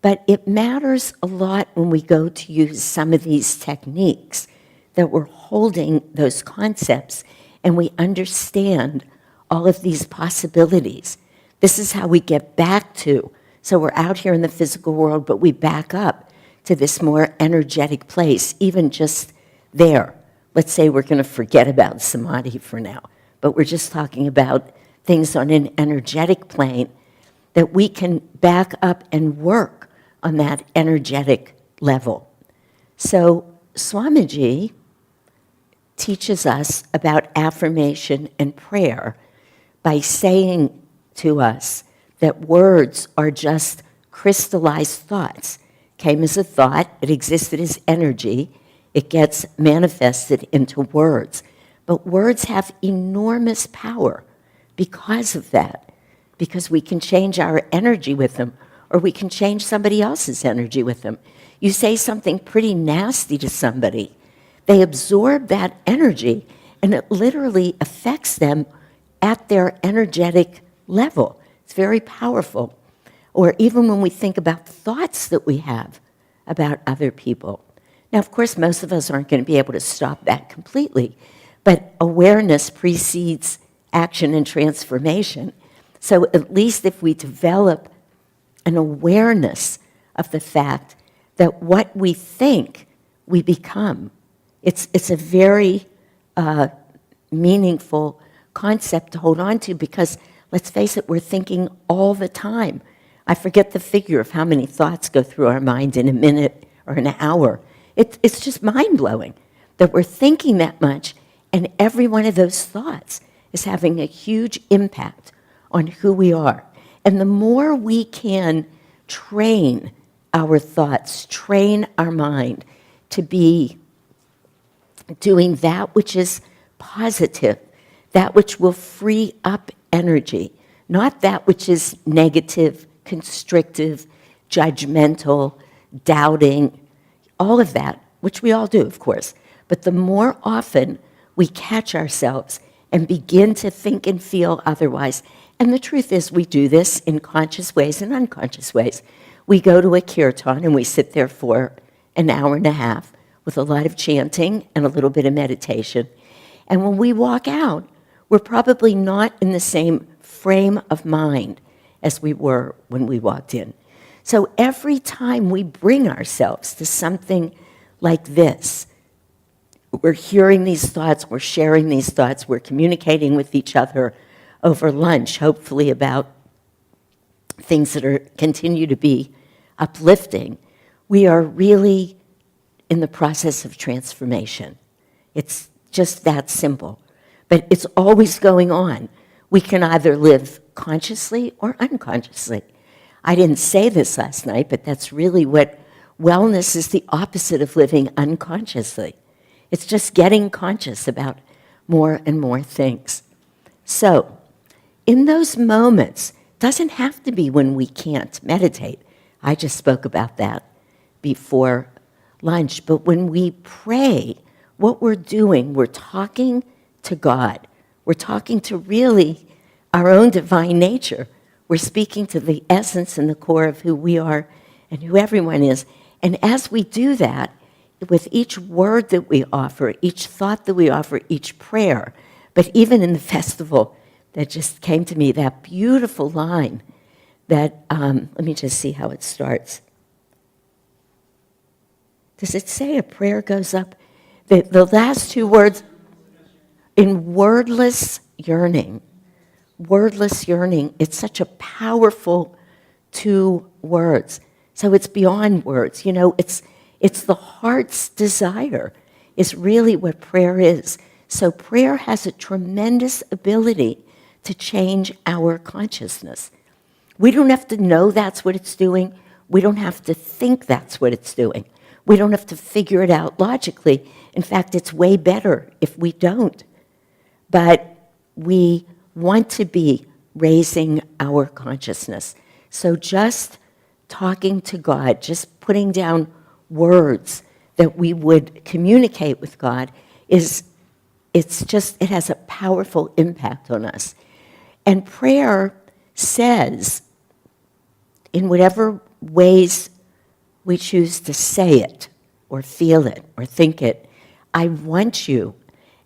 But it matters a lot when we go to use some of these techniques that we're holding those concepts and we understand all of these possibilities. This is how we get back to, so we're out here in the physical world, but we back up to this more energetic place, even just there. Let's say we're going to forget about samadhi for now, but we're just talking about things on an energetic plane, that we can back up and work on that energetic level. So Swamiji teaches us about affirmation and prayer by saying to us that words are just crystallized thoughts. Came as a thought, it existed as energy, it gets manifested into words. But words have enormous power because of that, because we can change our energy with them, or we can change somebody else's energy with them. You say something pretty nasty to somebody, they absorb that energy, and it literally affects them at their energetic level. It's very powerful. Or even when we think about thoughts that we have about other people. Now, of course, most of us aren't going to be able to stop that completely, but awareness precedes action and transformation. So at least if we develop an awareness of the fact that what we think, we become. It's a very meaningful concept to hold on to because, let's face it, we're thinking all the time. I forget the figure of how many thoughts go through our mind in a minute or an hour. It's just mind-blowing that we're thinking that much, and every one of those thoughts is having a huge impact on who we are. And the more we can train our thoughts, train our mind to be doing that which is positive, that which will free up energy, not that which is negative, constrictive, judgmental, doubting, all of that, which we all do, of course. But the more often we catch ourselves and begin to think and feel otherwise, and the truth is we do this in conscious ways and unconscious ways. We go to a kirtan and we sit there for an hour and a half with a lot of chanting and a little bit of meditation. And when we walk out, we're probably not in the same frame of mind as we were when we walked in. So every time we bring ourselves to something like this, we're hearing these thoughts, we're sharing these thoughts, we're communicating with each other over lunch, hopefully about things that continue to be uplifting. We are really in the process of transformation. It's just that simple. But it's always going on. We can either live consciously or unconsciously. I didn't say this last night, but that's really what wellness is, the opposite of living unconsciously. It's just getting conscious about more and more things. So, in those moments, doesn't have to be when we can't meditate. I just spoke about that before lunch. But when we pray, what we're doing, we're talking to God. We're talking to really our own divine nature. We're speaking to the essence and the core of who we are and who everyone is. And as we do that, with each word that we offer, each thought that we offer, each prayer, but even in the festival that just came to me, that beautiful line that, let me just see how it starts. Does it say a prayer goes up? The last two words, in wordless yearning. Wordless yearning, it's such a powerful 2 words. So it's beyond words. You know, it's the heart's desire is really what prayer is. So prayer has a tremendous ability to change our consciousness. We don't have to know that's what it's doing. We don't have to think that's what it's doing. We don't have to figure it out logically. In fact, it's way better if we don't. But we want to be raising our consciousness. So just talking to God, just putting down words that we would communicate with God it has a powerful impact on us. And prayer says, in whatever ways we choose to say it, or feel it, or think it, I want you.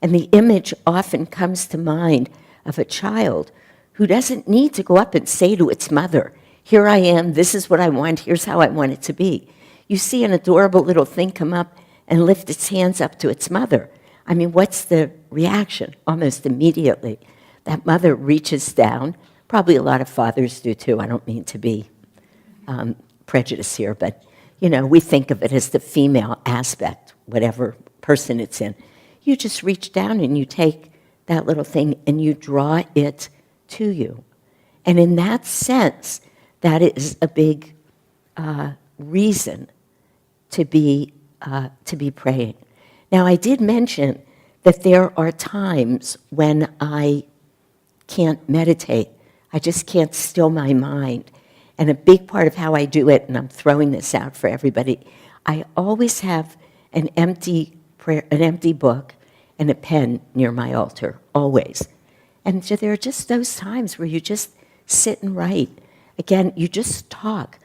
And the image often comes to mind of a child who doesn't need to go up and say to its mother, here I am, this is what I want, here's how I want it to be. You see an adorable little thing come up and lift its hands up to its mother. What's the reaction? Almost immediately, that mother reaches down, Probably a lot of fathers do too. I don't mean to be prejudiced here, but we think of it as the female aspect, whatever person it's in. You just reach down and you take that little thing and you draw it to you. And in that sense, that is a big reason to be praying. Now, I did mention that there are times when I can't meditate. I just can't still my mind. And a big part of how I do it, and I'm throwing this out for everybody, I always have an empty book and a pen near my altar, always. And so there are just those times where you just sit and write. Again, you just talk.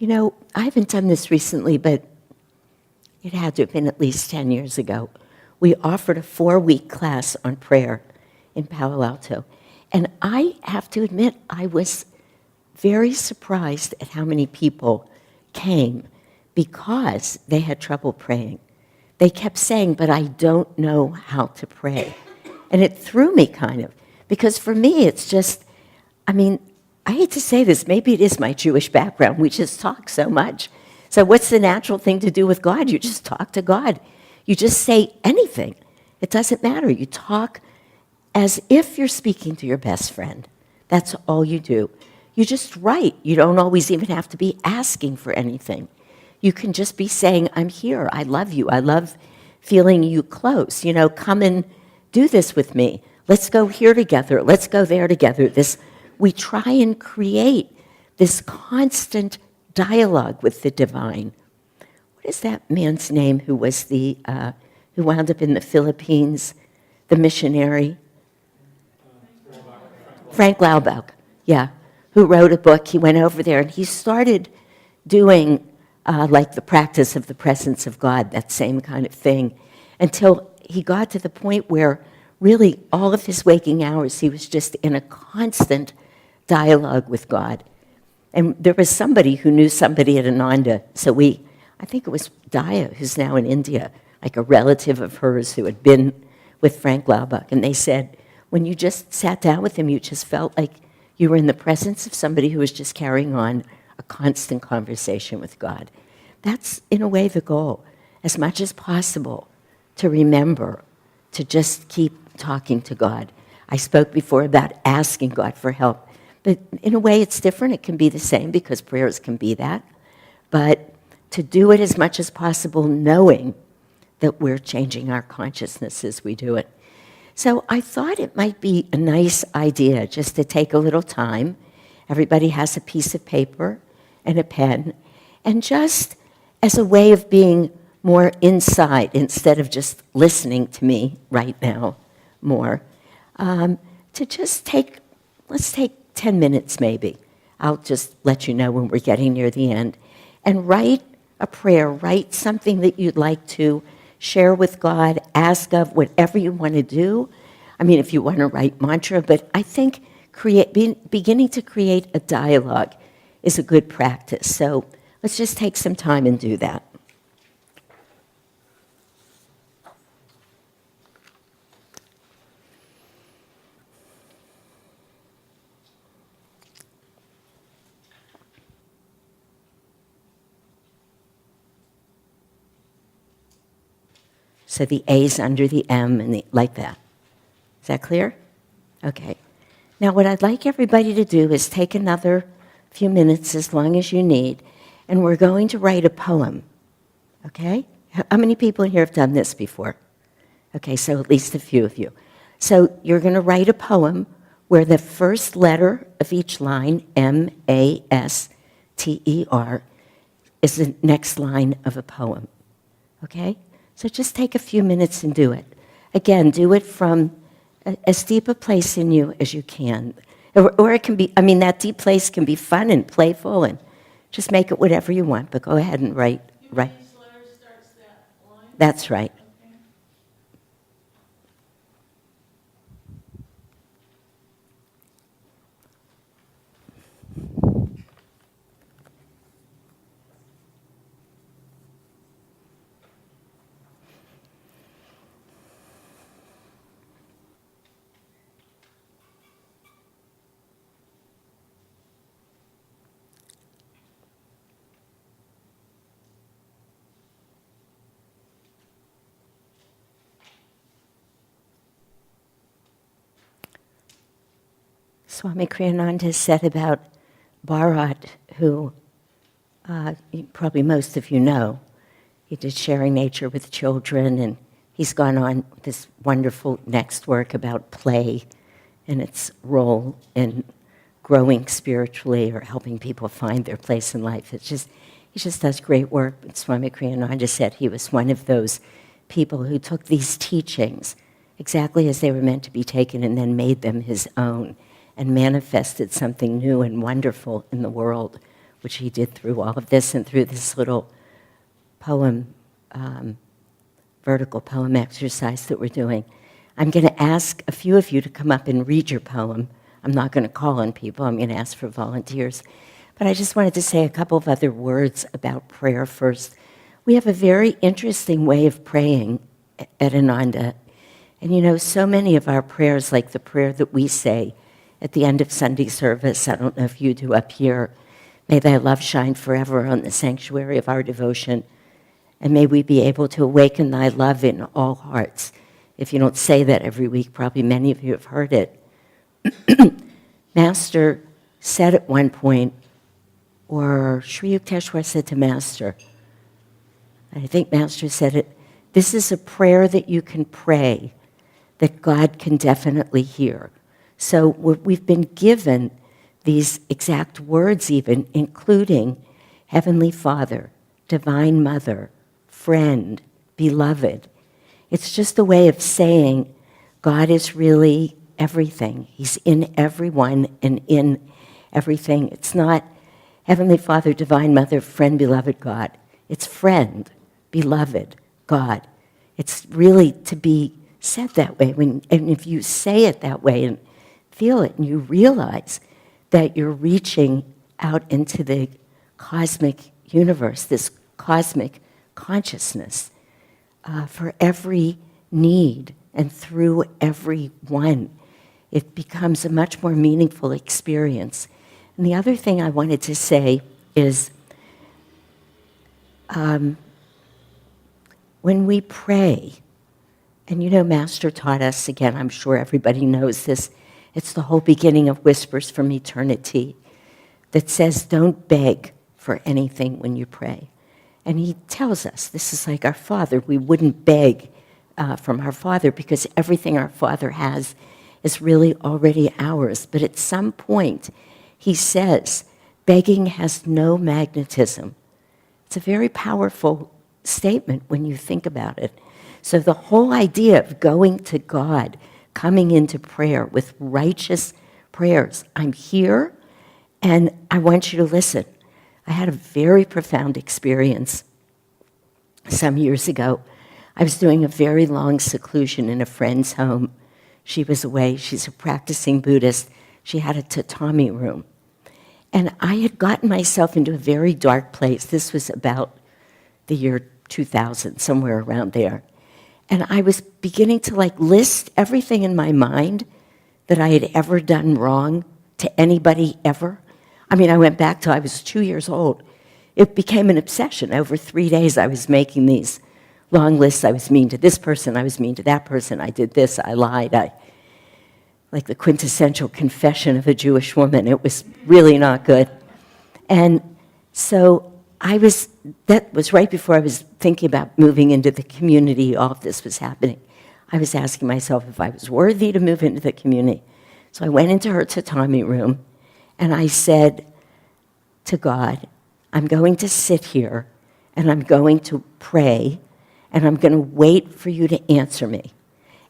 I haven't done this recently, but it had to have been at least 10 years ago. We offered a 4-week class on prayer in Palo Alto. And I have to admit, I was very surprised at how many people came because they had trouble praying. They kept saying, but I don't know how to pray. And it threw me kind of, because for me, it's just, I hate to say this, maybe it is my Jewish background. We just talk so much. So what's the natural thing to do with God? You just talk to God. You just say anything. It doesn't matter. You talk as if you're speaking to your best friend. That's all you do. You just write. You don't always even have to be asking for anything. You can just be saying, I'm here. I love you. I love feeling you close. Come and do this with me. Let's go here together. Let's go there together. We try and create this constant dialogue with the divine. What is that man's name who was who wound up in the Philippines, the missionary? Frank Laubach, yeah, who wrote a book. He went over there and he started doing like the practice of the presence of God, that same kind of thing, until he got to the point where really all of his waking hours he was just in a constant dialogue with God. And there was somebody who knew somebody at Ananda, so I think it was Daya, who's now in India, like a relative of hers who had been with Frank Laubach, and they said, when you just sat down with him, you just felt like you were in the presence of somebody who was just carrying on a constant conversation with God. That's, in a way, the goal, as much as possible, to remember to just keep talking to God. I spoke before about asking God for help, but in a way, it's different. It can be the same because prayers can be that. But to do it as much as possible, knowing that we're changing our consciousness as we do it. So I thought it might be a nice idea just to take a little time. Everybody has a piece of paper and a pen, and just as a way of being more inside instead of just listening to me right now more, to just let's take 10 minutes maybe. I'll just let you know when we're getting near the end. And write a prayer, write something that you'd like to share with God, ask of, whatever you want to do. If you want to write mantra, but I think beginning to create a dialogue is a good practice. So let's just take some time and do that. So the A's under the M and like that. Is that clear? Okay. Now what I'd like everybody to do is take another few minutes, as long as you need, and we're going to write a poem. Okay? How many people here have done this before? Okay, so at least a few of you. So you're going to write a poem where the first letter of each line, M-A-S-T-E-R, is the next line of a poem. Okay? So just take a few minutes and do it. Again, do it from as deep a place in you as you can. Or it can be, that deep place can be fun and playful, and just make it whatever you want, but go ahead and write. Each letter starts that line? That's right. Okay. Swami Kriyananda said about Bharat, who probably most of you know. He did Sharing Nature with Children, and he's gone on this wonderful next work about play and its role in growing spiritually or helping people find their place in life. He just does great work. But Swami Kriyananda said he was one of those people who took these teachings exactly as they were meant to be taken and then made them his own and manifested something new and wonderful in the world, which he did through all of this and through this little poem, vertical poem exercise that we're doing. I'm going to ask a few of you to come up and read your poem. I'm not going to call on people. I'm going to ask for volunteers. But I just wanted to say a couple of other words about prayer first. We have a very interesting way of praying at Ananda. And you know, so many of our prayers, like the prayer that we say at the end of Sunday service, I don't know if you do up here, may thy love shine forever on the sanctuary of our devotion, and may we be able to awaken thy love in all hearts. If you don't say that every week, probably many of you have heard it. Master said at one point, or Sri Yukteswar said to Master, I think Master said it, this is a prayer that you can pray that God can definitely hear. So we've been given these exact words even, including Heavenly Father, Divine Mother, Friend, Beloved. It's just a way of saying God is really everything. He's in everyone and in everything. It's not Heavenly Father, Divine Mother, Friend, Beloved, God. It's Friend, Beloved, God. It's really to be said that way. And if you say it that way and feel it, and you realize that you're reaching out into the cosmic universe, this cosmic consciousness, for every need and through every one, it becomes a much more meaningful experience. And the other thing I wanted to say is when we pray, and you know, Master taught us, again, I'm sure everybody knows this, it's the whole beginning of Whispers from Eternity that says, don't beg for anything when you pray. And he tells us, this is like our Father. We wouldn't beg from our Father because everything our Father has is really already ours. But at some point, he says, begging has no magnetism. It's a very powerful statement when you think about it. So the whole idea of going to God, coming into prayer with righteous prayers, I'm here and I want you to listen. I had a very profound experience some years ago. I was doing a very long seclusion in a friend's home. She was away. She's a practicing Buddhist. She had a tatami room. And I had gotten myself into a very dark place. This was about the year 2000, somewhere around there. And I was beginning to list everything in my mind that I had ever done wrong to anybody ever. I mean, I went back till I was 2 years old. It became an obsession. Over 3 days, I was making these long lists. I was mean to this person. I was mean to that person. I did this. I lied. Like the quintessential confession of a Jewish woman. It was really not good. And so that was right before I was thinking about moving into the community. All of this was happening. I was asking myself if I was worthy to move into the community. So I went into her tatami room, and I said to God, I'm going to sit here, and I'm going to pray, and I'm going to wait for you to answer me.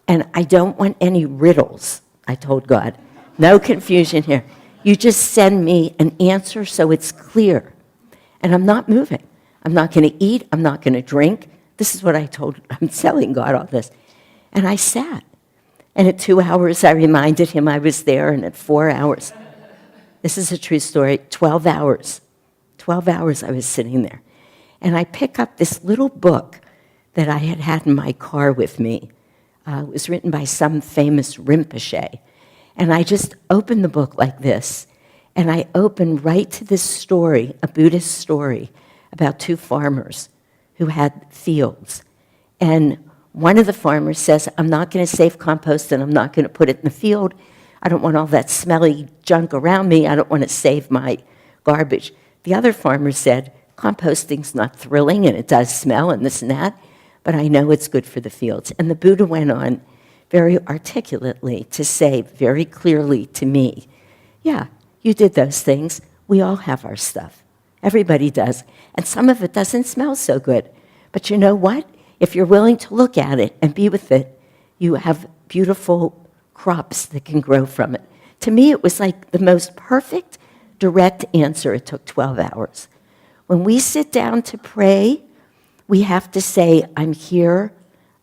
And I don't want any riddles, I told God. No confusion here. You just send me an answer so it's clear. And I'm not moving. I'm not going to eat. I'm not going to drink. This is what I told, I'm telling God all this. And I sat. And at 2 hours, I reminded him I was there. And at 4 hours, this is a true story, 12 hours. 12 hours I was sitting there. And I pick up this little book that I had had in my car with me. It was written by some famous Rinpoche. And I just opened the book like this. And I opened right to this story, a Buddhist story, about 2 farmers who had fields. And one of the farmers says, I'm not going to save compost and I'm not going to put it in the field. I don't want all that smelly junk around me. I don't want to save my garbage. The other farmer said, composting's not thrilling, and it does smell and this and that, but I know it's good for the fields. And the Buddha went on very articulately to say very clearly to me, yeah, you did those things. We all have our stuff. Everybody does. And some of it doesn't smell so good. But you know what? If you're willing to look at it and be with it, you have beautiful crops that can grow from it. To me, it was like the most perfect, direct answer. It took 12 hours. When we sit down to pray, we have to say, I'm here,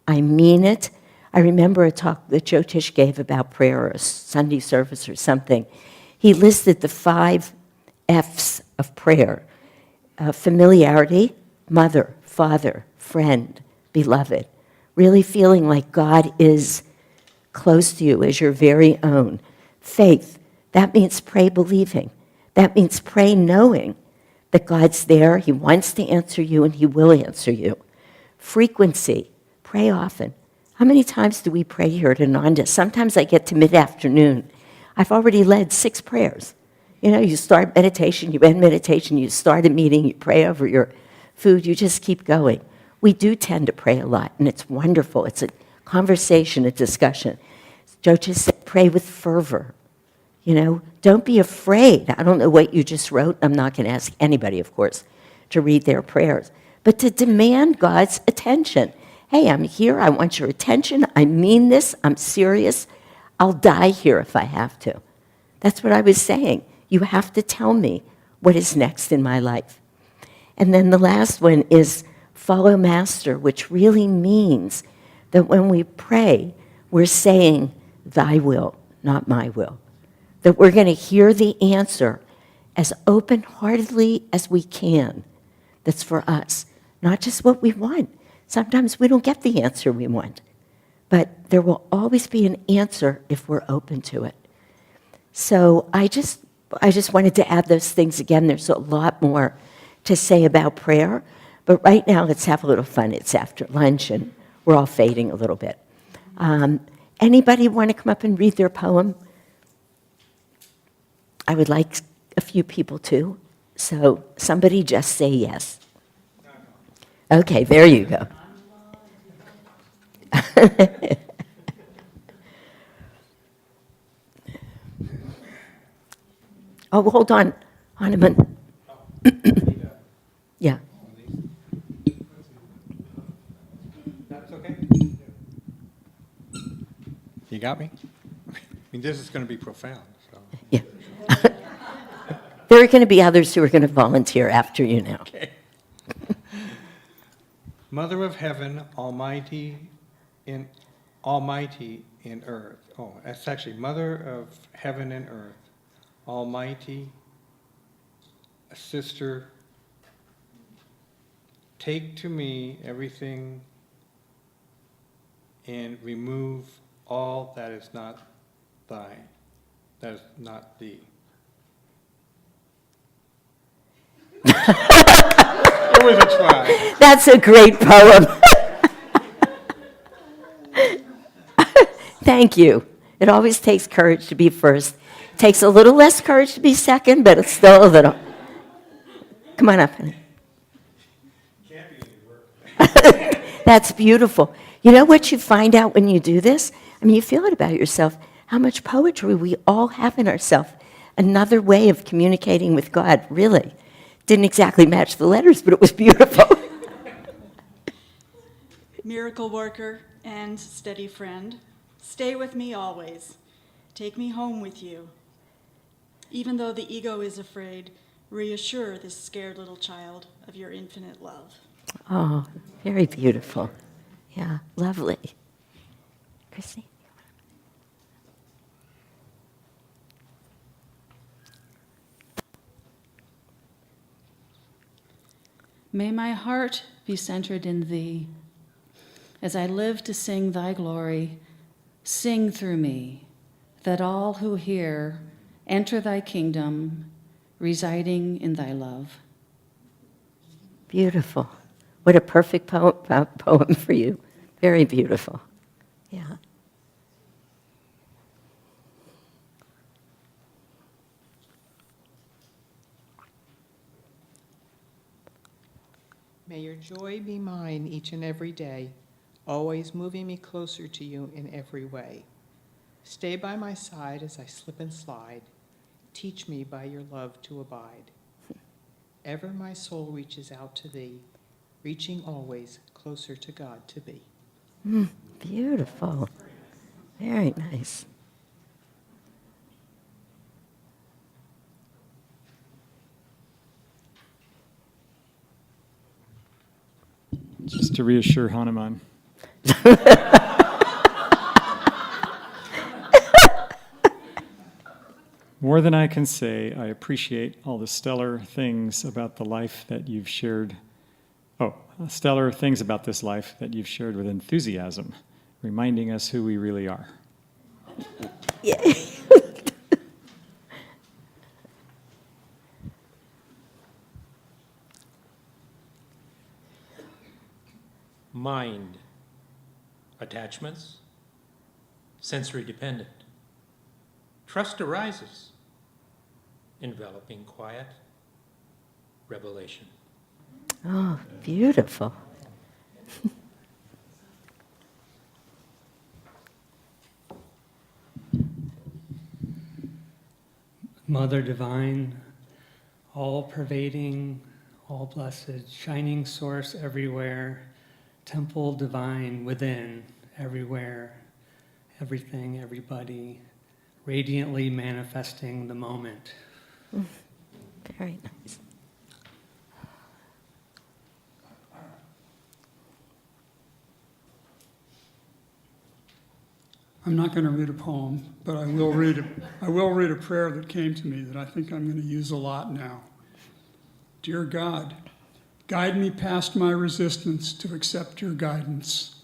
I mean it. I remember a talk that Joe Tish gave about prayer, or a Sunday service or something. He listed the 5 F's of prayer. Familiarity, mother, father, friend, beloved. Really feeling like God is close to you as your very own. Faith, that means pray believing. That means pray knowing that God's there, he wants to answer you, and he will answer you. Frequency, pray often. How many times do we pray here at Ananda? Sometimes I get to mid-afternoon. I've already led 6 prayers. You know, you start meditation, you end meditation, you start a meeting, you pray over your food, you just keep going. We do tend to pray a lot, and it's wonderful. It's a conversation, a discussion. Joe just said, pray with fervor. You know, don't be afraid. I don't know what you just wrote. I'm not going to ask anybody, of course, to read their prayers. But to demand God's attention. Hey, I'm here. I want your attention. I mean this. I'm serious. I'll die here if I have to. That's what I was saying. You have to tell me what is next in my life. And then the last one is follow Master, which really means that when we pray, we're saying, thy will, not my will. That we're going to hear the answer as open-heartedly as we can that's for us, not just what we want. Sometimes we don't get the answer we want, but there will always be an answer if we're open to it. So I just wanted to add those things again. There's a lot more to say about prayer, but right now let's have a little fun. It's after lunch, and we're all fading a little bit. Anybody want to come up and read their poem? I would like a few people to. So somebody just say yes. Okay, there you go. Oh, hold on, Hanuman. Yeah. That's okay? You got me? I mean, this is going to be profound. So. Yeah. There are going to be others who are going to volunteer after you now. Okay. Mother of heaven, almighty in earth. Oh, that's actually Mother of heaven and earth, almighty, a sister. Take to me everything and remove all that is not thine, that is not thee. It was a try. That's a great poem. Thank you. It always takes courage to be first. It takes a little less courage to be second, but it's still a little. Come on up, honey. That's beautiful. You know what you find out when you do this? I mean, you feel it about yourself, how much poetry we all have in ourselves. Another way of communicating with God, really. Didn't exactly match the letters, but it was beautiful. Miracle worker and steady friend, stay with me always. Take me home with you. Even though the ego is afraid, reassure this scared little child of your infinite love. Oh, very beautiful. Yeah, lovely. Christine? May my heart be centered in thee. As I live to sing thy glory, sing through me, that all who hear enter thy kingdom, residing in thy love. Beautiful. What a perfect poem for you. Very beautiful. Yeah. May your joy be mine each and every day, always moving me closer to you in every way. Stay by my side as I slip and slide. Teach me by your love to abide. Ever my soul reaches out to thee, reaching always closer to God to be. Beautiful. Very nice. Just to reassure Hanuman. More than I can say, I appreciate all the stellar things about the life that you've shared. Oh, stellar things about this life that you've shared with enthusiasm, reminding us who we really are. Yeah. Mind, attachments, sensory dependent. Trust arises, enveloping quiet, revelation. Oh, beautiful. Mother Divine, all-pervading, all-blessed, shining source everywhere, temple divine within, everywhere, everything, everybody, radiantly manifesting the moment. Very nice. I'm not going to read a poem, but I will read a prayer that came to me that I think I'm going to use a lot now. Dear God, guide me past my resistance to accept your guidance.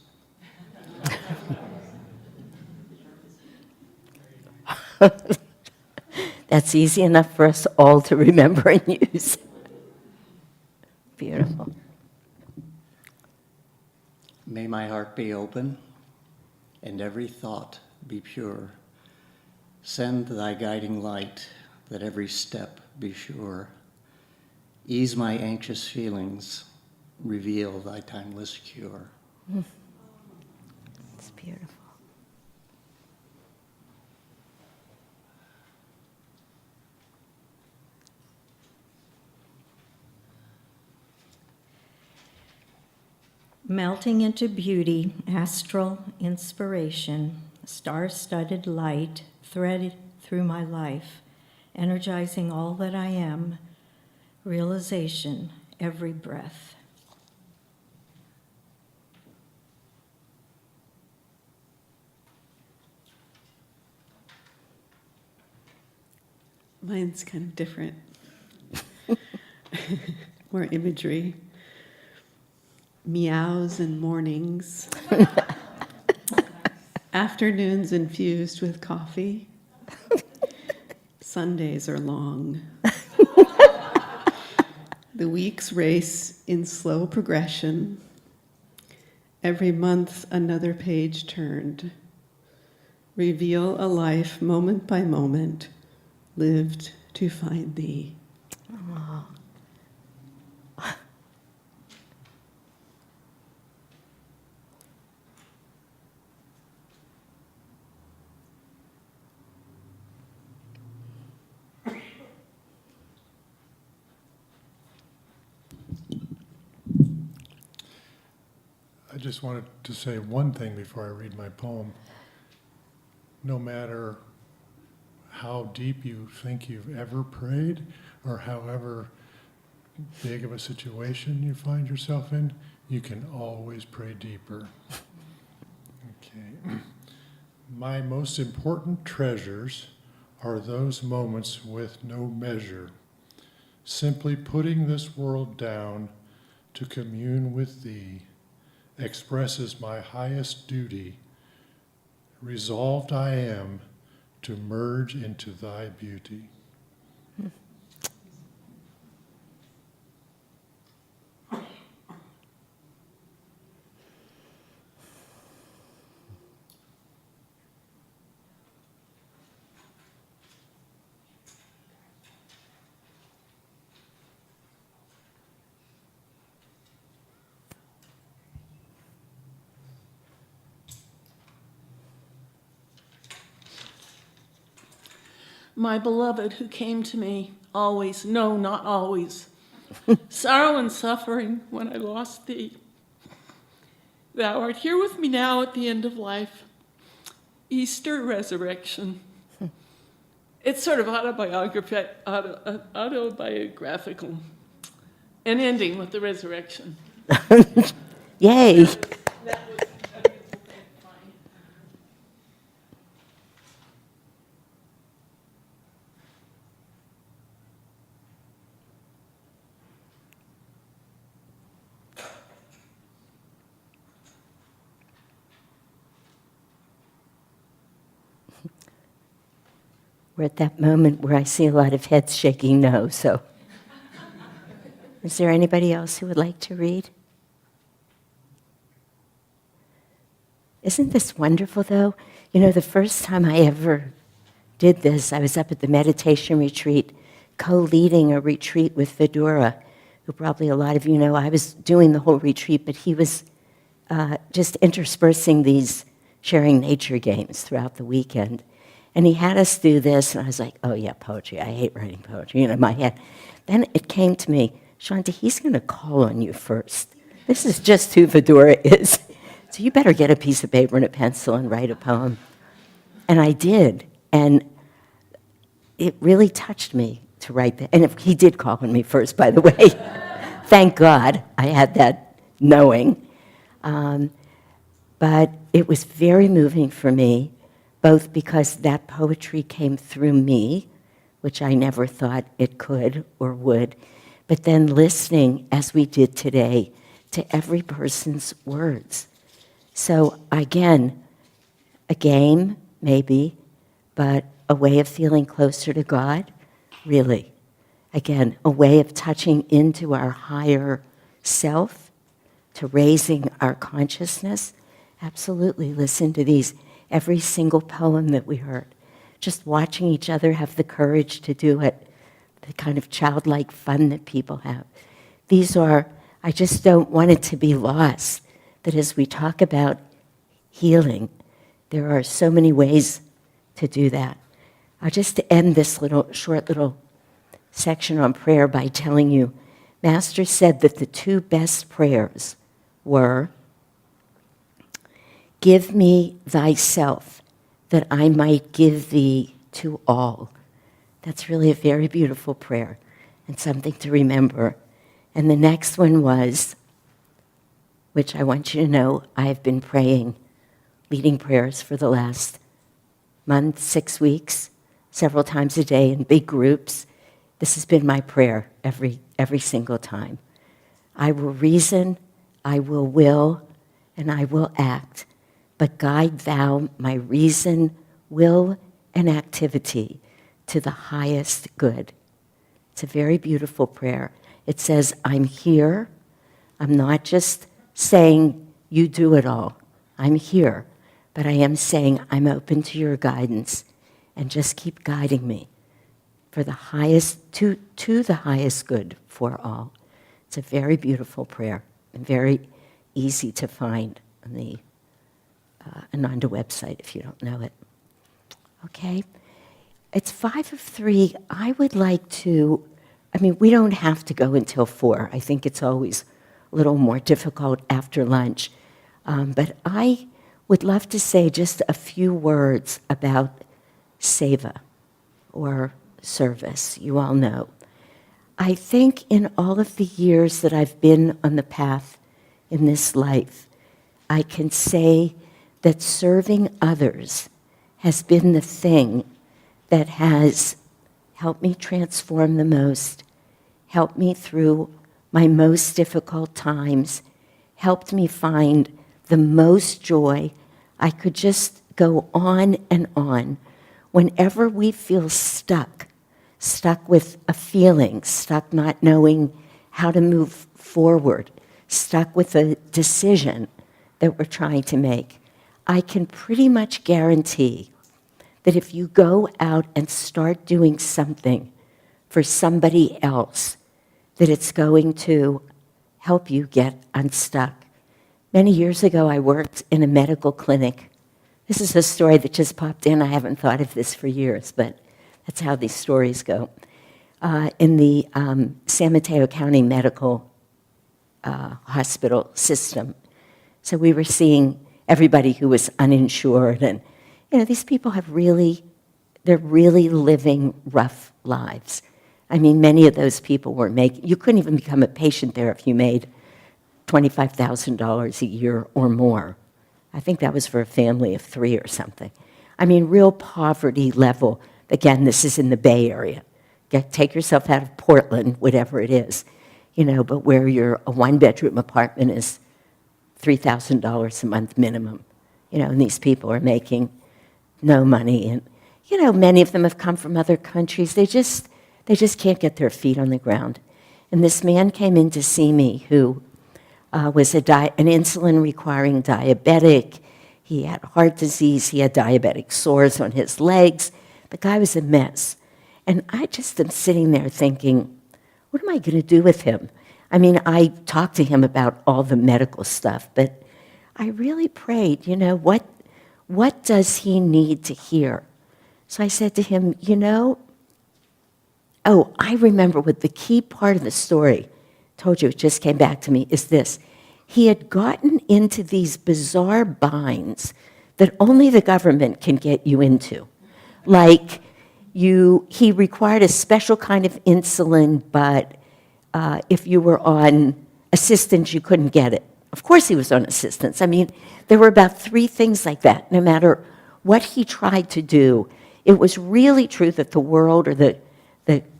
That's easy enough for us all to remember and use. Beautiful. May my heart be open and every thought be pure. Send thy guiding light that every step be sure. Ease my anxious feelings, reveal thy timeless cure. It's beautiful. Melting into beauty, astral inspiration, star-studded light threaded through my life, energizing all that I am, realization every breath. Mine's kind of different. More imagery. Meows and mornings. Afternoons infused with coffee. Sundays are long. The weeks race in slow progression. Every month another page turned. Reveal a life moment by moment, lived to find thee. Oh. I just wanted to say one thing before I read my poem. No matter how deep you think you've ever prayed, or however big of a situation you find yourself in, you can always pray deeper. Okay. My most important treasures are those moments with no measure, simply putting this world down to commune with thee expresses my highest duty. Resolved I am to merge into thy beauty. my beloved who came to me always, no, not always, sorrow and suffering when I lost thee. Thou art here with me now at the end of life. Easter resurrection. It's sort of autobiographical, and ending with the resurrection. Yay. That was a beautiful thing to find. We're at that moment where I see a lot of heads shaking no, so. Is there anybody else who would like to read? Isn't this wonderful, though? You know, the first time I ever did this, I was up at the meditation retreat, co-leading a retreat with Vidura, who probably a lot of you know. I was doing the whole retreat, but he was just interspersing these sharing nature games throughout the weekend. And he had us do this, and I was like, oh yeah, poetry. I hate writing poetry, in my head. Then it came to me, Shanti, he's going to call on you first. This is just who Vidura is. So you better get a piece of paper and a pencil and write a poem. And I did, and it really touched me to write that. And he did call on me first, by the way. Thank God I had that knowing. But it was very moving for me, both because that poetry came through me, which I never thought it could or would, but then listening, as we did today, to every person's words. So again, a game, maybe, but a way of feeling closer to God, really. Again, a way of touching into our higher self, to raising our consciousness. Absolutely, listen to these. Every single poem that we heard, just watching each other have the courage to do it, the kind of childlike fun that people have. These are, I just don't want it to be lost, that as we talk about healing, there are so many ways to do that. I'll just end this short little section on prayer by telling you, Master said that the two best prayers were, give me thyself, that I might give thee to all. That's really a very beautiful prayer and something to remember. And the next one was, which I want you to know, I have been praying, leading prayers for the last month, 6 weeks, several times a day in big groups. This has been my prayer every single time. I will reason, I will, and I will act. But guide thou my reason, will, and activity to the highest good. It's a very beautiful prayer. It says, I'm here. I'm not just saying, you do it all. I'm here. But I am saying, I'm open to your guidance, and just keep guiding me for the highest, to the highest good for all. It's a very beautiful prayer and very easy to find on the Ananda website if you don't know it. Okay? It's 5:03. I would like to, we don't have to go until 4. I think it's always a little more difficult after lunch. But I would love to say just a few words about seva, or service. You all know. I think in all of the years that I've been on the path in this life, I can say that serving others has been the thing that has helped me transform the most, helped me through my most difficult times, helped me find the most joy. I could just go on and on. Whenever we feel stuck with a feeling, stuck not knowing how to move forward, stuck with a decision that we're trying to make, I can pretty much guarantee that if you go out and start doing something for somebody else, that it's going to help you get unstuck. Many years ago, I worked in a medical clinic. This is a story that just popped in. I haven't thought of this for years, but That's how these stories go. In the San Mateo County Medical Hospital system. So we were seeing everybody who was uninsured, and these people they're really living rough lives. I mean, many of those people were you couldn't even become a patient there if you made $25,000 a year or more. I think that was for a family of 3 or something. I mean, real poverty level. Again, this is in the Bay Area. Take yourself out of Portland, whatever it is, but where a one-bedroom apartment is $3,000 a month minimum, and these people are making no money. And, many of them have come from other countries. They just can't get their feet on the ground. And this man came in to see me who was an insulin-requiring diabetic. He had heart disease. He had diabetic sores on his legs. The guy was a mess. And I just am sitting there thinking, what am I going to do with him? I mean, I talked to him about all the medical stuff, but I really prayed, what does he need to hear? So I said to him, I remember what the key part of the story, told you, it just came back to me, is this. He had gotten into these bizarre binds that only the government can get you into. Like, he required a special kind of insulin, but if you were on assistance, you couldn't get it. Of course he was on assistance. I mean, there were about 3 things like that. No matter what he tried to do, it was really true that the world or the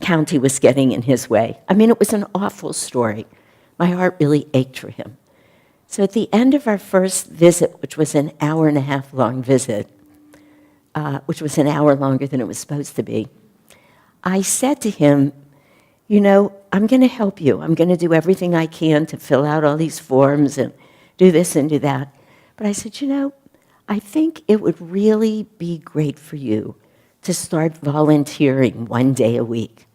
county was getting in his way. I mean, it was an awful story. My heart really ached for him. So at the end of our first visit, which was an hour-and-a-half long visit, which was an hour longer than it was supposed to be, I said to him, I'm going to help you. I'm going to do everything I can to fill out all these forms and do this and do that. But I said, I think it would really be great for you to start volunteering 1 day a week.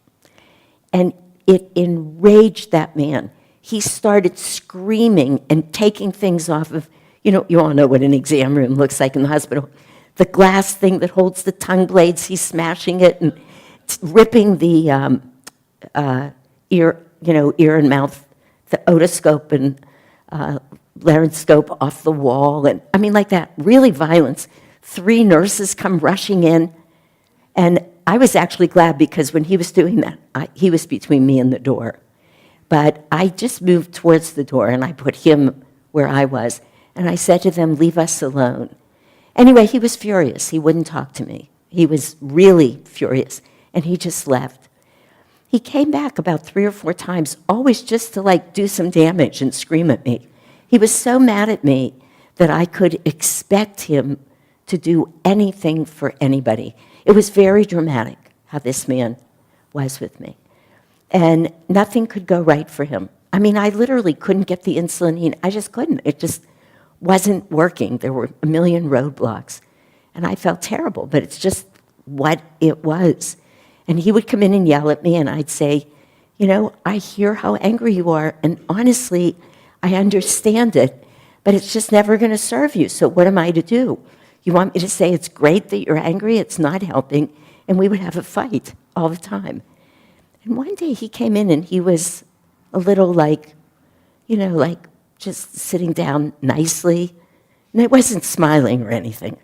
And it enraged that man. He started screaming and taking things off of, you all know what an exam room looks like in the hospital. The glass thing that holds the tongue blades, he's smashing it and ripping the ear and mouth, the otoscope and laryngoscope off the wall. And I mean, like that, really violence. 3 nurses come rushing in. And I was actually glad because when he was doing that, he was between me and the door. But I just moved towards the door and I put him where I was. And I said to them, leave us alone. Anyway, he was furious. He wouldn't talk to me. He was really furious. And he just left. He came back about 3 or 4 times, always just to do some damage and scream at me. He was so mad at me that I could expect him to do anything for anybody. It was very dramatic how this man was with me. And nothing could go right for him. I mean, I literally couldn't get the insulin. I just couldn't. It just wasn't working. There were a million roadblocks. And I felt terrible, but it's just what it was. And he would come in and yell at me, and I'd say, I hear how angry you are, and honestly, I understand it, but it's just never going to serve you, so what am I to do? You want me to say it's great that you're angry, it's not helping, and we would have a fight all the time. And one day he came in, and he was a little just sitting down nicely, and I wasn't smiling or anything.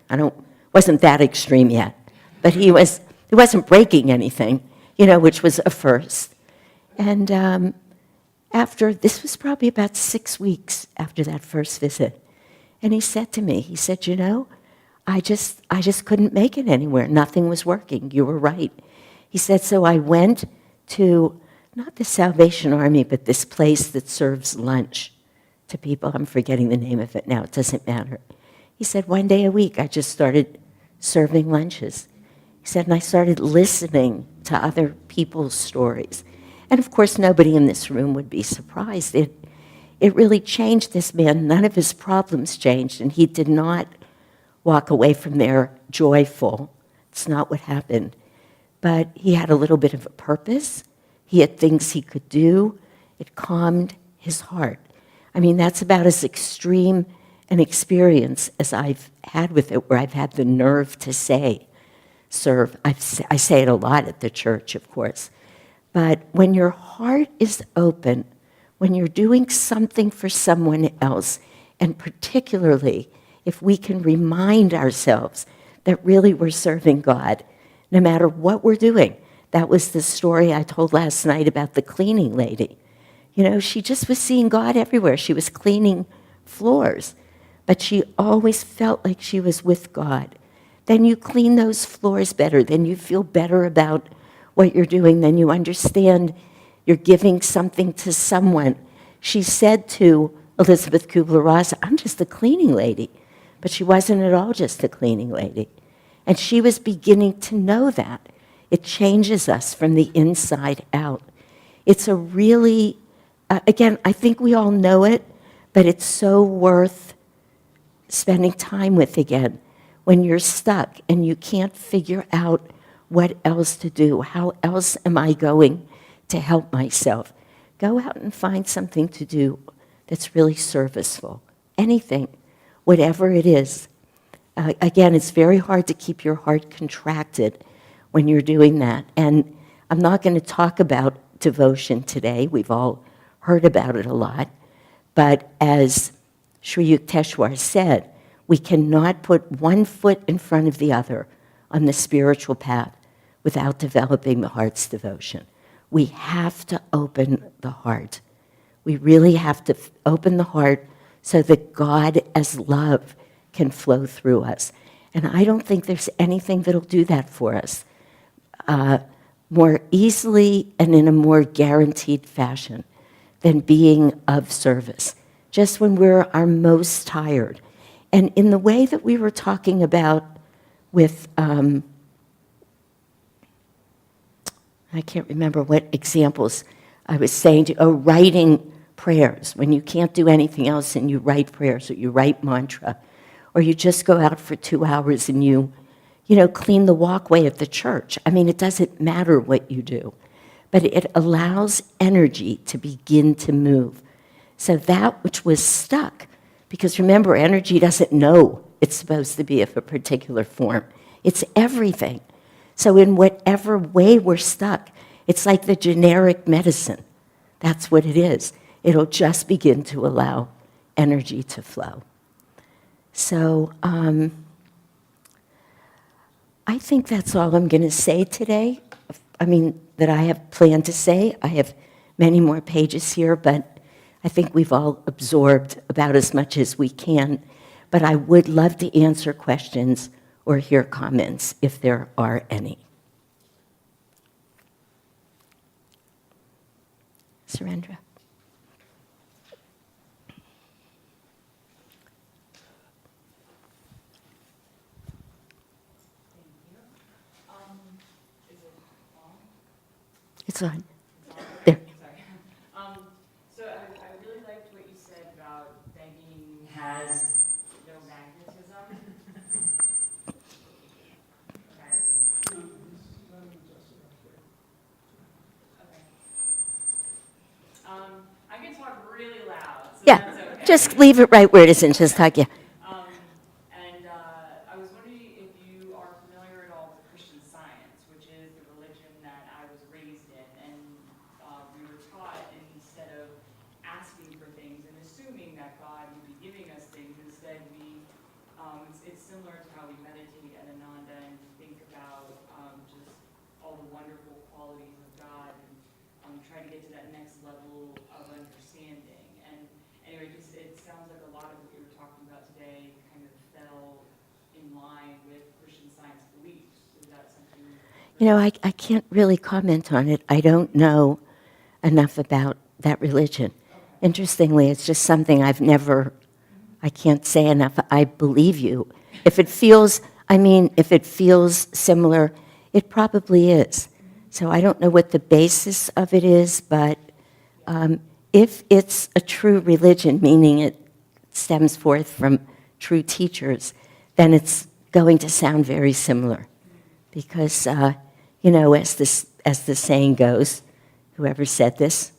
Wasn't that extreme yet, but he wasn't breaking anything, which was a first. And this was probably about 6 weeks after that first visit. And he said to me, he said, I just couldn't make it anywhere. Nothing was working. You were right. He said, so I went to, not the Salvation Army, but this place that serves lunch to people. I'm forgetting the name of it now. It doesn't matter. He said, 1 day a week, I just started serving lunches. He said, and I started listening to other people's stories. And of course, nobody in this room would be surprised. It really changed this man. None of his problems changed, and he did not walk away from there joyful. It's not what happened. But he had a little bit of a purpose. He had things he could do. It calmed his heart. I mean, that's about as extreme an experience as I've had with it, where I've had the nerve to say serve. I say it a lot at the church, of course. But when your heart is open, when you're doing something for someone else, and particularly if we can remind ourselves that really we're serving God, no matter what we're doing. That was the story I told last night about the cleaning lady. You know, she just was seeing God everywhere. She was cleaning floors, but she always felt like she was with God. Then you clean those floors better. Then you feel better about what you're doing. Then you understand you're giving something to someone. She said to Elizabeth Kubler-Ross, I'm just a cleaning lady. But she wasn't at all just a cleaning lady. And she was beginning to know that. It changes us from the inside out. It's a really, again, I think we all know it, but it's so worth spending time with again. When you're stuck and you can't figure out what else to do, how else am I going to help myself? Go out and find something to do that's really serviceful. Anything, whatever it is. Again, it's very hard to keep your heart contracted when you're doing that. And I'm not going to talk about devotion today. We've all heard about it a lot. But as Sri Yukteswar said, we cannot put one foot in front of the other on the spiritual path without developing the heart's devotion. We have to open the heart. We really have to open the heart so that God as love can flow through us. And I don't think there's anything that'll do that for us more easily and in a more guaranteed fashion than being of service, just when we're our most tired. And in the way that we were talking about with, I can't remember what examples I was saying to, writing prayers, when you can't do anything else and you write prayers or you write mantra, or you just go out for 2 hours and you clean the walkway at the church. I mean, it doesn't matter what you do, but it allows energy to begin to move. So that which was stuck, because remember, energy doesn't know it's supposed to be of a particular form. It's everything. So in whatever way we're stuck, it's like the generic medicine. That's what it is. It'll just begin to allow energy to flow. So I think that's all I'm going to say today. I mean, that I have planned to say. I have many more pages here, but I think we've all absorbed about as much as we can. But I would love to answer questions or hear comments if there are any. Surendra. It's on. There. So I really liked what you said about begging has no magnetism. Okay. I can talk really loud, so Yeah, that's okay. just leave it right where it is and just talk, yeah. I was wondering if you are familiar at all with Christian Science, which is the religion that I was raised in, and we were taught instead of asking for things and assuming that God would be giving us things, instead it's similar to how we meditate at Ananda and think about just all the wonderful qualities of God and try to get to that next level of understanding. And anyway, it sounds like a lot of what you were talking about today kind of fell in line with Christian Science beliefs. Is that something? I can't really comment on it. I don't know enough about that religion. Okay. Interestingly, it's just something I can't say enough. I believe you. If it feels similar, it probably is. So I don't know what the basis of it is, but if it's a true religion, meaning it stems forth from true teachers, then it's going to sound very similar. Because, as the saying goes, whoever said this,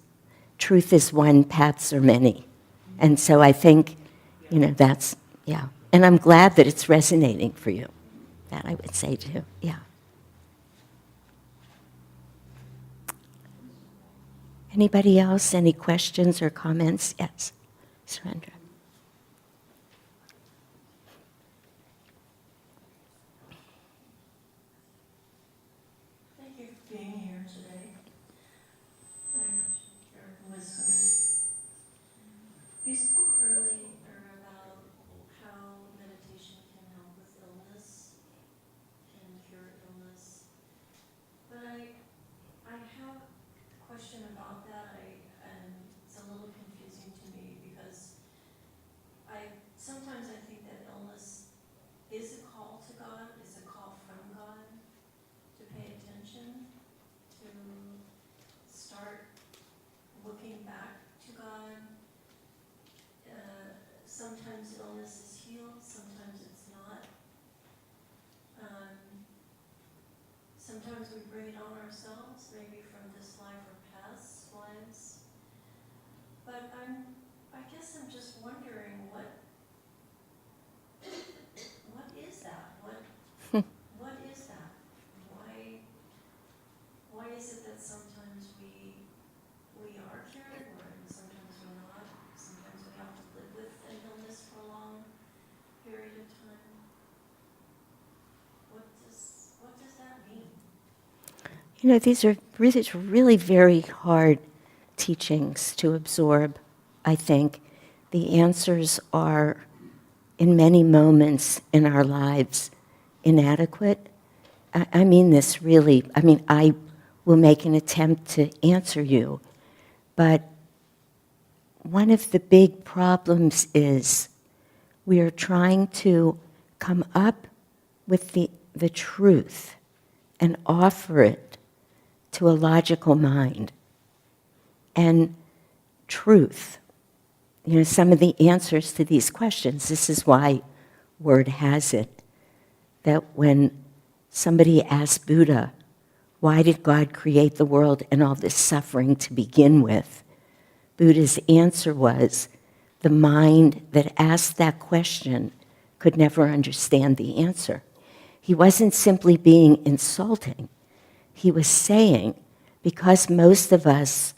truth is one, paths are many. And so I think, that's, yeah. And I'm glad that it's resonating for you. That I would say too, yeah. Anybody else? Any questions or comments? Yes, Surendra. Thank you for being here today. And your wisdom. You spoke earlier about how meditation can help with illness and cure illness. But I have a question about that. And it's a little confusing to me because sometimes I think that illness is a call to God, is a call from God to pay attention, to start looking back to God. Sometimes illness is healed, sometimes it's not. Sometimes we bring it on ourselves, maybe from this life or past lives. But I guess I'm just wondering what is that? What is that? Why is it that sometimes we are cured, or sometimes we're not? Sometimes we have to live with an illness for a long period of time. What does that mean? You know, these are really very hard teachings to absorb, I think. The answers are, in many moments in our lives, inadequate. I mean this really. I mean, I will make an attempt to answer you, but one of the big problems is we are trying to come up with the truth and offer it to a logical mind. And truth, you know, some of the answers to these questions, this is why word has it, that when somebody asked Buddha, why did God create the world and all this suffering to begin with? Buddha's answer was, the mind that asked that question could never understand the answer. He wasn't simply being insulting. He was saying, because most of us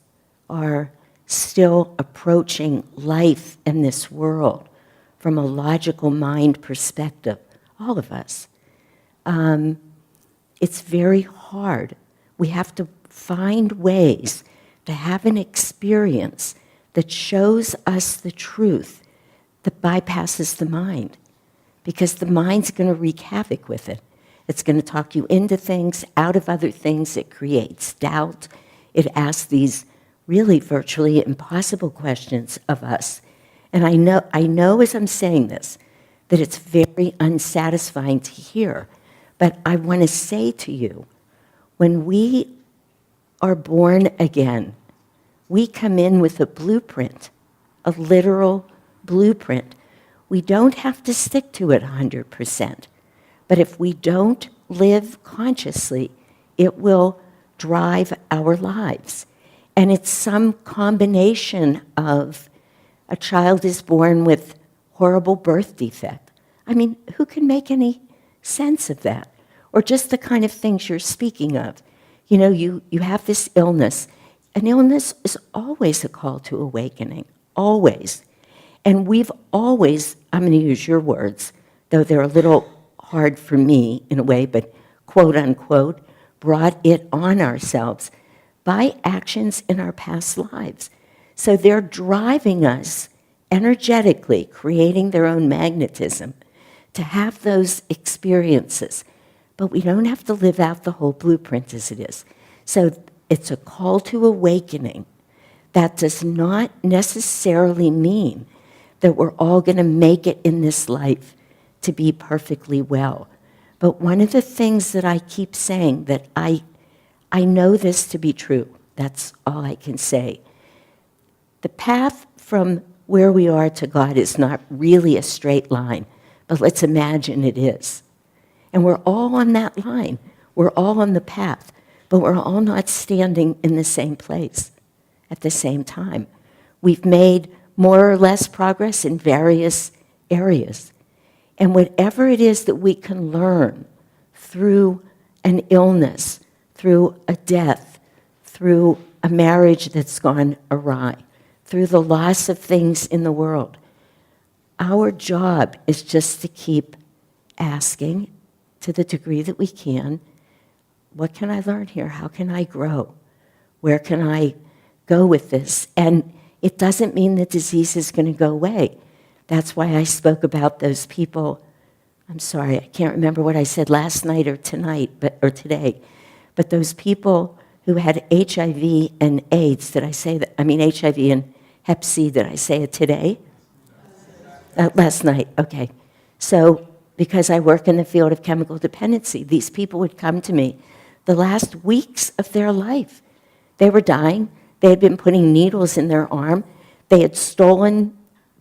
are still approaching life in this world from a logical mind perspective, all of us, it's very hard. We have to find ways to have an experience that shows us the truth that bypasses the mind, because the mind's going to wreak havoc with it. It's going to talk you into things, out of other things. It creates doubt. It asks these really virtually impossible questions of us. And I know as I'm saying this that it's very unsatisfying to hear. But I want to say to you, when we are born again, we come in with a blueprint, a literal blueprint. We don't have to stick to it 100%. But if we don't live consciously, it will drive our lives. And it's some combination of a child is born with horrible birth defect. I mean, who can make any sense of that? Or just the kind of things you're speaking of. You know, you have this illness. An illness is always a call to awakening, always. And we've always, I'm going to use your words, though they're a little hard for me in a way, but quote unquote, brought it on ourselves by actions in our past lives. So they're driving us energetically, creating their own magnetism to have those experiences. But we don't have to live out the whole blueprint as it is. So it's a call to awakening. That does not necessarily mean that we're all going to make it in this life to be perfectly well. But one of the things that I keep saying, that I know this to be true, that's all I can say. The path from where we are to God is not really a straight line, but let's imagine it is. And we're all on that line. We're all on the path, but we're all not standing in the same place at the same time. We've made more or less progress in various areas. And whatever it is that we can learn through an illness, through a death, through a marriage that's gone awry, through the loss of things in the world. Our job is just to keep asking, to the degree that we can, what can I learn here? How can I grow? Where can I go with this? And it doesn't mean the disease is going to go away. That's why I spoke about those people. I'm sorry, I can't remember what I said last night or tonight, or today. But those people who had HIV and AIDS, did I say that? I mean HIV and Hep C, did I say it today? Last night, okay. So, because I work in the field of chemical dependency, these people would come to me the last weeks of their life. They were dying. They had been putting needles in their arm. They had stolen,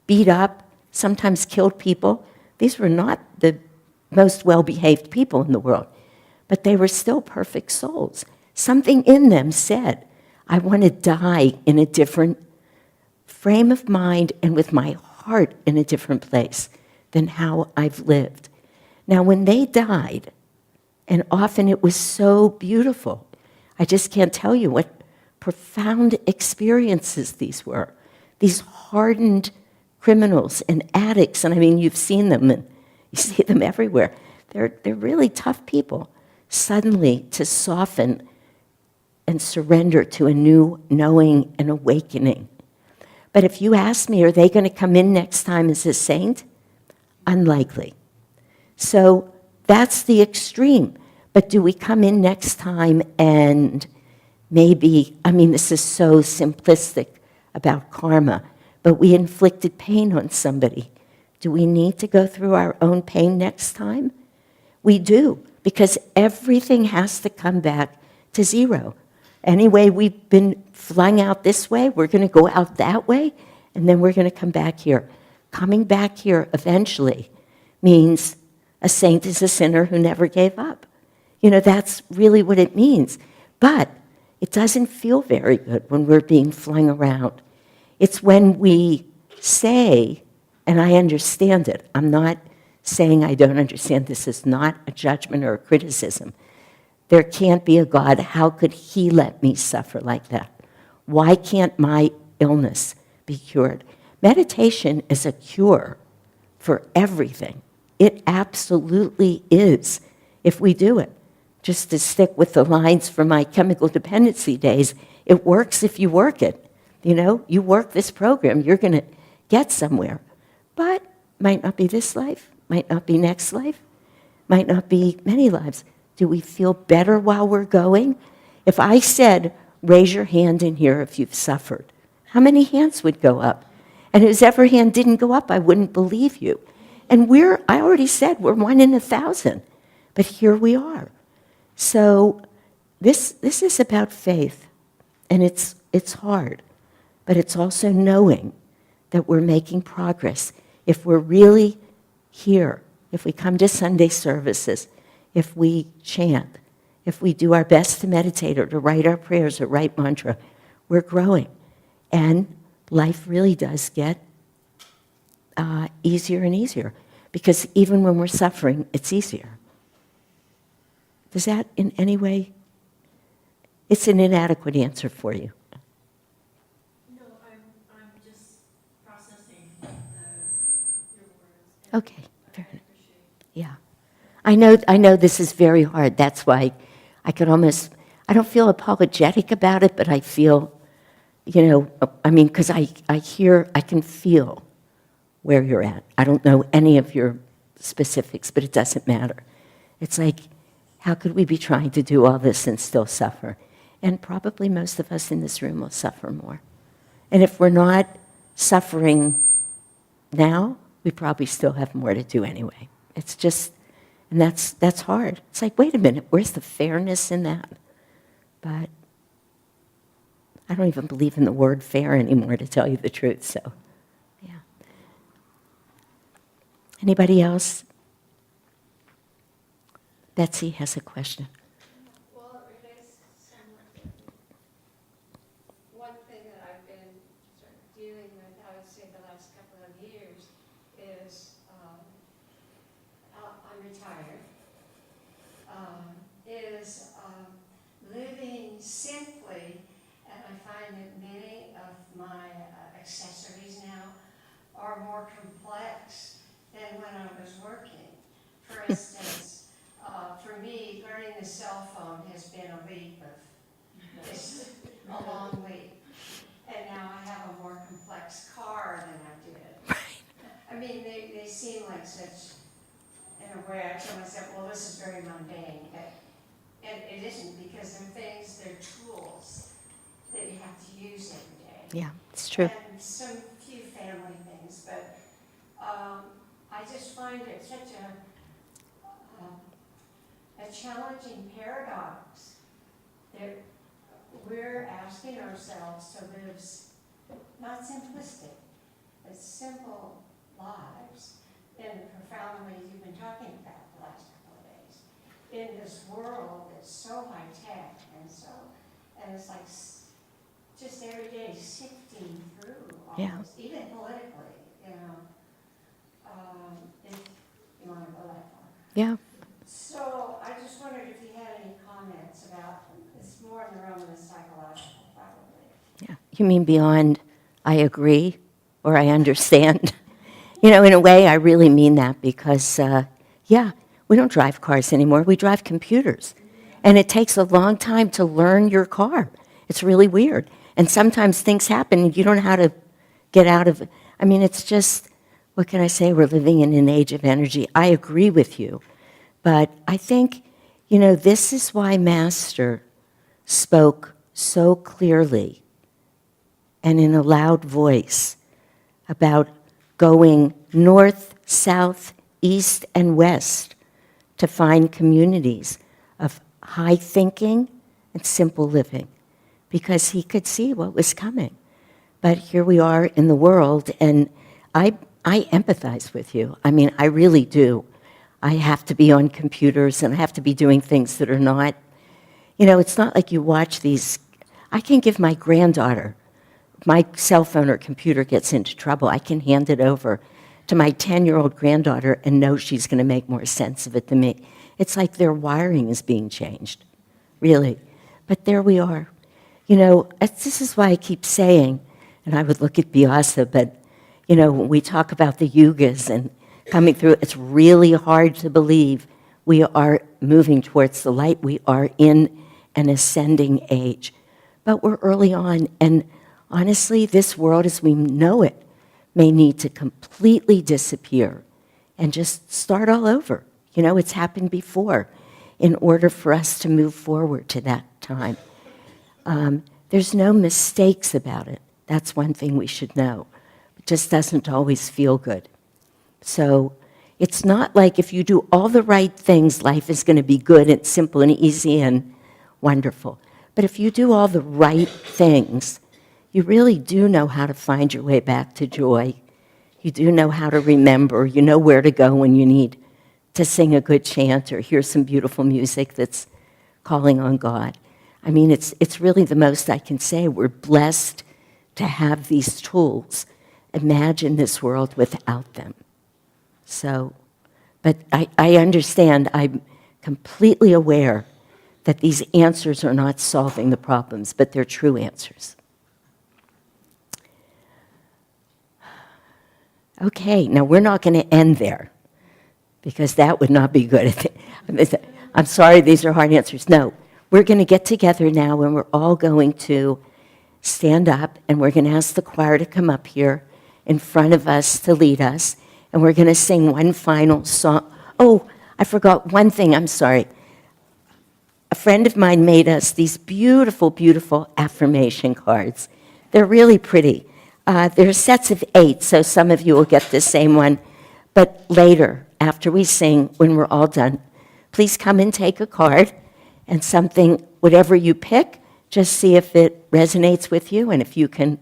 beat up, sometimes killed people. These were not the most well-behaved people in the world, but they were still perfect souls. Something in them said, I want to die in a different frame of mind and with my heart in a different place than how I've lived. Now, when they died, and often it was so beautiful, I just can't tell you what profound experiences these were. These hardened criminals and addicts, and I mean, you've seen them, and you see them everywhere. They're really tough people. Suddenly, to soften and surrender to a new knowing and awakening. But if you ask me, are they going to come in next time as a saint? Unlikely. So that's the extreme. But do we come in next time and maybe, I mean, this is so simplistic about karma, but we inflicted pain on somebody. Do we need to go through our own pain next time? We do, because everything has to come back to zero. Anyway, we've been flung out this way, we're going to go out that way, and then we're going to come back here. Coming back here eventually means a saint is a sinner who never gave up. You know, that's really what it means. But it doesn't feel very good when we're being flung around. It's when we say, and I understand it, I'm not saying I don't understand, this is not a judgment or a criticism. There can't be a God. How could he let me suffer like that? Why can't my illness be cured? Meditation is a cure for everything. It absolutely is, if we do it. Just to stick with the lines from my chemical dependency days, it works if you work it. You know, you work this program, you're going to get somewhere. But might not be this life, might not be next life, might not be many lives. Do we feel better while we're going? If I said, raise your hand in here if you've suffered, how many hands would go up? And whoever hand didn't go up, I wouldn't believe you. And I already said, we're 1 in 1,000. But here we are. So this is about faith. And it's hard. But it's also knowing that we're making progress. If we're really here, if we come to Sunday services, if we chant, if we do our best to meditate or to write our prayers or write mantra, we're growing. And life really does get easier and easier. Because even when we're suffering, it's easier. Does that in any way? It's an inadequate answer for you. No, I'm just processing your words. Okay, fair enough. Yeah. I know this is very hard. That's why I don't feel apologetic about it, but I feel, you know, I mean, because I can feel where you're at. I don't know any of your specifics, but it doesn't matter. It's like, how could we be trying to do all this and still suffer? And probably most of us in this room will suffer more. And if we're not suffering now, we probably still have more to do anyway. It's just, and that's hard. It's like, wait a minute, where's the fairness in that? But I don't even believe in the word fair anymore, to tell you the truth, so, yeah. Anybody else? Betsy has a question. Well, it relates somewhat to one thing that I've been sort of dealing with, I would say, the last couple of years is I'm retired, living simply, and I the cell phone has been a leap of, it's a long leap. And now I have a more complex car than I did. I mean, they seem like such, in a way, I tell myself, well, this is very mundane. And it isn't, because they're things, they're tools that you have to use every day. Yeah, it's true. And some few family things, but I just find it such a challenging paradox that we're asking ourselves to live not simplistic, but simple lives in the profound ways you've been talking about the last couple of days. In this world that's so high tech and it's like just every day sifting through all Yeah. this, even politically, if you want to go that far. Yeah. So I just wondered if you had any comments about, it's more in the realm of the psychological, probably. Yeah. You mean beyond I agree or I understand? In a way, I really mean that because, we don't drive cars anymore. We drive computers. And it takes a long time to learn your car. It's really weird. And sometimes things happen and you don't know how to get out of it. I mean, it's just, what can I say? We're living in an age of energy. I agree with you. But I think, this is why Master spoke so clearly and in a loud voice about going north, south, east, and west to find communities of high thinking and simple living, because he could see what was coming. But here we are in the world, and I empathize with you. I mean, I really do. I have to be on computers, and I have to be doing things that are not, it's not like you watch these. I can give my granddaughter, my cell phone or computer gets into trouble, I can hand it over to my 10-year-old granddaughter and know she's going to make more sense of it than me. It's like their wiring is being changed, really. But there we are. This is why I keep saying, and I would look at Vyasa, but, when we talk about the yugas and coming through, it's really hard to believe we are moving towards the light. We are in an ascending age. But we're early on, and honestly, this world as we know it may need to completely disappear and just start all over. It's happened before in order for us to move forward to that time. There's no mistakes about it. That's one thing we should know. It just doesn't always feel good. So it's not like if you do all the right things, life is going to be good and simple and easy and wonderful. But if you do all the right things, you really do know how to find your way back to joy. You do know how to remember. You know where to go when you need to sing a good chant or hear some beautiful music that's calling on God. I mean, it's really the most I can say. We're blessed to have these tools. Imagine this world without them. So, but I understand, I'm completely aware that these answers are not solving the problems, but they're true answers. Okay, now we're not going to end there, because that would not be good. I'm sorry, these are hard answers. No, we're going to get together now, and we're all going to stand up, and we're going to ask the choir to come up here in front of us to lead us, and we're going to sing one final song. Oh, I forgot one thing, I'm sorry. A friend of mine made us these beautiful, beautiful affirmation cards. They're really pretty. There are sets of 8, so some of you will get the same one. But later, after we sing, when we're all done, please come and take a card and something, whatever you pick, just see if it resonates with you and if you can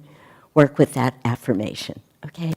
work with that affirmation, okay?